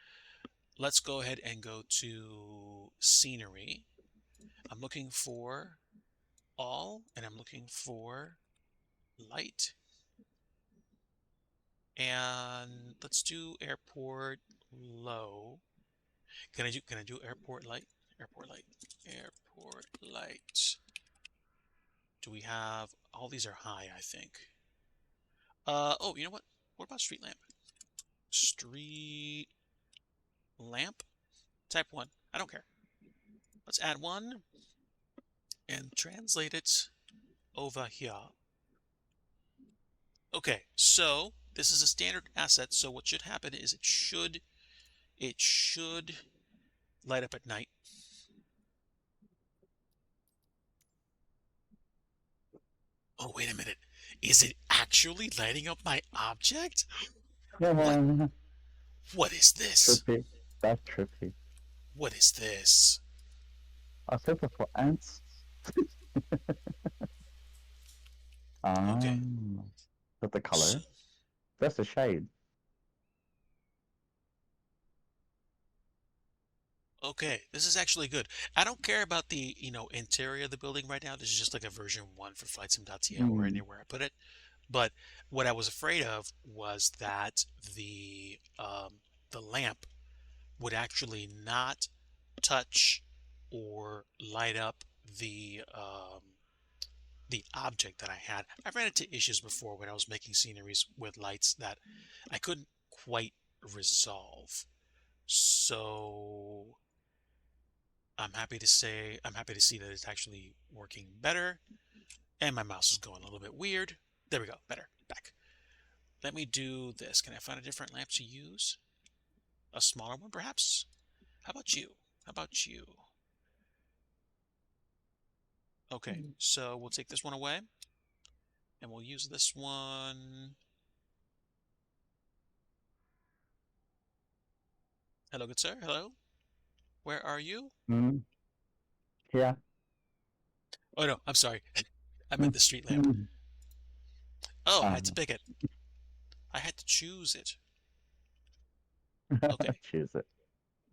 Let's go ahead and go to scenery. I'm looking for all, and I'm looking for light. And let's do airport low. Can I do airport light? Airport light. Airport light. Do we have all these are high, I think. Oh, you know what? What about street lamp? Street lamp? Type 1. I don't care. Let's add one and translate it over here. Okay, so this is a standard asset, so what should happen is it should light up at night. Oh, wait a minute. Is it actually lighting up my object? What? What is this? Trippy. That's trippy. What is this? I was hoping for ants. Okay. That's the So, color. That's the shade. okay, this is actually good. I don't care about the, interior of the building right now. This is just like a version 1 for flightsim.to or anywhere I put it. But what I was afraid of was that the lamp would actually not touch or light up the object that I had. I've ran into issues before when I was making sceneries with lights that I couldn't quite resolve. So I'm happy to see that it's actually working better. And my mouse is going a little bit weird. There we go. Better. Back. Let me do this. Can I find a different lamp to use? A smaller one, perhaps? How about you? How about you? Okay, so we'll take this one away. And we'll use this one. Hello, good sir. Hello. Where are you? Mm. Yeah. Oh, no. I'm sorry. I meant Mm. the street lamp. Oh, I had to Um, pick it. I had to choose it. Okay. choose it.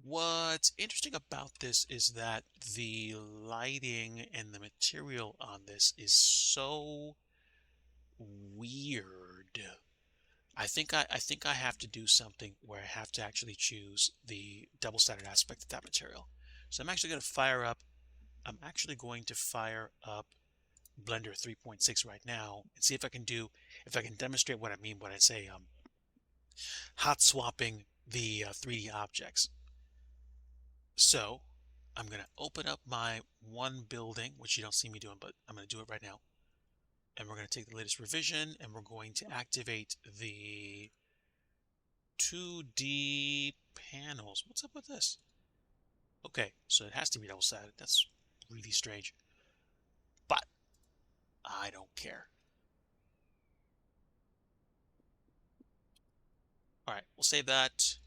What's interesting about this is that the lighting and the material on this is so weird. I think I have to do something where I have to actually choose the double-sided aspect of that material. So I'm actually going to fire up Blender 3.6 right now and see if I can demonstrate what I mean when I say hot swapping the 3D objects. So I'm going to open up my one building, which you don't see me doing, but I'm going to do it right now. And we're going to take the latest revision and we're going to activate the 2D panels. What's up with this? Okay, so it has to be double-sided. That's really strange. But I don't care. All right, we'll save that.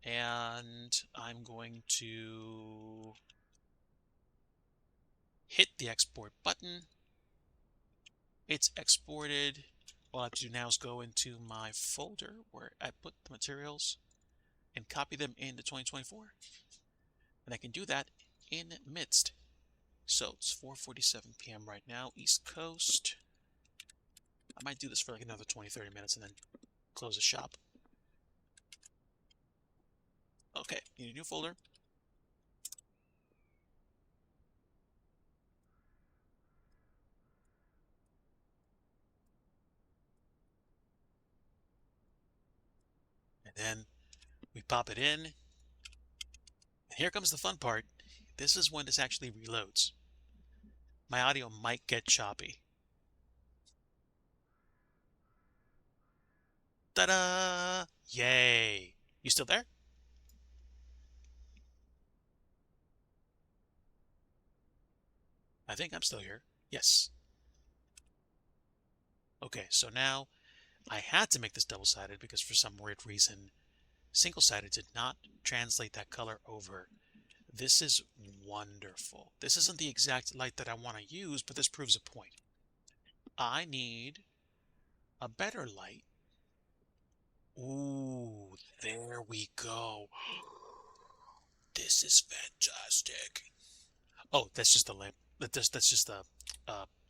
And I'm going to hit the export button. It's exported. All I have to do now is go into my folder where I put the materials and copy them into 2024. And I can do that in midst. So it's 4:47 p.m. right now, East Coast. I might do this for like another 20-30 minutes and then close the shop. Okay, need a new folder. And then we pop it in. And here comes the fun part. This is when this actually reloads. My audio might get choppy. Ta-da! Yay! You still there? I think I'm still here. Yes. Okay, so now I had to make this double-sided because for some weird reason, single-sided did not translate that color over. This is wonderful. This isn't the exact light that I want to use, but this proves a point. I need a better light. Ooh, there we go. This is fantastic. Oh, that's just the lamp. That's just a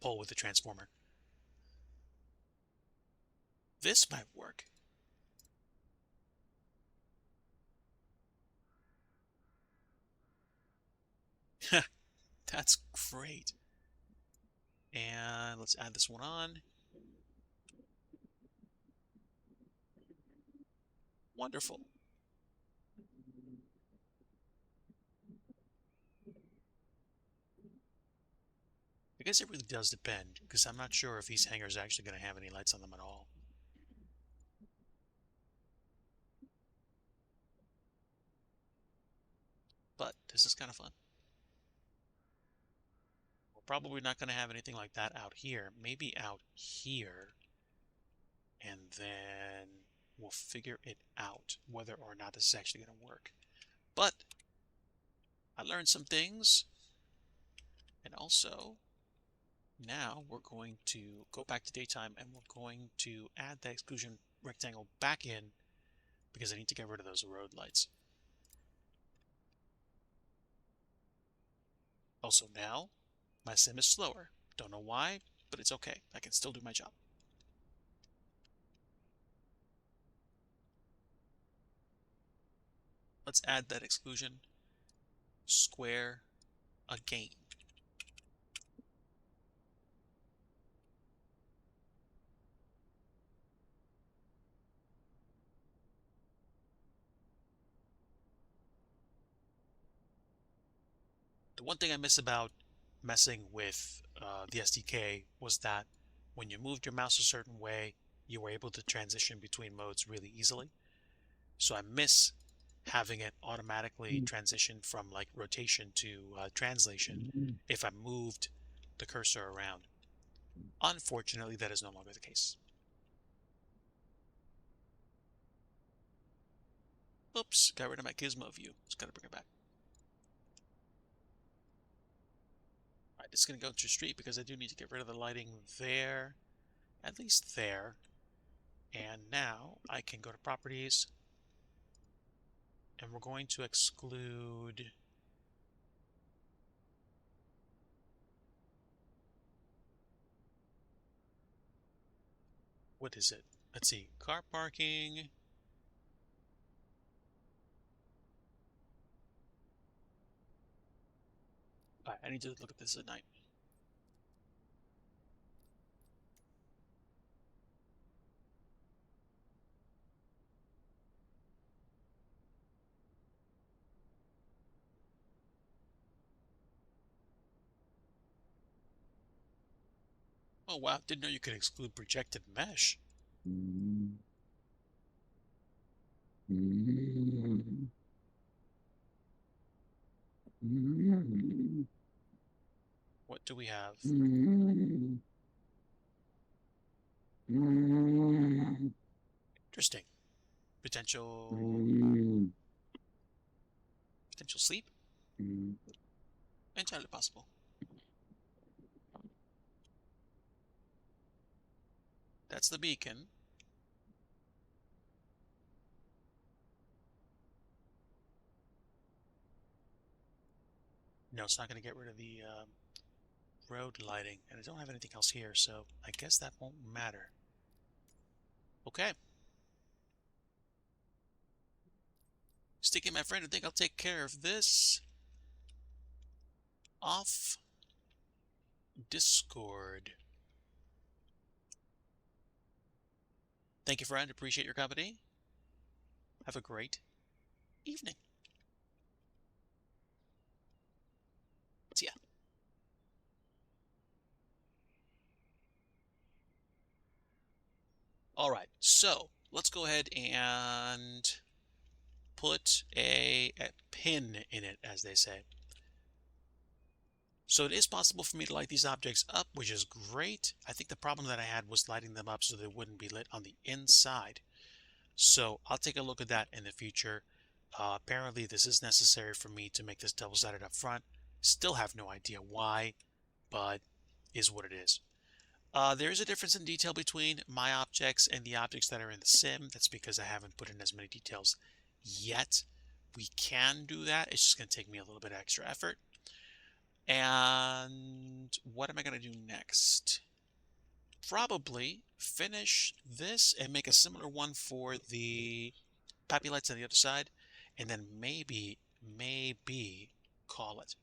pole with the transformer. This might work. That's great. And let's add this one on. Wonderful. I guess it really does depend, because I'm not sure if these hangers are actually going to have any lights on them at all. But this is kind of fun. We're probably not going to have anything like that out here. Maybe out here. And then we'll figure it out, whether or not this is actually going to work. But I learned some things. And also, now we're going to go back to daytime and we're going to add the exclusion rectangle back in because I need to get rid of those road lights. Also now, my sim is slower. Don't know why, but it's okay. I can still do my job. Let's add that exclusion square again. The one thing I miss about messing with the SDK was that when you moved your mouse a certain way, you were able to transition between modes really easily. So I miss having it automatically transition from like rotation to translation if I moved the cursor around. Unfortunately, that is no longer the case. Oops, got rid of my gizmo view. Just gotta bring it back. Alright, this is gonna go into street because I do need to get rid of the lighting there. At least there. And now I can go to properties. And we're going to exclude what is it? Let's see, car parking. Alright, I need to look at this at night. Oh wow, didn't know you could exclude projected mesh. What do we have? Interesting. Potential sleep? Entirely possible. That's the beacon. No, it's not going to get rid of the road lighting, and I don't have anything else here, so I guess that won't matter. Okay. Sticky, my friend, I think I'll take care of this off Discord. Thank you, friend. Appreciate your company. Have a great evening. See ya. All right, so let's go ahead and put a pin in it, as they say. So it is possible for me to light these objects up, which is great. I think the problem that I had was lighting them up so they wouldn't be lit on the inside. So I'll take a look at that in the future. Apparently this is necessary for me to make this double-sided up front. Still have no idea why, but is what it is. There is a difference in detail between my objects and the objects that are in the sim. That's because I haven't put in as many details yet. We can do that. It's just going to take me a little bit extra effort. And what am I going to do next? Probably finish this and make a similar one for the poppy lights on the other side, and then maybe call it.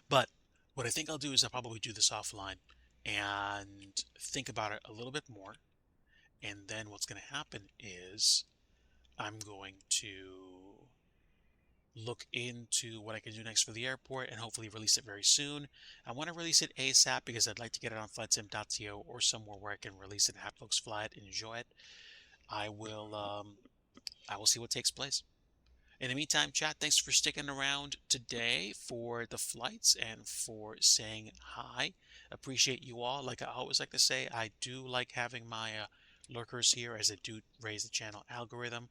But what I think I'll do is I'll probably do this offline and think about it a little bit more. And then what's going to happen is I'm going to look into what I can do next for the airport and hopefully release it very soon. I want to release it ASAP because I'd like to get it on flightsim.to or somewhere where I can release it and have folks fly it and enjoy it. I will see what takes place. In the meantime, chat, thanks for sticking around today for the flights and for saying hi. Appreciate you all. Like I always like to say, I do like having my lurkers here as I do raise the channel algorithm.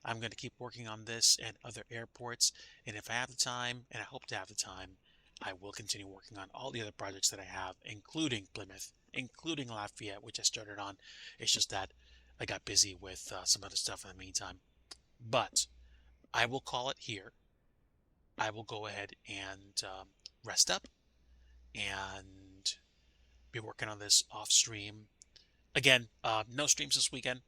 I'm going to keep working on this and other airports, and if I have the time, and I hope to have the time, I will continue working on all the other projects that I have, including Plymouth, including Lafayette, which I started on. It's just that I got busy with some other stuff in the meantime. But I will call it here. I will go ahead and rest up and be working on this off stream. Again, no streams this weekend.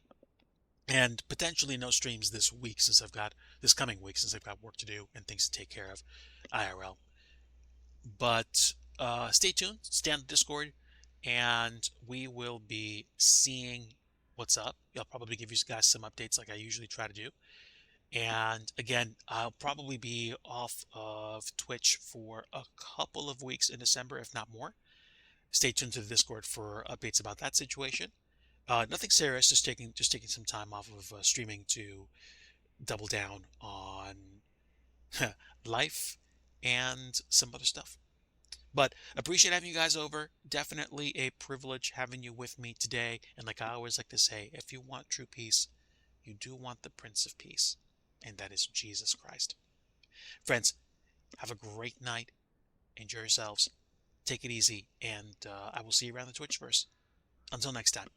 And potentially no streams this week since I've got this coming week since I've got work to do and things to take care of IRL. But stay tuned, stay on the Discord, and we will be seeing what's up. I'll probably give you guys some updates like I usually try to do. And again, I'll probably be off of Twitch for a couple of weeks in December, if not more. Stay tuned to the Discord for updates about that situation. Nothing serious, just taking some time off of streaming to double down on life and some other stuff. But appreciate having you guys over. Definitely a privilege having you with me today. And like I always like to say, if you want true peace, you do want the Prince of Peace, and that is Jesus Christ. Friends, have a great night. Enjoy yourselves. Take it easy, and I will see you around the Twitchverse. Until next time.